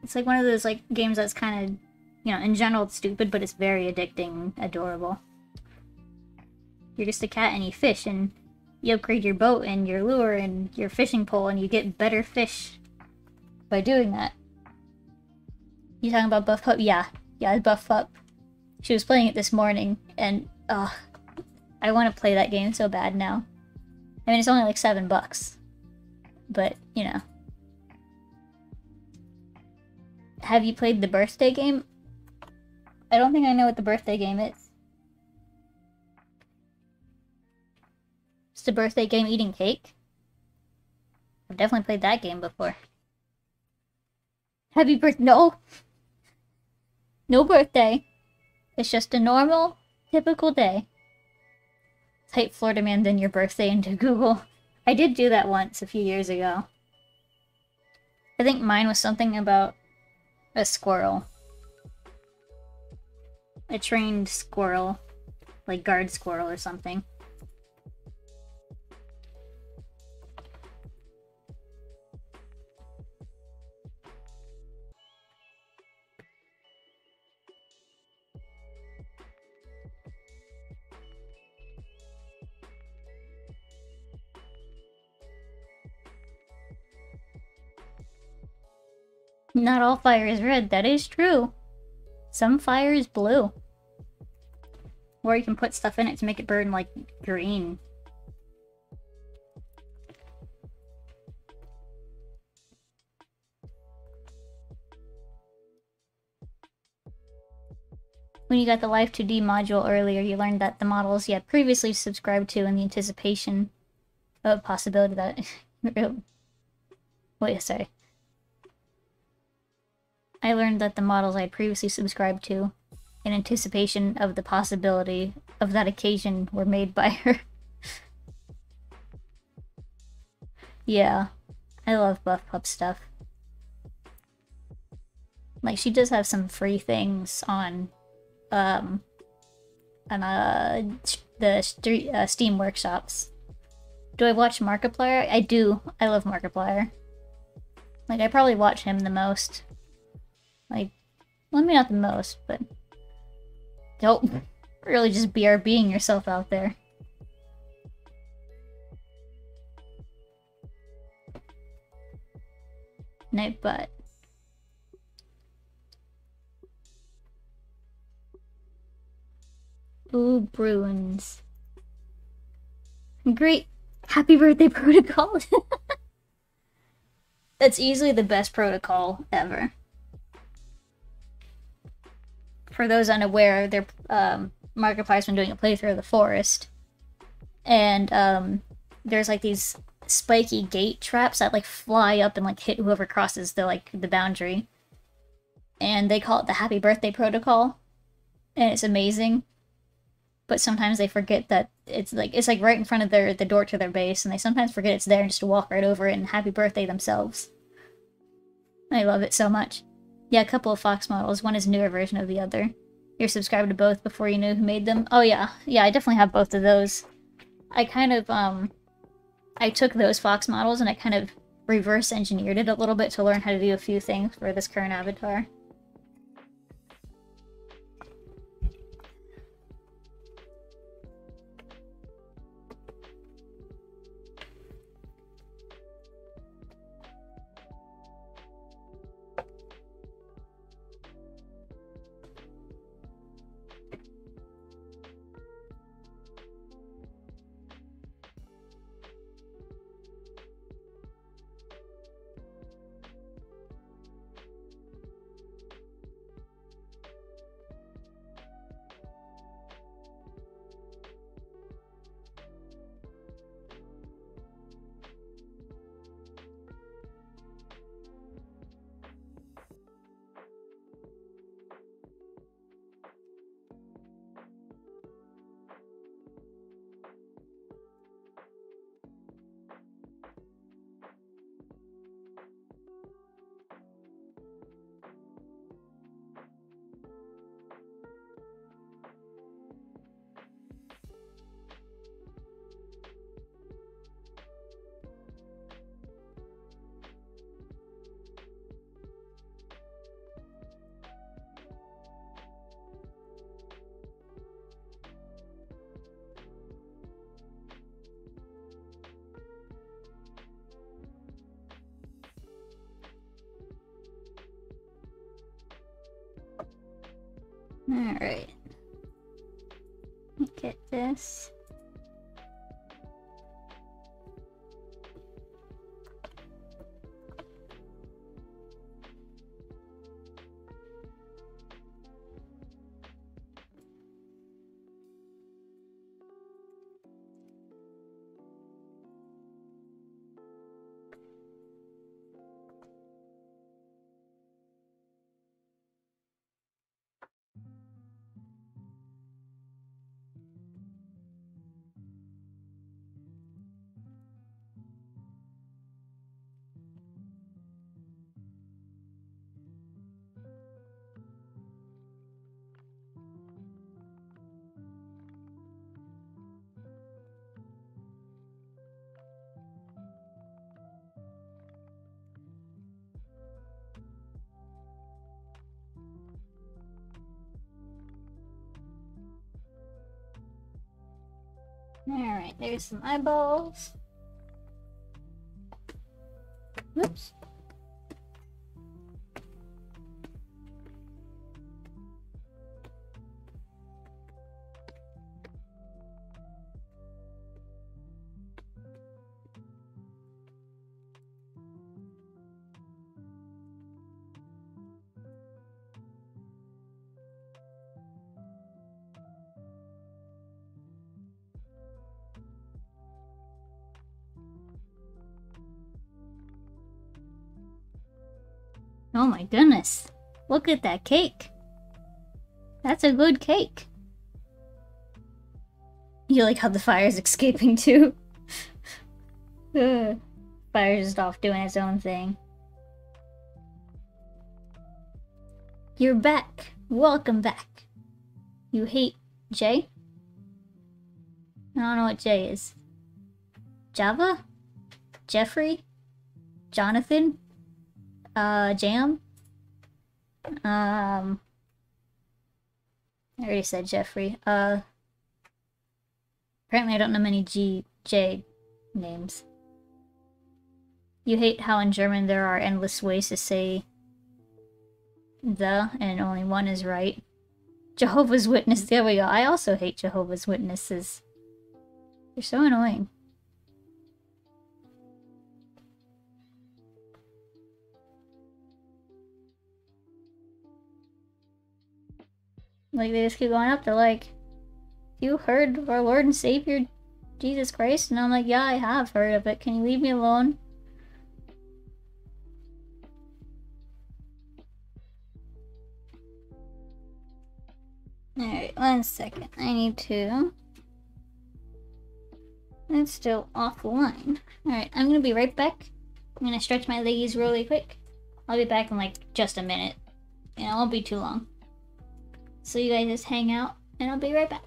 It's like one of those like games that's kind of, you know, in general it's stupid, but it's very addicting and adorable. You're just a cat and you fish, and you upgrade your boat and your lure and your fishing pole, and you get better fish by doing that. You talking about Buff Pup? Yeah, Buff Pup. She was playing it this morning, and I want to play that game so bad now. I mean, it's only like $7, but you know. Have you played the birthday game? I don't think I know what the birthday game is. It's the birthday game eating cake. I've definitely played that game before. Happy birthday? No! No birthday. It's just a normal, typical day. Type Florida Man then your birthday into Google. I did do that once a few years ago. I think mine was something about a squirrel. A trained squirrel. Like guard squirrel or something. Not all fire is red, that is true. Some fire is blue. Or you can put stuff in it to make it burn like green. When you got the Life 2D module earlier, you learned that the models you had previously subscribed to in the anticipation of a possibility that... Wait, sorry. I learned that the models I had previously subscribed to, in anticipation of the possibility of that occasion, were made by her. Yeah, I love Buff Pup stuff. Like, she does have some free things on, the Steam workshops. Do I watch Markiplier? I do. I love Markiplier. Like, I probably watch him the most. Like, well, maybe not the most, but don't really just BRBing yourself out there. Nightbutt. Ooh, Bruins. Great. Happy birthday protocol. That's easily the best protocol ever. For those unaware, Markiplier's been doing a playthrough of the forest. And there's like these spiky gate traps that like fly up and like hit whoever crosses the boundary. And they call it the Happy Birthday Protocol. And it's amazing. But sometimes they forget that it's like right in front of the door to their base, and they sometimes forget it's there and just walk right over it and happy birthday themselves. I love it so much. Yeah, a couple of fox models. One is a newer version of the other. You're subscribed to both before you knew who made them? Oh yeah. Yeah, I definitely have both of those. I kind of, I took those fox models and I kind of reverse engineered it a little bit to learn how to do a few things for this current avatar. Alright. Get this. Alright, there's some eyeballs. Whoops. Oh my goodness. Look at that cake. That's a good cake. You like how the fire's escaping too? Fire's just off doing its own thing. You're back. Welcome back. You hate Jay? I don't know what Jay is. Java? Jeffrey? Jonathan? Jam? I already said Jeffrey. Apparently I don't know many J names. You hate how in German there are endless ways to say the, and only one is right. Jehovah's Witness. There we go. I also hate Jehovah's Witnesses. They're so annoying. Like, they just keep going up. They're like, you heard of our Lord and Savior, Jesus Christ? And I'm like, yeah, I have heard of it. Can you leave me alone? Alright, 1 second. I need to... It's still offline. Alright, I'm gonna be right back. I'm gonna stretch my leggies really quick. I'll be back in like just a minute. And it won't be too long. So you guys just hang out, and I'll be right back.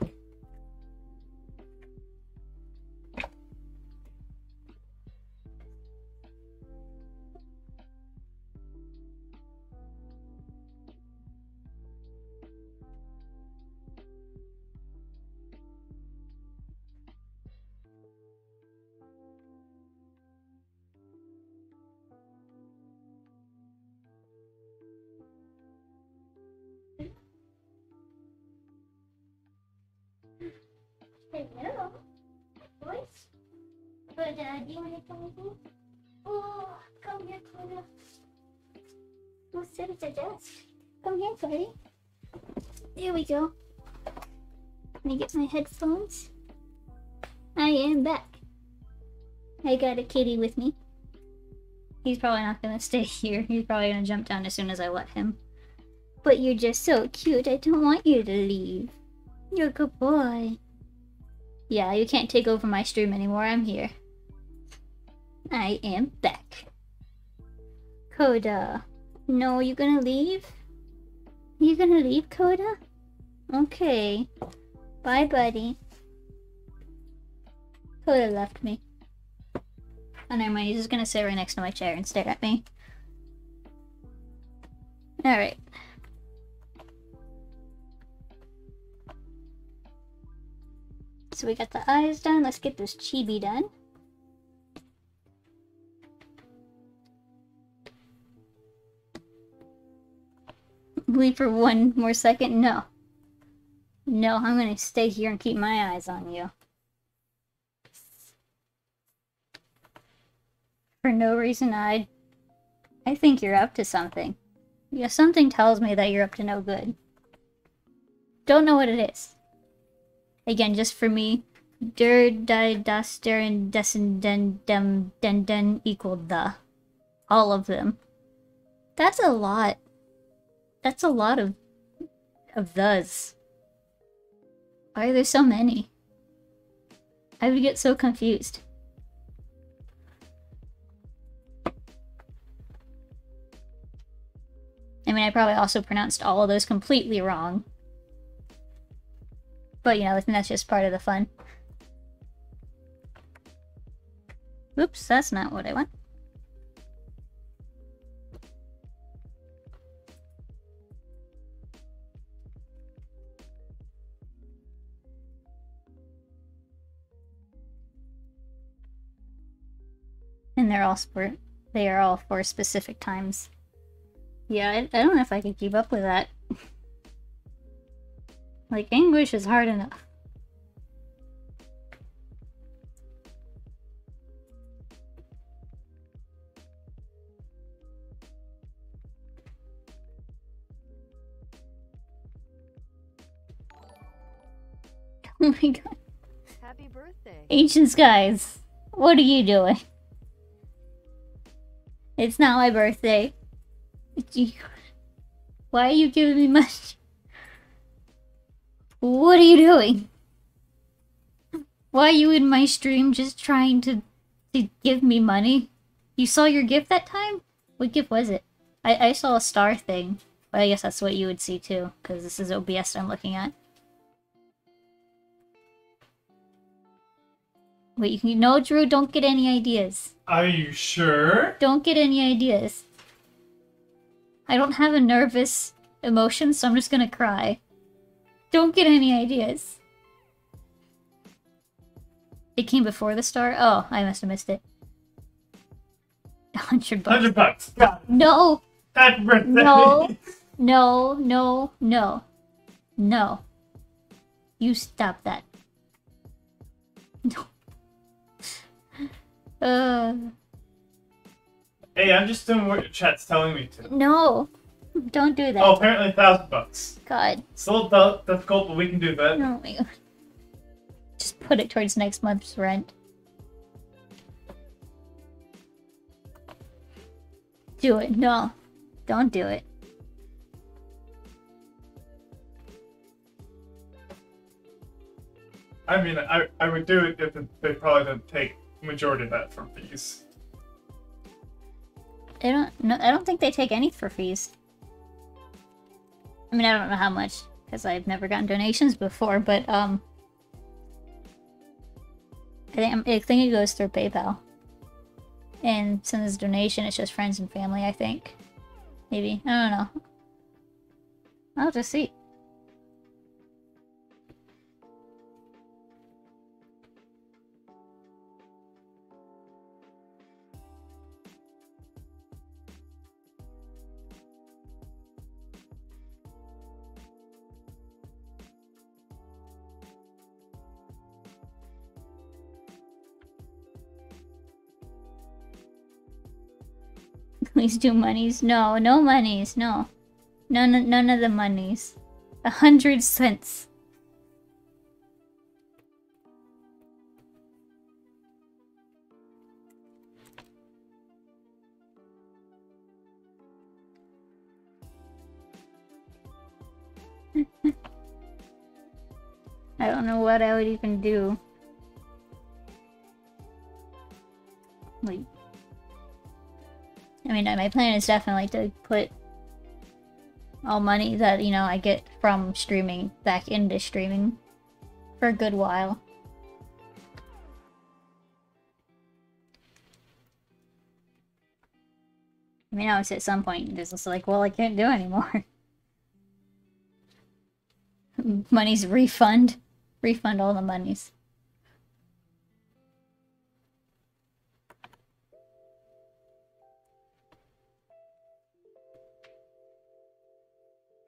Hello, boys. But do you want to come with me? Oh, come here, Clona. Go sit at the desk. Come here, buddy. There we go. Let me get my headphones. I am back. I got a kitty with me. He's probably not gonna stay here. He's probably gonna jump down as soon as I let him. But you're just so cute. I don't want you to leave. You're a good boy. Yeah, you can't take over my stream anymore. I'm here. I am back. Coda. No, you gonna leave? You gonna leave, Coda? Okay. Bye, buddy. Coda left me. Oh, never mind. He's just gonna sit right next to my chair and stare at me. Alright. So we got the eyes done. Let's get this chibi done. Leave for 1 more second? No. No, I'm gonna stay here and keep my eyes on you. For no reason, I think you're up to something. Yeah, something tells me that you're up to no good. Don't know what it is. Again, just for me, der, die, das, deren, dessen, den, dem, den equal the. All of them. That's a lot. That's a lot of thes. Why are there so many? I would get so confused. I mean, I probably also pronounced all of those completely wrong. But, you know, I think that's just part of the fun. Oops, that's not what I want. And they are all for specific times. Yeah, I don't know if I could keep up with that. Like, English is hard enough. Oh my god. Happy birthday. Ancient Skies, what are you doing? It's not my birthday. Why are you giving me money? What are you doing? Why are you in my stream just trying to give me money? You saw your gift that time? What gift was it? I saw a star thing. But I guess that's what you would see too, because this is OBS I'm looking at. Wait, no, Drew, don't get any ideas. Are you sure? Don't get any ideas. I don't have a nervous emotion, so I'm just gonna cry. Don't get any ideas. It came before the star? Oh, I must have missed it. $100. $100. God. No! Happy birthday! No! No, no, no. No. You stop that. No. Hey, I'm just doing what your chat's telling me to. No. Don't do that. Oh, apparently $1,000. God. It's a little difficult, but we can do that. Oh my god. Just put it towards next month's rent. Do it. No. Don't do it. I mean, I would do it if they probably didn't take majority of that from fees. I don't think they take any for fees. I mean, I don't know how much, because I've never gotten donations before, but, I think it goes through PayPal. And since it's a donation, it's just friends and family, I think. Maybe. I don't know. I'll just see. Please do monies. No, no monies. No. None of the monies. 100 cents. I don't know what I would even do. Like, I mean, my plan is definitely to put all money that, you know, I get from streaming back into streaming for a good while. I mean, obviously at some point it's just like, well, I can't do anymore. Money's refund. Refund all the monies.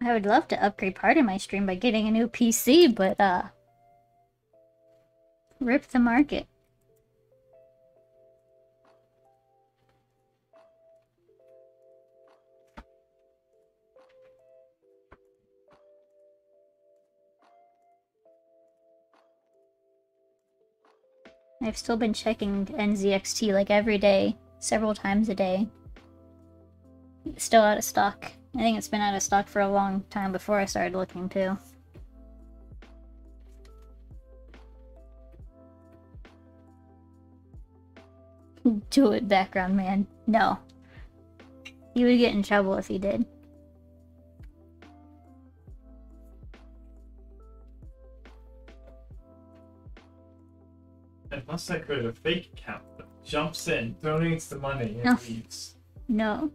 I would love to upgrade part of my stream by getting a new PC, but, rip the market. I've still been checking NZXT like every day, several times a day. It's still out of stock. I think it's been out of stock for a long time before I started looking too. Do it, background man. No. He would get in trouble if he did. Unless I create a fake account that jumps in, donates the money, and No. leaves. No.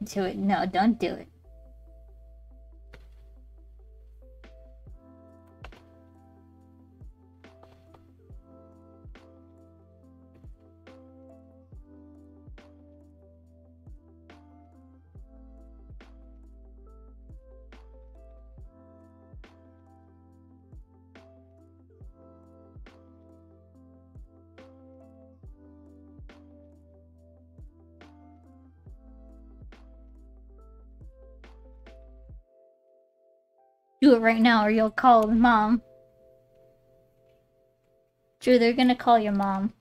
Do it. No, don't do it. Do it right now or you'll call mom. Drew, they're gonna call your mom.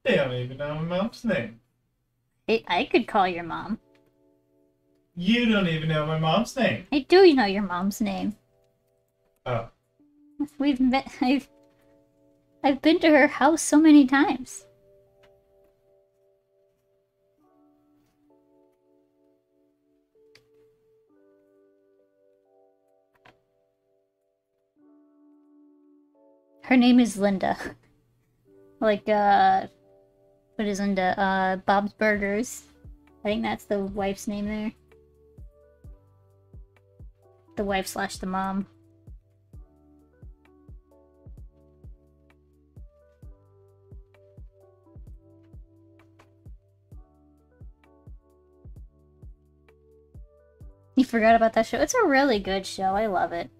They don't even know my mom's name. I could call your mom. You don't even know my mom's name. I do know your mom's name. Oh. We've met. I've been to her house so many times. Her name is Linda. Like, what is Linda? Bob's Burgers. I think that's the wife's name there. The wife slash the mom. You forgot about that show? It's a really good show. I love it.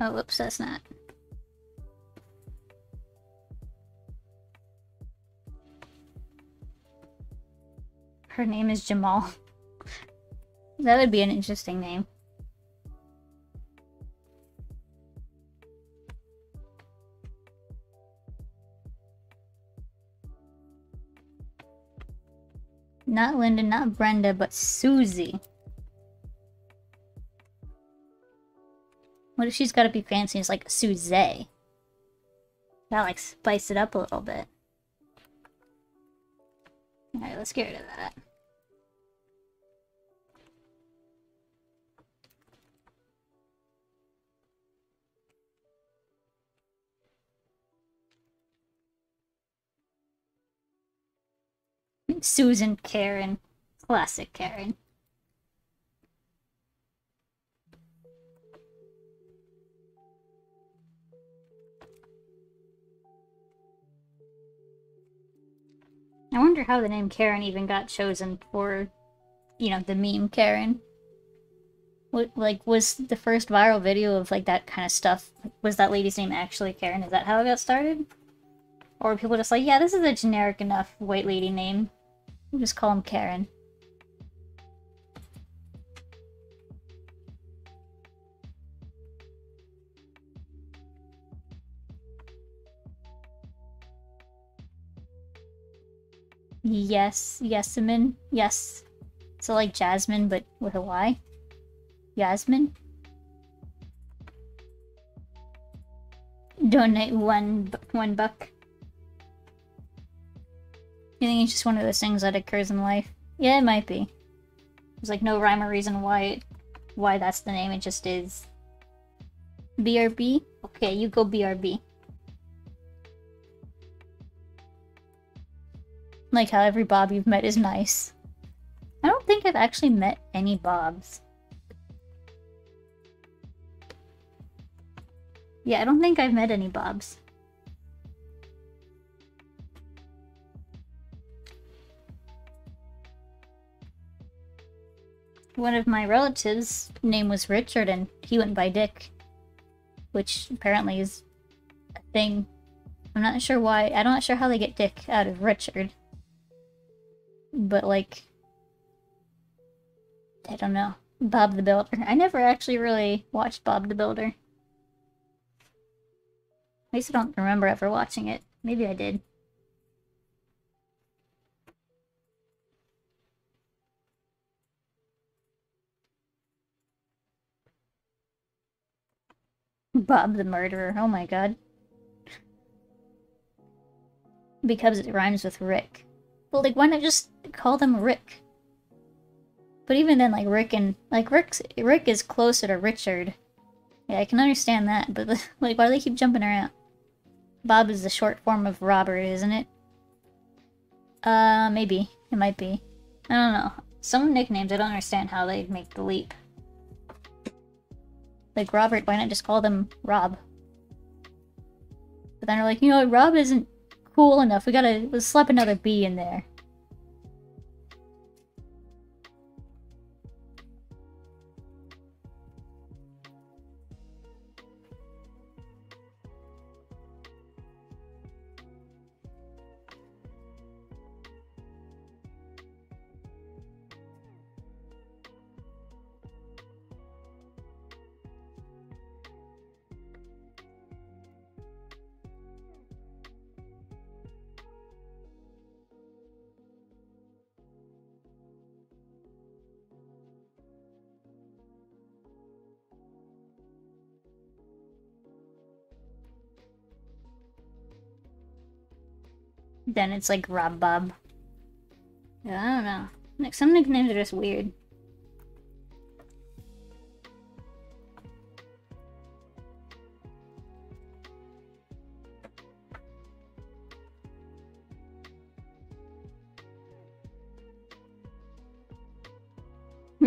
Oh, whoops, that's not. Her name is Jamal. That would be an interesting name. Not Linda, not Brenda, but Susie. What if she's gotta be fancy? It's like Suze. Gotta like spice it up a little bit. Alright, let's get rid of that. Susan Karen. Classic Karen. I wonder how the name Karen even got chosen for, you know, the meme Karen. What, like, was the first viral video of, like, that kind of stuff, was that lady's name actually Karen? Is that how it got started? Or were people just like, yeah, this is a generic enough white lady name. We'll just call him Karen. Yes, Yesmin. Yes. So like Jasmine, but with a Y? Yasmin? Donate one buck. You think it's just one of those things that occurs in life? Yeah, it might be. There's like no rhyme or reason why that's the name, it just is. BRB? Okay, you go BRB. Like how every Bob you've met is nice. I don't think I've actually met any Bobs. Yeah, I don't think I've met any Bobs. One of my relatives' name was Richard and he went by Dick. Which apparently is a thing. I'm not sure why. I'm not sure how they get Dick out of Richard. But like, I don't know. Bob the Builder. I never actually really watched Bob the Builder. At least I don't remember ever watching it. Maybe I did. Bob the Murderer. Oh my god. Because it rhymes with Rick. Well, like, why not just call them Rick? But even then, like, Rick is closer to Richard. Yeah, I can understand that, but, like, why do they keep jumping around? Bob is the short form of Robert, isn't it? Maybe. It might be. I don't know. Some nicknames, I don't understand how they make the leap. Like, Robert, why not just call them Rob? But then they're like, you know, Rob isn't cool enough. Let's slap another B in there. Then it's like Rob Bob. Yeah, I don't know. Like, some nicknames are just weird.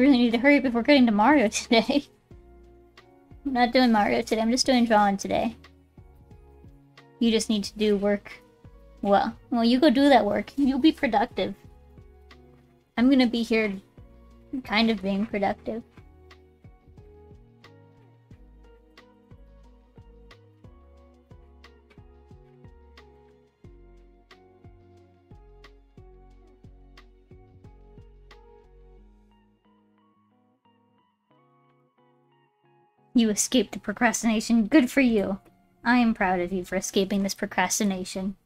We really need to hurry up if we're getting to Mario today. I'm not doing Mario today, I'm just doing drawing today. You just need to do work. Well, you go do that work. You'll be productive. I'm gonna be here kind of being productive. You escaped the procrastination. Good for you. I am proud of you for escaping this procrastination.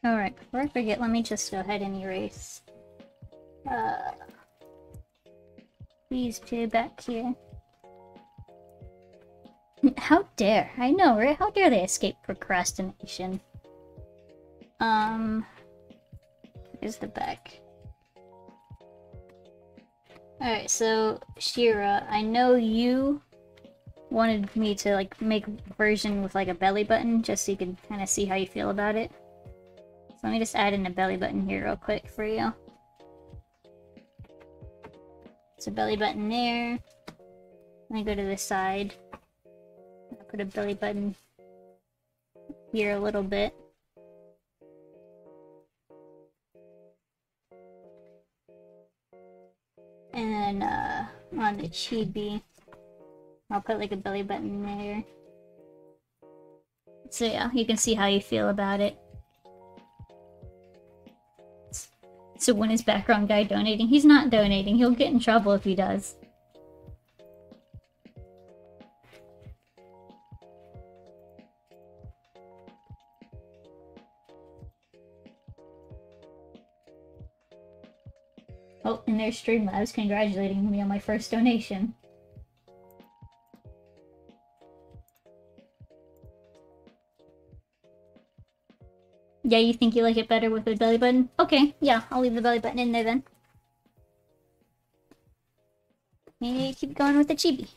Alright, before I forget, let me just go ahead and erase these two back here. How dare! I know, right? How dare they escape procrastination? Here's the back. Alright, so Shira, I know you wanted me to like make a version with like a belly button just so you can kind of see how you feel about it. So let me just add in a belly button here real quick for you. It's a belly button there. Let me go to this side. I'll put a belly button here a little bit. And then on the chibi, I'll put like a belly button there. So yeah, you can see how you feel about it. So when is background guy donating? He's not donating. He'll get in trouble if he does. Oh, and there's Streamlabs congratulating me on my first donation. Yeah, you think you like it better with the belly button? Okay, yeah, I'll leave the belly button in there then. Maybe keep going with the chibi.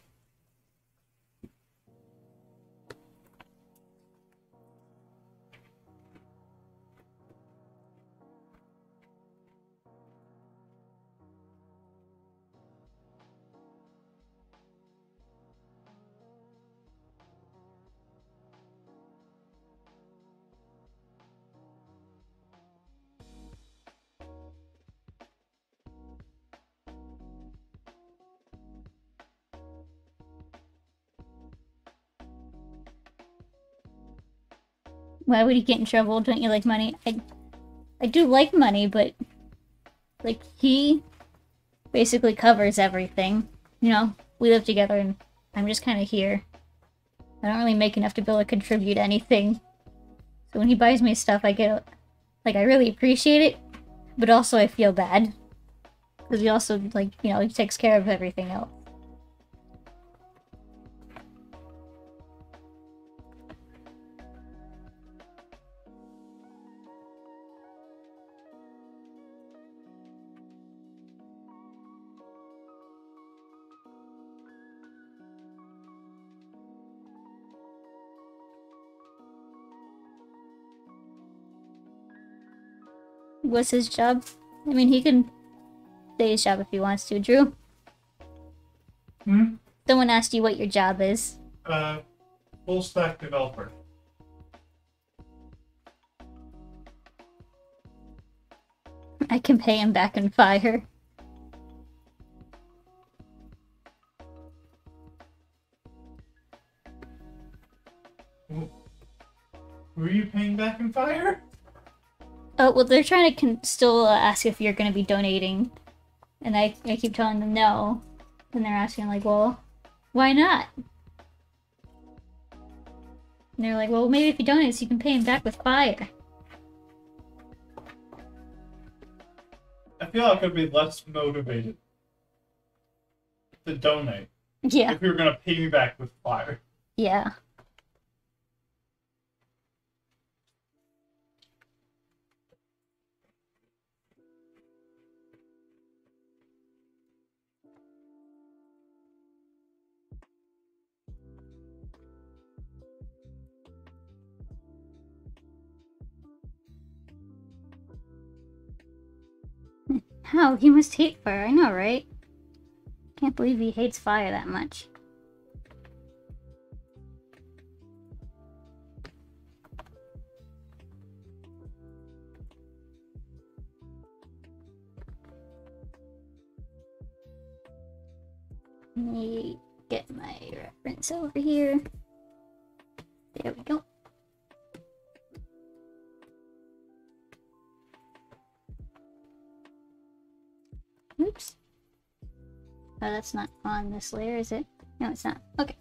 Why would he get in trouble? Don't you like money? I do like money, but like he basically covers everything. You know, we live together and I'm just kind of here. I don't really make enough to be able to contribute anything. So when he buys me stuff, I get like I really appreciate it, but also I feel bad because he also like he takes care of everything else. What's his job? I mean, he can say his job if he wants to. Drew? Hmm? Someone asked you what your job is. Full stack developer. I can pay him back in fire. Who are you paying back in fire? Oh, well, they're trying to still ask if you're going to be donating. And I keep telling them no. And they're asking, like, well, why not? And they're like, well, maybe if you donate, so you can pay him back with fire. I feel like I'd be less motivated to donate. Yeah. If you were gonna pay me back with fire. Yeah. How? He must hate fire. I know, right? Can't believe he hates fire that much. Let me get my reference over here. There we go. Oops. Oh, that's not on this layer, is it? No, it's not. Okay.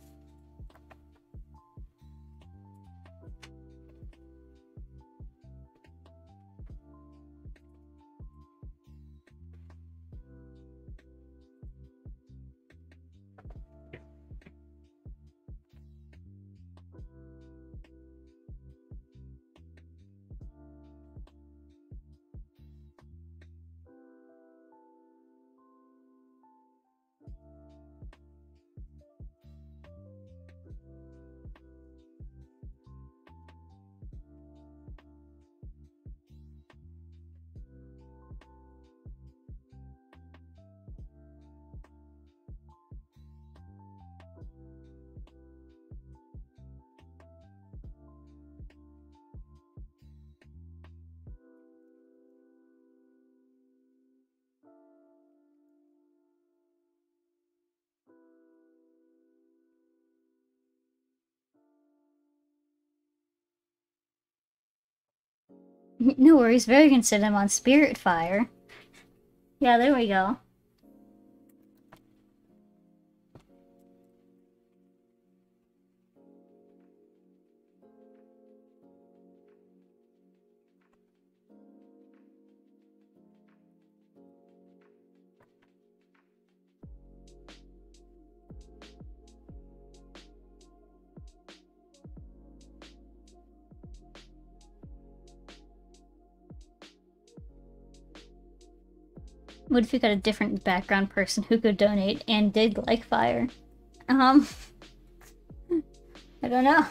No worries, Very can set him on Spirit Fire. Yeah, there we go. What if you got a different background person who could donate and did like fire? I don't know.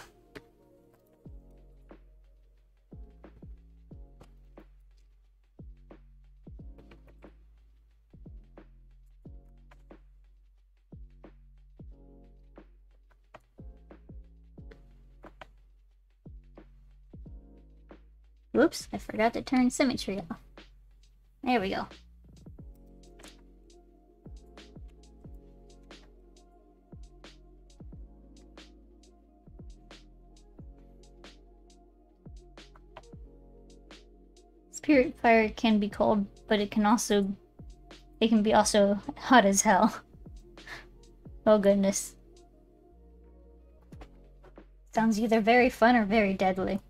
Whoops, I forgot to turn symmetry off. There we go. Spirit fire can be cold, but it can be also hot as hell. Oh goodness. Sounds either very fun or very deadly.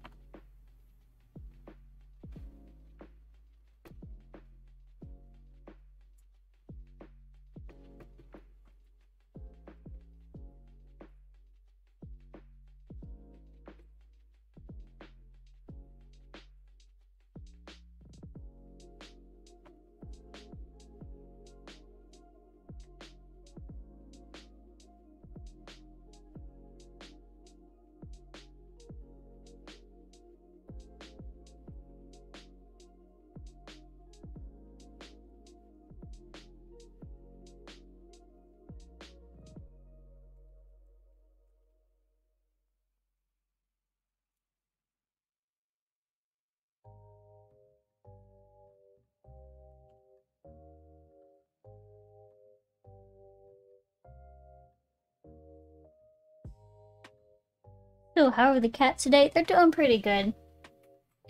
So how are the cats today? They're doing pretty good.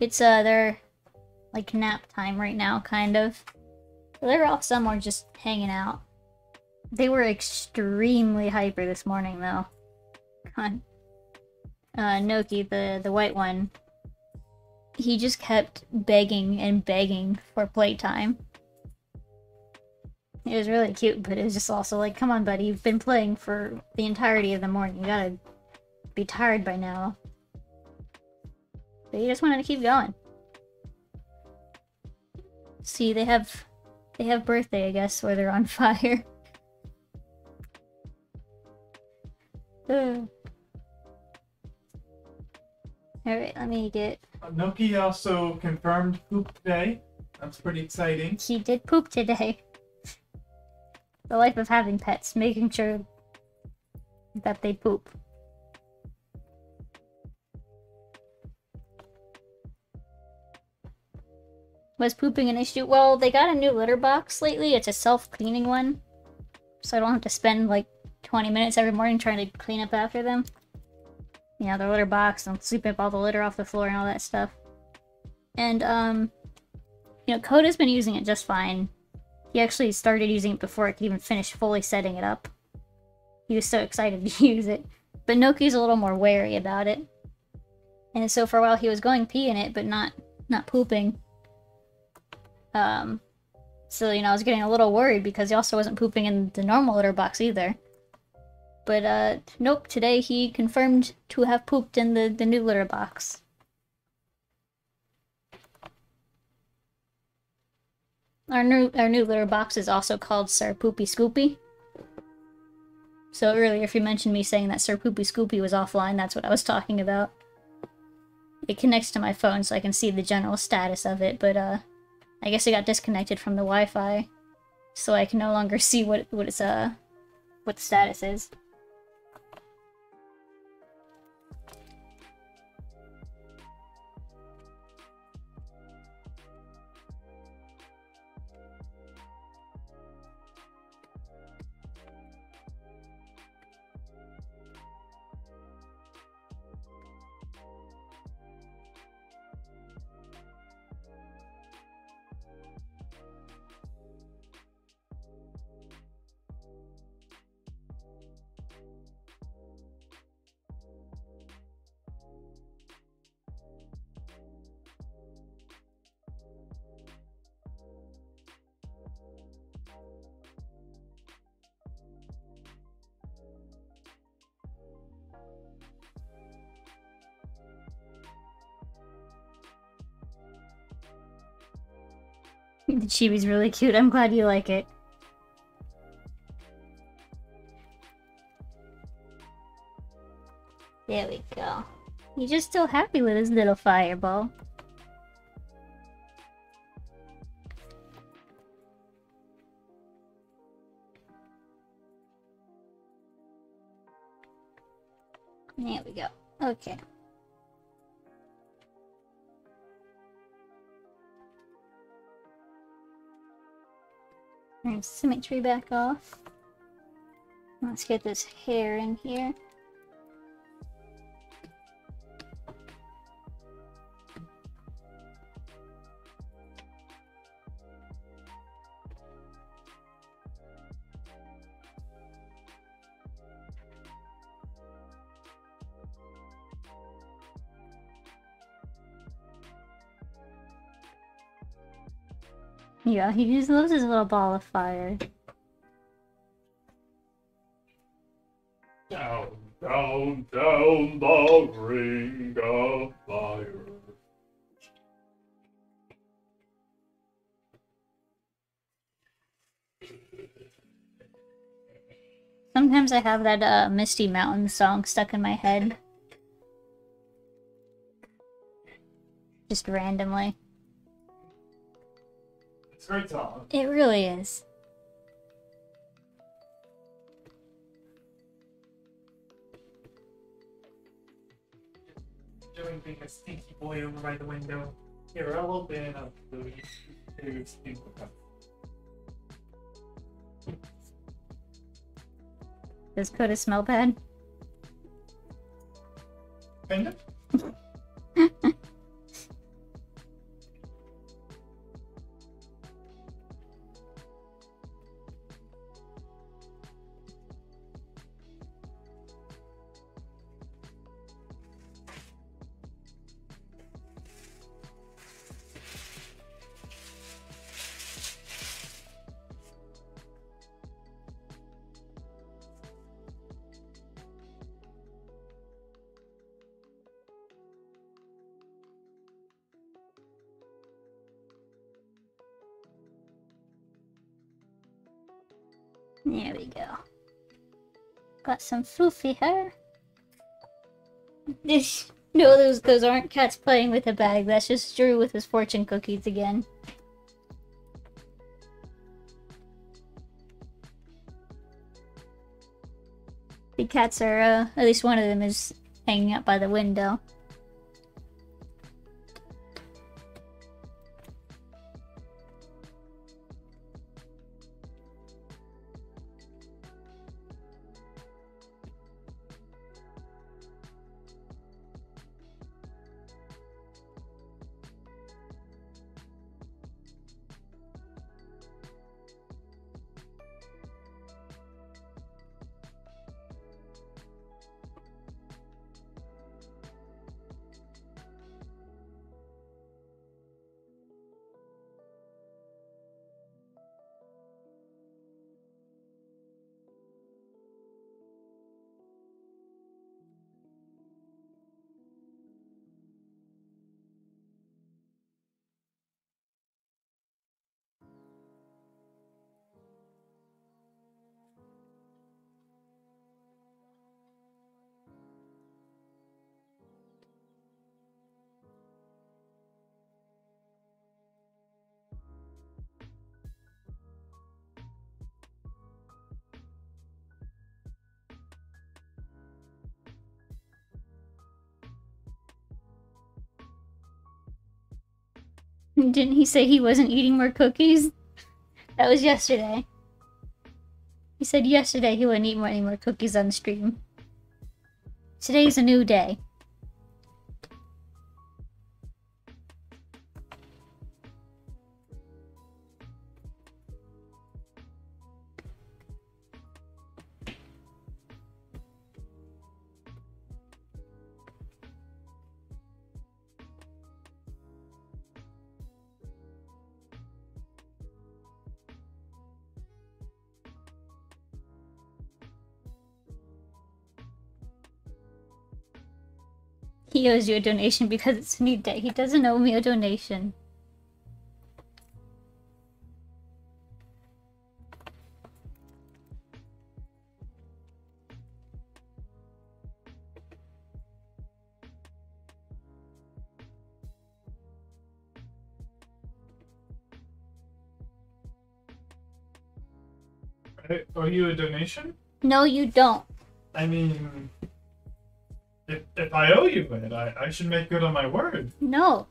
It's their like nap time right now, kind of. They're off somewhere just hanging out. They were extremely hyper this morning though. Noki, the white one, he just kept begging and begging for playtime. It was really cute, but it was just also like, come on, buddy, you've been playing for the entirety of the morning. You gotta be tired by now. But he just wanted to keep going. See, they have birthday, I guess, where they're on fire. Alright, let me get... Noki also confirmed poop today. That's pretty exciting. She did poop today. The life of having pets, making sure that they poop. Was pooping an issue? Well, they got a new litter box lately. It's a self-cleaning one. So I don't have to spend like 20 minutes every morning trying to clean up after them. You know, their litter box and sweep up all the litter off the floor and all that stuff. And, you know, Coda's been using it just fine. He actually started using it before I could even finish fully setting it up. He was so excited to use it. But Noki's a little more wary about it. And so for a while he was going pee in it, but not pooping. So, you know, I was getting a little worried because he also wasn't pooping in the normal litter box either. But, nope, today he confirmed to have pooped in the new litter box. Our new litter box is also called Sir Poopy Scoopy. So earlier, if you mentioned me saying that Sir Poopy Scoopy was offline, that's what I was talking about. It connects to my phone so I can see the general status of it, but, I guess it got disconnected from the Wi-Fi, so I can no longer see what the status is. The chibi's really cute. I'm glad you like it. There we go. He's just still happy with his little fireball. There we go. Okay. Turn symmetry back off. Let's get this hair in here. Yeah, he just loves his little ball of fire. Down, down, down the ring of fire. Sometimes I have that Misty Mountain song stuck in my head. Just randomly. It's a great song. It really is. Doing being a stinky boy over by the window. Here, I'll open up the stink. Does Coda smell bad? Kind of. There we go. Got some floofy hair. No, those aren't cats playing with a bag. That's just Drew with his fortune cookies again. The cats are, at least one of them is hanging out by the window. Didn't he say he wasn't eating more cookies? That was yesterday. He said yesterday he wouldn't eat any more cookies on stream. Today's a new day. He owes you a donation because it's a new day. He doesn't owe me a donation. I owe you a donation? No, you don't. I mean... If I owe you it, I should make good on my word. No.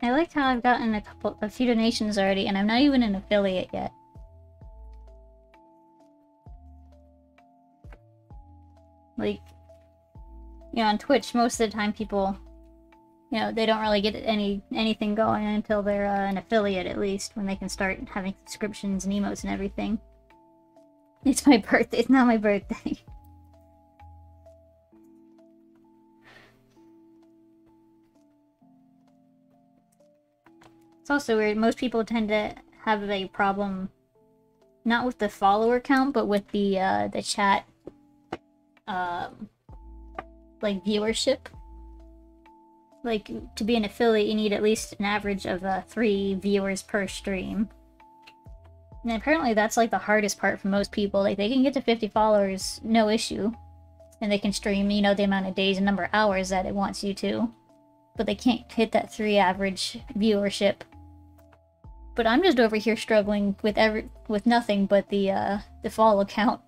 I like how I've gotten a few donations already, and I'm not even an affiliate yet. Like, you know, on Twitch, most of the time people, you know, they don't really get anything going until they're an affiliate, at least, when they can start having subscriptions and emotes and everything. It's my birthday. It's not my birthday. It's also weird. Most people tend to have a problem, not with the follower count, but with the chat, like viewership. Like, to be an affiliate, you need at least an average of 3 viewers per stream. And apparently that's like the hardest part for most people. Like, they can get to 50 followers, no issue. And they can stream, you know, the amount of days and number of hours that it wants you to. But they can't hit that 3 average viewership. But I'm just over here struggling with nothing but the follow count.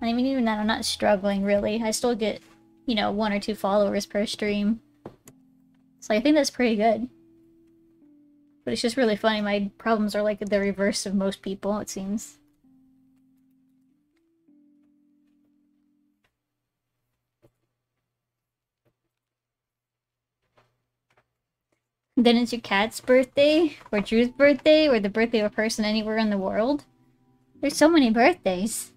I mean, even then, I'm not struggling, really. I still get, you know, 1 or 2 followers per stream. So I think that's pretty good. But it's just really funny. My problems are like the reverse of most people, it seems. Then it's your cat's birthday, or Drew's birthday, or the birthday of a person anywhere in the world. There's so many birthdays.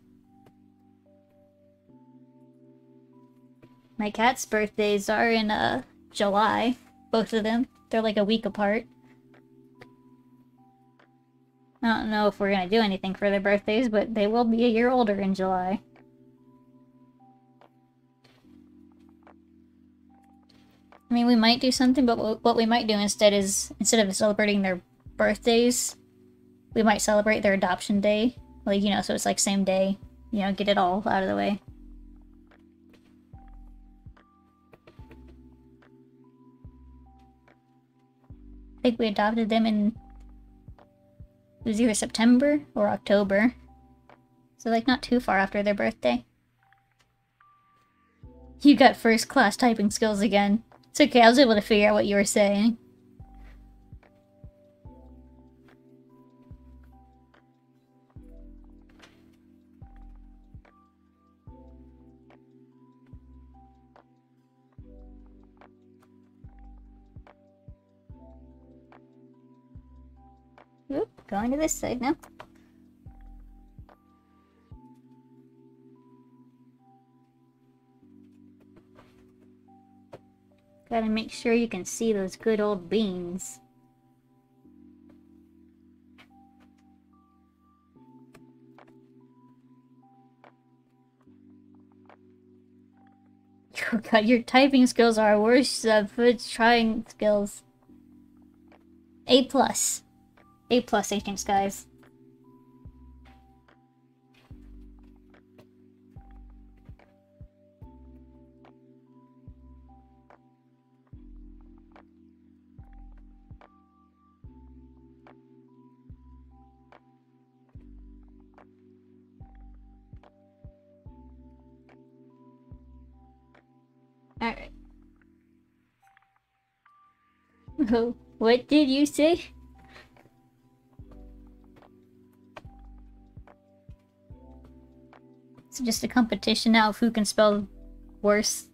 My cat's birthdays are in July, both of them. They're like a week apart. I don't know if we're gonna do anything for their birthdays, but they will be a year older in July. I mean, we might do something, but what we might do instead is, instead of celebrating their birthdays, we might celebrate their adoption day. Like, you know, so it's like same day. You know, get it all out of the way. I think we adopted them in... It was either September or October. So, like, not too far after their birthday. You got first-class typing skills again. It's okay, I was able to figure out what you were saying. Oop, going to this side now. Gotta make sure you can see those good old beans. Oh god, your typing skills are worse than trying skills. A+. A+, Ancient Skies. Alright. What did you say? It's just a competition now of who can spell worse.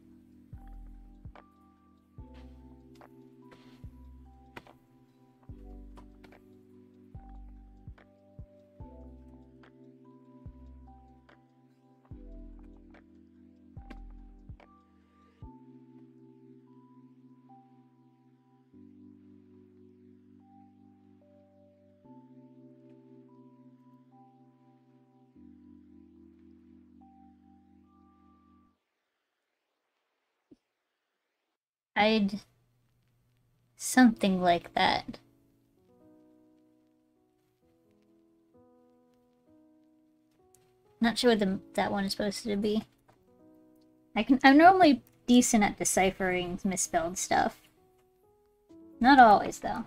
I'd... something like that. Not sure what that one is supposed to be. I'm normally decent at deciphering misspelled stuff. Not always, though.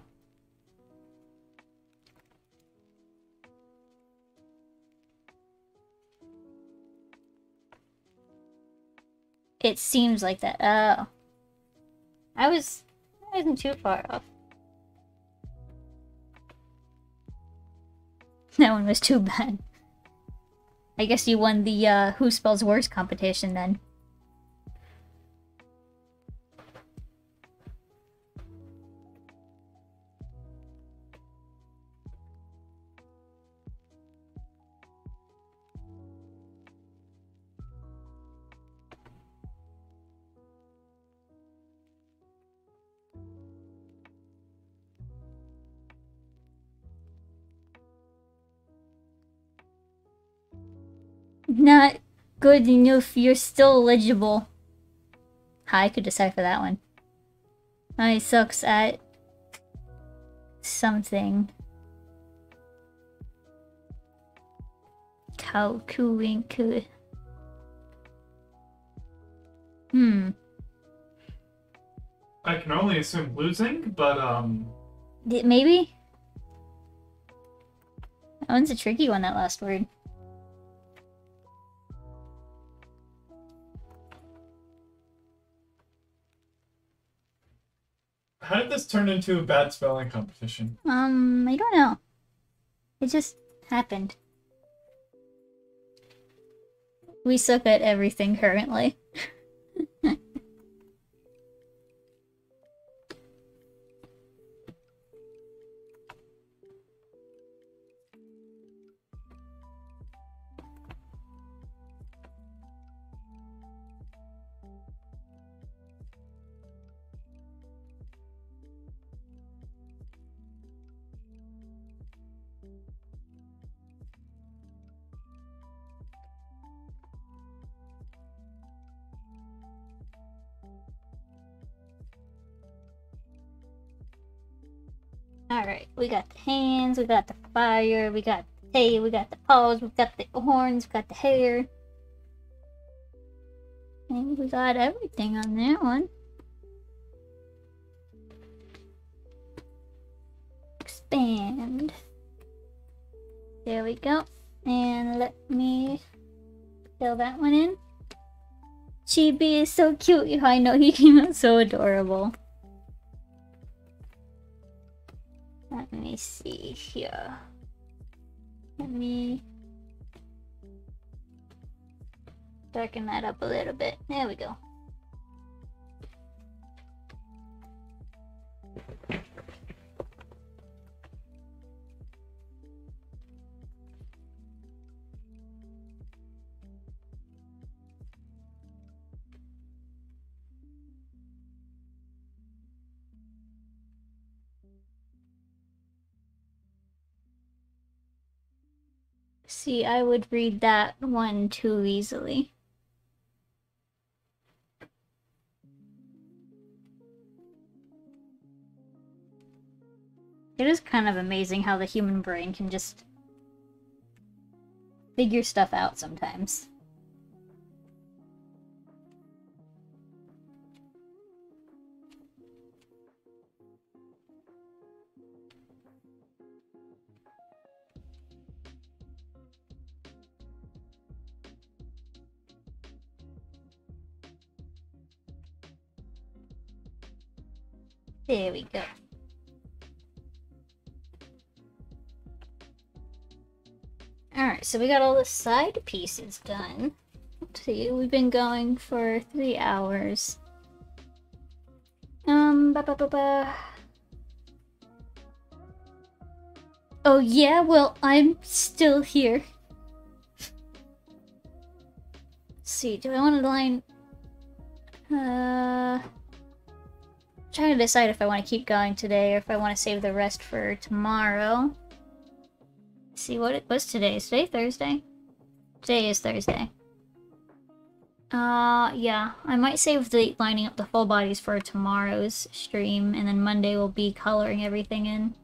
It seems like that. Oh. I wasn't too far off. That one was too bad. I guess you won the Who Spells Worse competition then. Not good enough, you're still eligible. I could decipher that one. I sucks at something. Cow cooing could. I can only assume losing, but Maybe? That one's a tricky one, that last word. How did this turn into a bad spelling competition? I don't know. It just happened. We suck at everything currently. Alright, we got the hands, we got the fire, we got the tail, we got the paws, we got the horns, we got the hair. I think we got everything on that one. Expand. There we go. And let me fill that one in. Chibi is so cute. I know, he came out so adorable. Let me see here. Let me darken that up a little bit. There we go. See, I would read that one too easily. It is kind of amazing how the human brain can just figure stuff out sometimes. There we go. Alright, so we got all the side pieces done. Let's see, we've been going for 3 hours. Oh yeah, well, I'm still here. Let's see, do I want to line... trying to decide if I want to keep going today or if I want to save the rest for tomorrow. Let's see, what it was today? Is today Thursday? Today is Thursday. Yeah. I might save the lining up the full bodies for tomorrow's stream, and then Monday will be coloring everything in.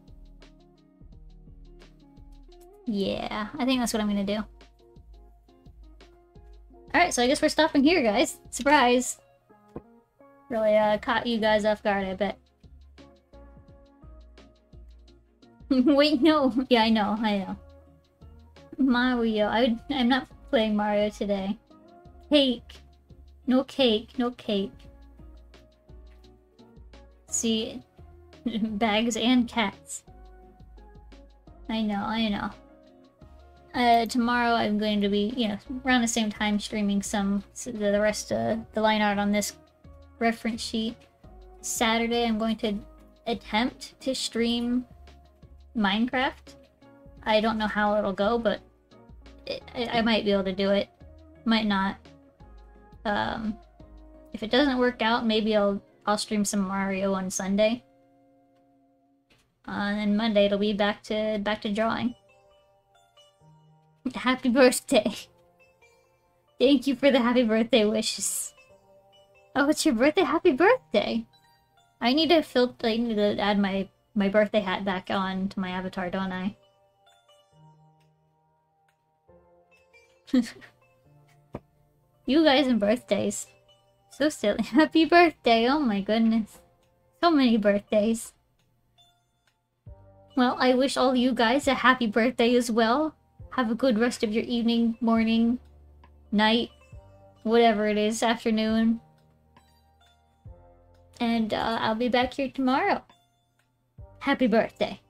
Yeah, I think that's what I'm gonna do. Alright, so I guess we're stopping here, guys. Surprise! Really, caught you guys off guard, I bet. Wait, no! Yeah, I know. Mario. I'm not playing Mario today. Cake! No cake, no cake. See, bags and cats. I know. Tomorrow I'm going to be, you know, around the same time streaming the rest of the line art on this reference sheet. Saturday I'm going to attempt to stream Minecraft. I don't know how it'll go, but I might be able to do it. Might not. If it doesn't work out, maybe I'll stream some Mario on Sunday. And then Monday it'll be back to drawing. Happy birthday! Thank you for the happy birthday wishes. Oh, it's your birthday? Happy birthday! I need to add my birthday hat back on to my avatar, don't I? You guys and birthdays. So silly. Happy birthday! Oh my goodness. So many birthdays. Well, I wish all you guys a happy birthday as well. Have a good rest of your evening, morning, night, whatever it is, afternoon. And I'll be back here tomorrow. Happy birthday.